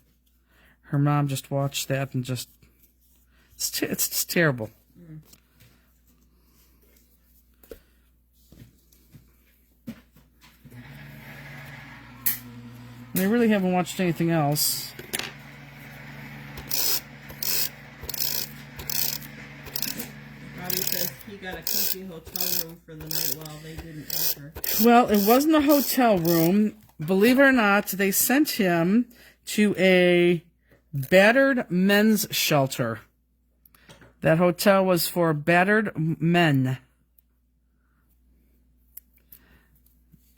mom just watched that and just, it's just terrible. Mm. And I really haven't watched anything else. Robbie says he got a comfy hotel room for the night while they didn't enter. Well, it wasn't a hotel room. Believe it or not, they sent him to a battered men's shelter. That hotel was for battered men.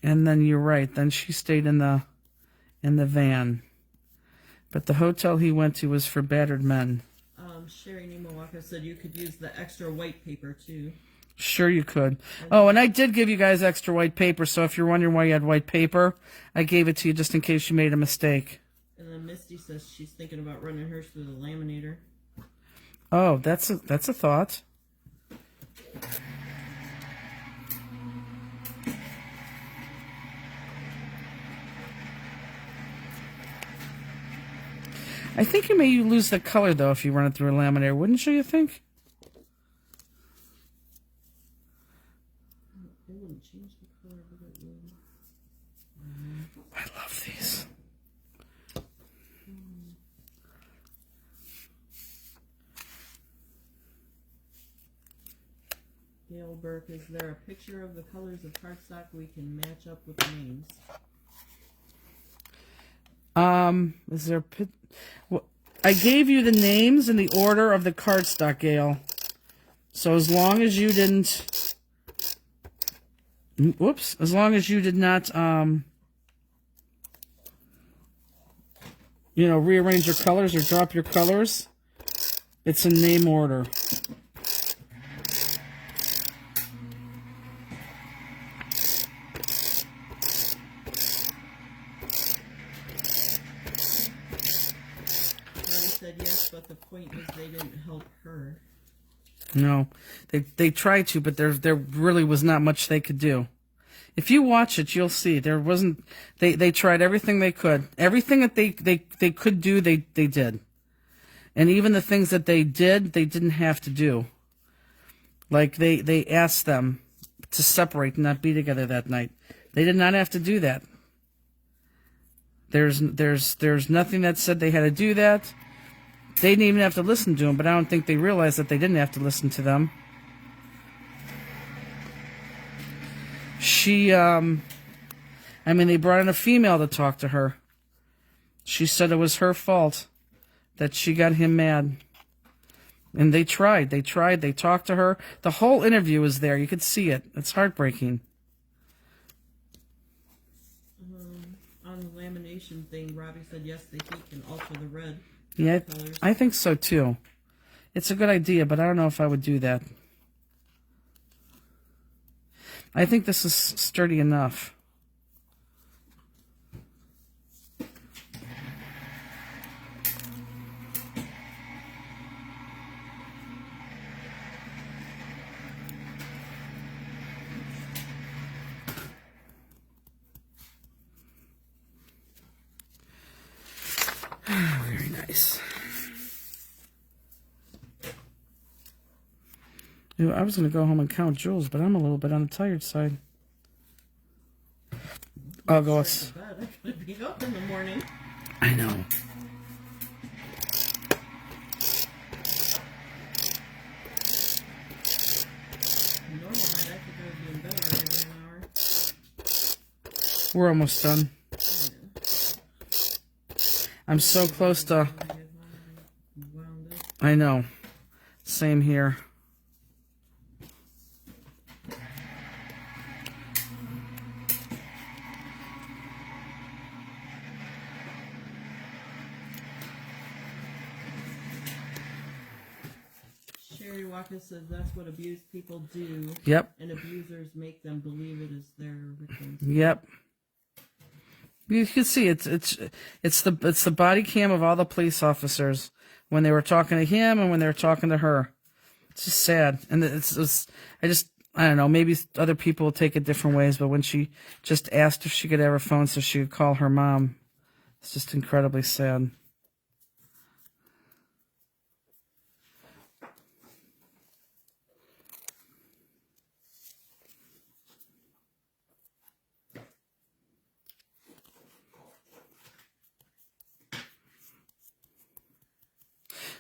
And then you're right. Then she stayed in the van. But the hotel he went to was for battered men. Sherry Nemowaka said you could use the extra white paper too. Sure you could. Oh, and I did give you guys extra white paper, so if you're wondering why you had white paper, I gave it to you just in case you made a mistake. And then Misty says she's thinking about running hers through the laminator. Oh, that's a thought. I think you may lose the color, though, if you run it through a laminator, wouldn't you think? It wouldn't change the color, but it would. I love these. Gail Burke, is there a picture of the colors of cardstock we can match up with the names? Is there well, I gave you the names in the order of the cardstock, Gail. So as long as you didn't, whoops, as long as you did not, you know, rearrange your colors or drop your colors, it's in name order. Said yes, but the point is they didn't help her. No, they tried to, but there really was not much they could do. If you watch it, you'll see there wasn't. They tried everything they could, everything that they could do, they did, and even the things that they did, they didn't have to do. Like they asked them to separate and not be together that night. They did not have to do that. There's nothing that said they had to do that. They didn't even have to listen to him, but I don't think they realized that they didn't have to listen to them. They brought in a female to talk to her. She said it was her fault that she got him mad. And they tried, they talked to her. The whole interview was there. You could see it. It's heartbreaking. On the lamination thing, Robbie said yes, they can alter the red. Yeah, I think so too. It's a good idea, but I don't know if I would do that. I think this is sturdy enough. Very nice. You know, I was going to go home and count jewels, but I'm a little bit on the tired side. I'll go. I could be up in the morning. I know. Normal, I think I would be in bed already in an hour. We're almost done. I'm so close to... I know. Same here. Sherry Walker says that's what abused people do. Yep. And abusers make them believe it is their victims. Yep. You can see it's the body cam of all the police officers when they were talking to him and when they were talking to her. It's just sad, and I don't know. Maybe other people will take it different ways, but when she just asked if she could have her phone so she could call her mom, it's just incredibly sad.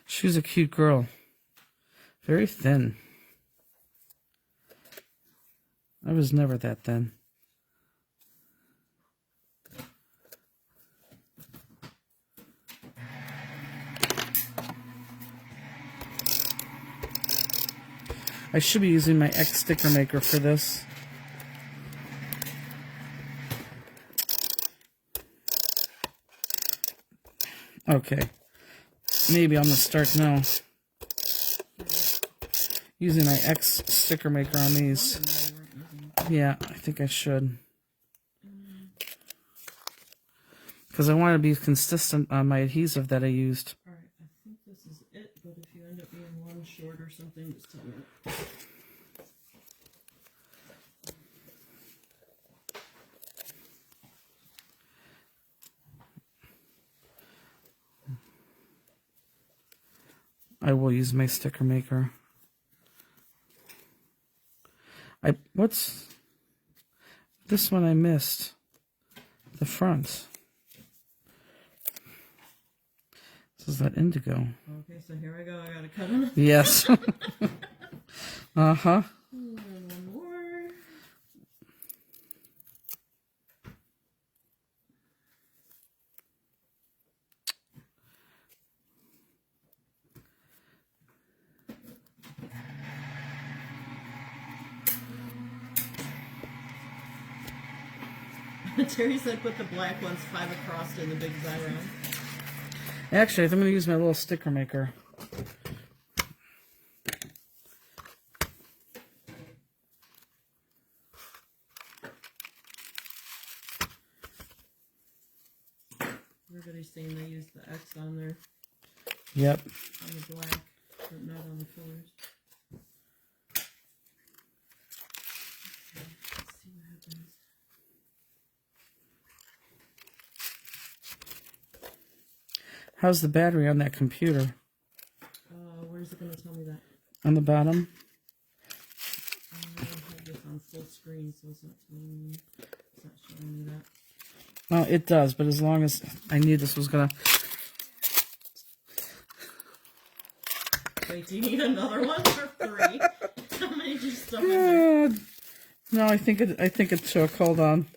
She was a cute girl. Very thin. I was never that thin. I should be using my X sticker maker for this. Okay. Maybe I'm going to start now. Using my X sticker maker on these. Yeah, I think I should. because I want to be consistent on my adhesive that I used. All right, I think this is it, but if you end up being one short or something, just tell me. I will use my sticker maker. What's this one I missed? The front. This is that indigo. Okay, so here I go. I gotta cut them. Yes. Uh-huh. And one more. Terry said put the black ones 5 across in the big Xyron. Actually, I'm going to use my little sticker maker. Everybody's saying they use the X on their Yep. on the black, but not on the fillers. Let's see what happens. How's the battery on that computer? Where's it going to tell me that? On the bottom? I don't have this on full screen, so it's not telling me. It's not showing me that. Well, it does, but as long as I knew this was going to... Wait, do you need another one or 3? How many did you stuff in there? No, I think it took. Hold on.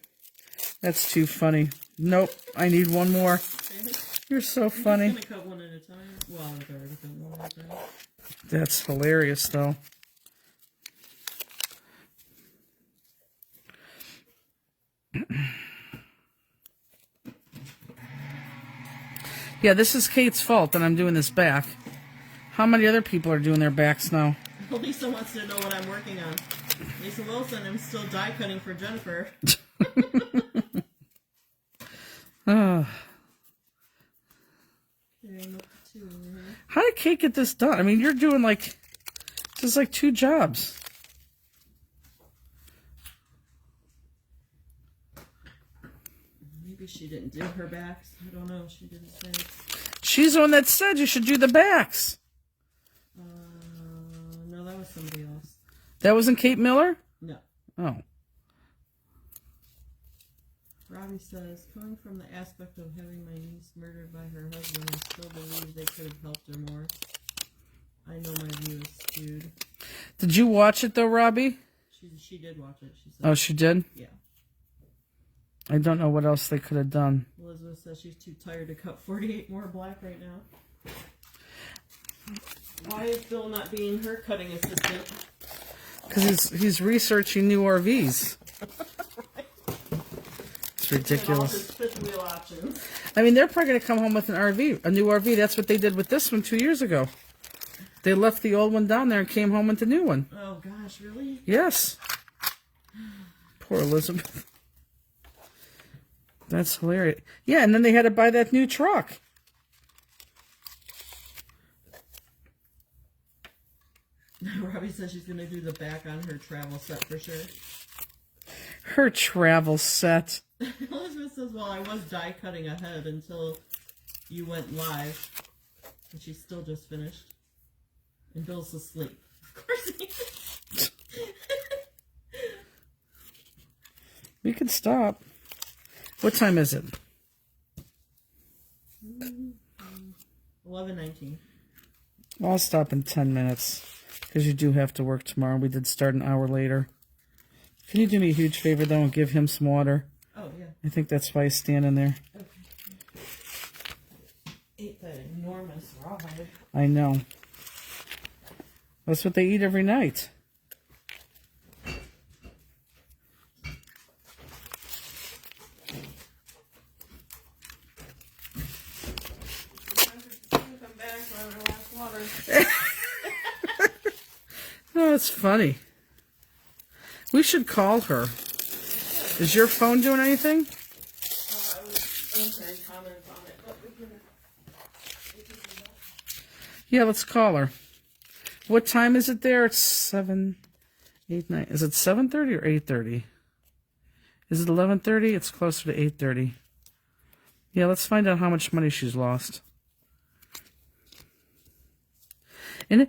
That's too funny. Nope, I need one more. Okay. You're so I'm funny. just gonna cut one at a time. Well, I've already cut one at a time. That's hilarious, though. Yeah, this is Kate's fault that I'm doing this back. How many other people are doing their backs now? Lisa wants to know what I'm working on. Lisa Wilson, I'm still die cutting for Jennifer. Oh. Okay, I'm up to 2 over here. How did Kate get this done? I mean, you're doing like, this is like 2 jobs. Maybe she didn't do her backs. I don't know. She didn't say. She's the one that said you should do the backs. No, that was somebody else. That wasn't Kate Miller? No. Oh. Robbie says, coming from the aspect of having my niece murdered by her husband, I still believe they could have helped her more. I know my view is skewed. Did you watch it though, Robbie? She did watch it. She said. Oh, she did? Yeah. I don't know what else they could have done. Elizabeth says she's too tired to cut 48 more black right now. Why is Bill not being her cutting assistant? Because he's researching new RVs. It's ridiculous. All his fifth wheel options. I mean, they're probably going to come home with an RV, a new RV. That's what they did with this one 2 years ago. They left the old one down there and came home with the new one. Oh gosh, really? Yes. Poor Elizabeth. That's hilarious. Yeah, and then they had to buy that new truck. Robbie says she's going to do the back on her travel set for sure. Her travel set. Elizabeth says, well, I was die cutting ahead until you went live. And she's still just finished. And Bill's asleep. Of course he is. We could stop. What time is it? 11:19. Well, I'll stop in 10 minutes. Because you do have to work tomorrow. We did start an hour later. Can you do me a huge favor, though, and give him some water? Oh, yeah. I think that's why he's standing there. Okay. Ate that enormous rawhide. I know. That's what they eat every night. Come back on our last water. Oh, that's funny. We should call her. Is your phone doing anything? answer any comments on it, but we can do that. Yeah, let's call her. What time is it there? It's 7, 8, 9. Is it 7:30 or 8:30? Is it 11:30? It's closer to 8:30. Yeah, let's find out how much money she's lost. And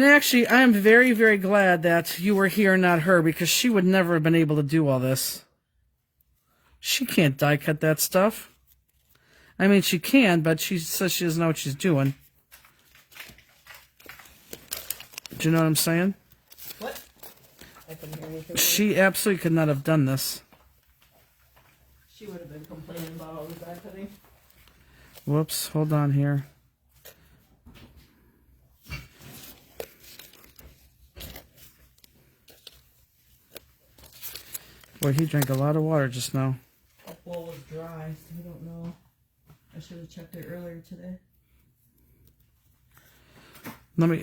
actually, I am very, very glad that you were here, not her, because she would never have been able to do all this. She can't die cut that stuff. I mean, she can, but she says she doesn't know what she's doing. Do you know what I'm saying? What? I couldn't hear anything. She absolutely could not have done this. She would have been complaining about all the back cutting. Whoops, hold on here. Boy, he drank a lot of water just now. The bowl was dry, so I don't know. I should have checked it earlier today.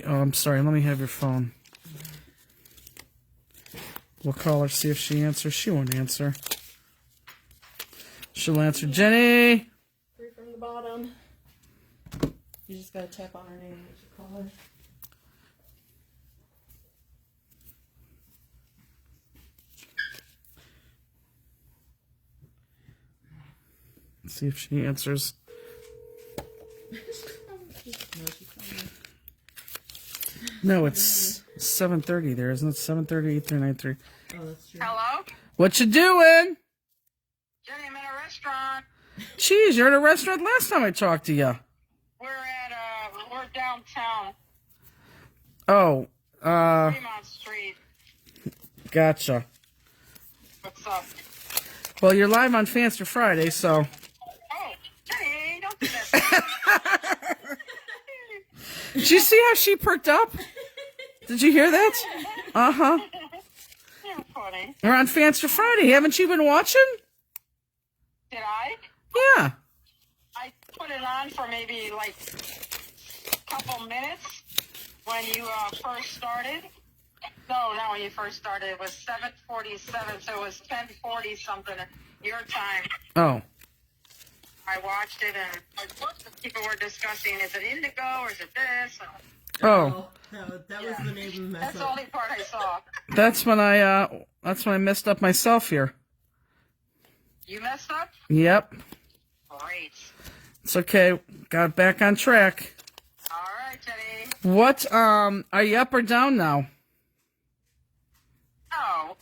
I'm sorry, let me have your phone. We'll call her, see if she answers. She won't answer. She'll answer, Jenny! Three from the bottom. You just gotta tap on her name and you call her. See if she answers. No, it's 7:30 there, isn't it? 7:30, 8:30, 9:30. Oh, that's true. Hello? What you doing? Jenny, I'm in a restaurant. Jeez, you're at a restaurant last time I talked to you. We're downtown, Oh, Fremont Street. gotcha. What's up? Well, you're live on Fanster Friday, so. Oh, Jenny, don't do that. Did you see how she perked up? Did you hear that? Uh-huh. You're funny. We're on Fanster Friday. Haven't you been watching? Did I? Yeah. I put it on for maybe like a couple minutes when you first started. No, not when you first started. It was 7:47, so it was 10:40 something your time. Oh. I watched it and the people were discussing, is it indigo or is it this? Oh. That was the name of the mess That's the up. only part I saw. That's when I messed up myself here. You messed up? Yep. Great. It's okay. Got back on track. All right, Jenny. What, are you up or down now? Oh,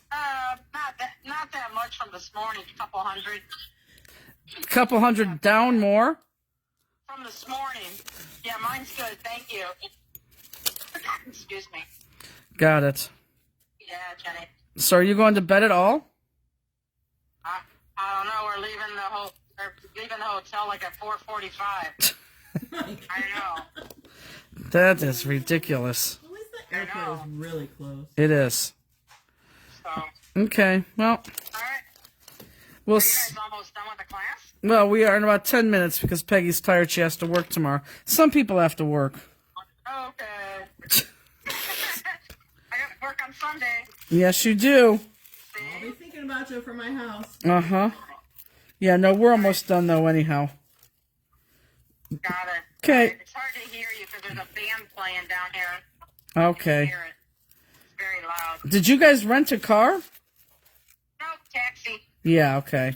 not that much from this morning. A couple hundred Couple hundred down more? from this morning. Yeah, mine's good. Thank you. Excuse me. Got it. Yeah, Jenny. So are you going to bed at all? I don't know. We're leaving the hotel like at 4:45. I know. That is ridiculous. At least the airport is really close. It is. So, Okay, well, all right. we'll Are you guys almost done with the class? well, we are in about 10 minutes because Peggy's tired. She has to work tomorrow. Some people have to work. Okay. I got to work on Sunday. Yes, you do. I'll be thinking about you for my house. Uh-huh. Yeah, no, we're almost done, though, anyhow. Got it. Okay. It's hard to hear you because there's a band playing down here. Okay. Hear it. It's very loud. Did you guys rent a car? No, taxi. Yeah, okay.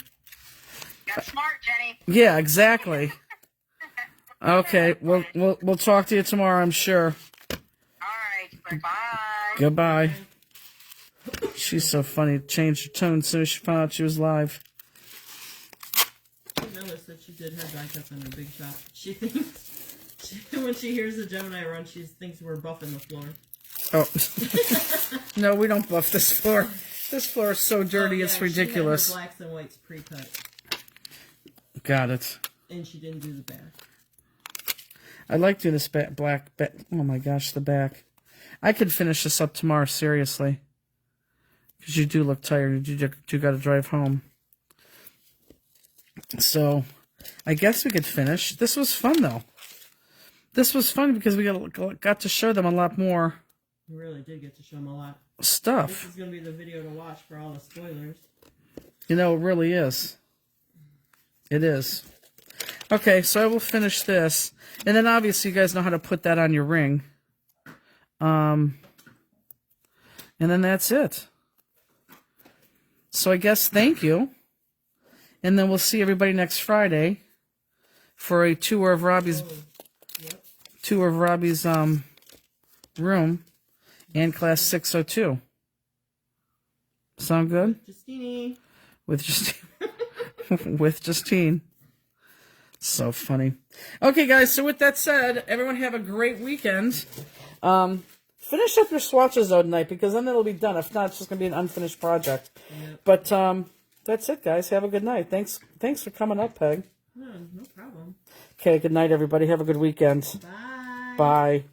Got smart, Jenny. Yeah, exactly. Okay, we'll talk to you tomorrow, I'm sure. All right. Bye. Goodbye. She's so funny. Changed her tone as soon as she found out she was live. I noticed that she did her dry cuts in her big shop. She thinks, when she hears the Gemini run, she thinks we're buffing the floor. Oh. No, we don't buff this floor. This floor is so dirty, it's ridiculous. She had her blacks and whites pre-cut, Got it. and she didn't do the back. I like doing this black. Oh my gosh, the back. I could finish this up tomorrow, seriously. Because you do look tired. You do got to drive home. So, I guess we could finish. This was fun, though. This was fun because we got to show them a lot more We really did get to show them a lot. stuff. This is going to be the video to watch for all the spoilers. You know, it really is. It is. Okay, so I will finish this. And then obviously you guys know how to put that on your ring. And then that's it. So I guess thank you. And then we'll see everybody next Friday for a tour of Robbie's room and class 602. Sound good? Justine. With Justine. So funny. Okay, guys, so with that said, everyone have a great weekend. Finish up your swatches though tonight, because then it'll be done. If not, it's just going to be an unfinished project. Yep. But that's it, guys. Have a good night. Thanks for coming up, Peg. No problem. Okay, good night, everybody. Have a good weekend. Bye. Bye.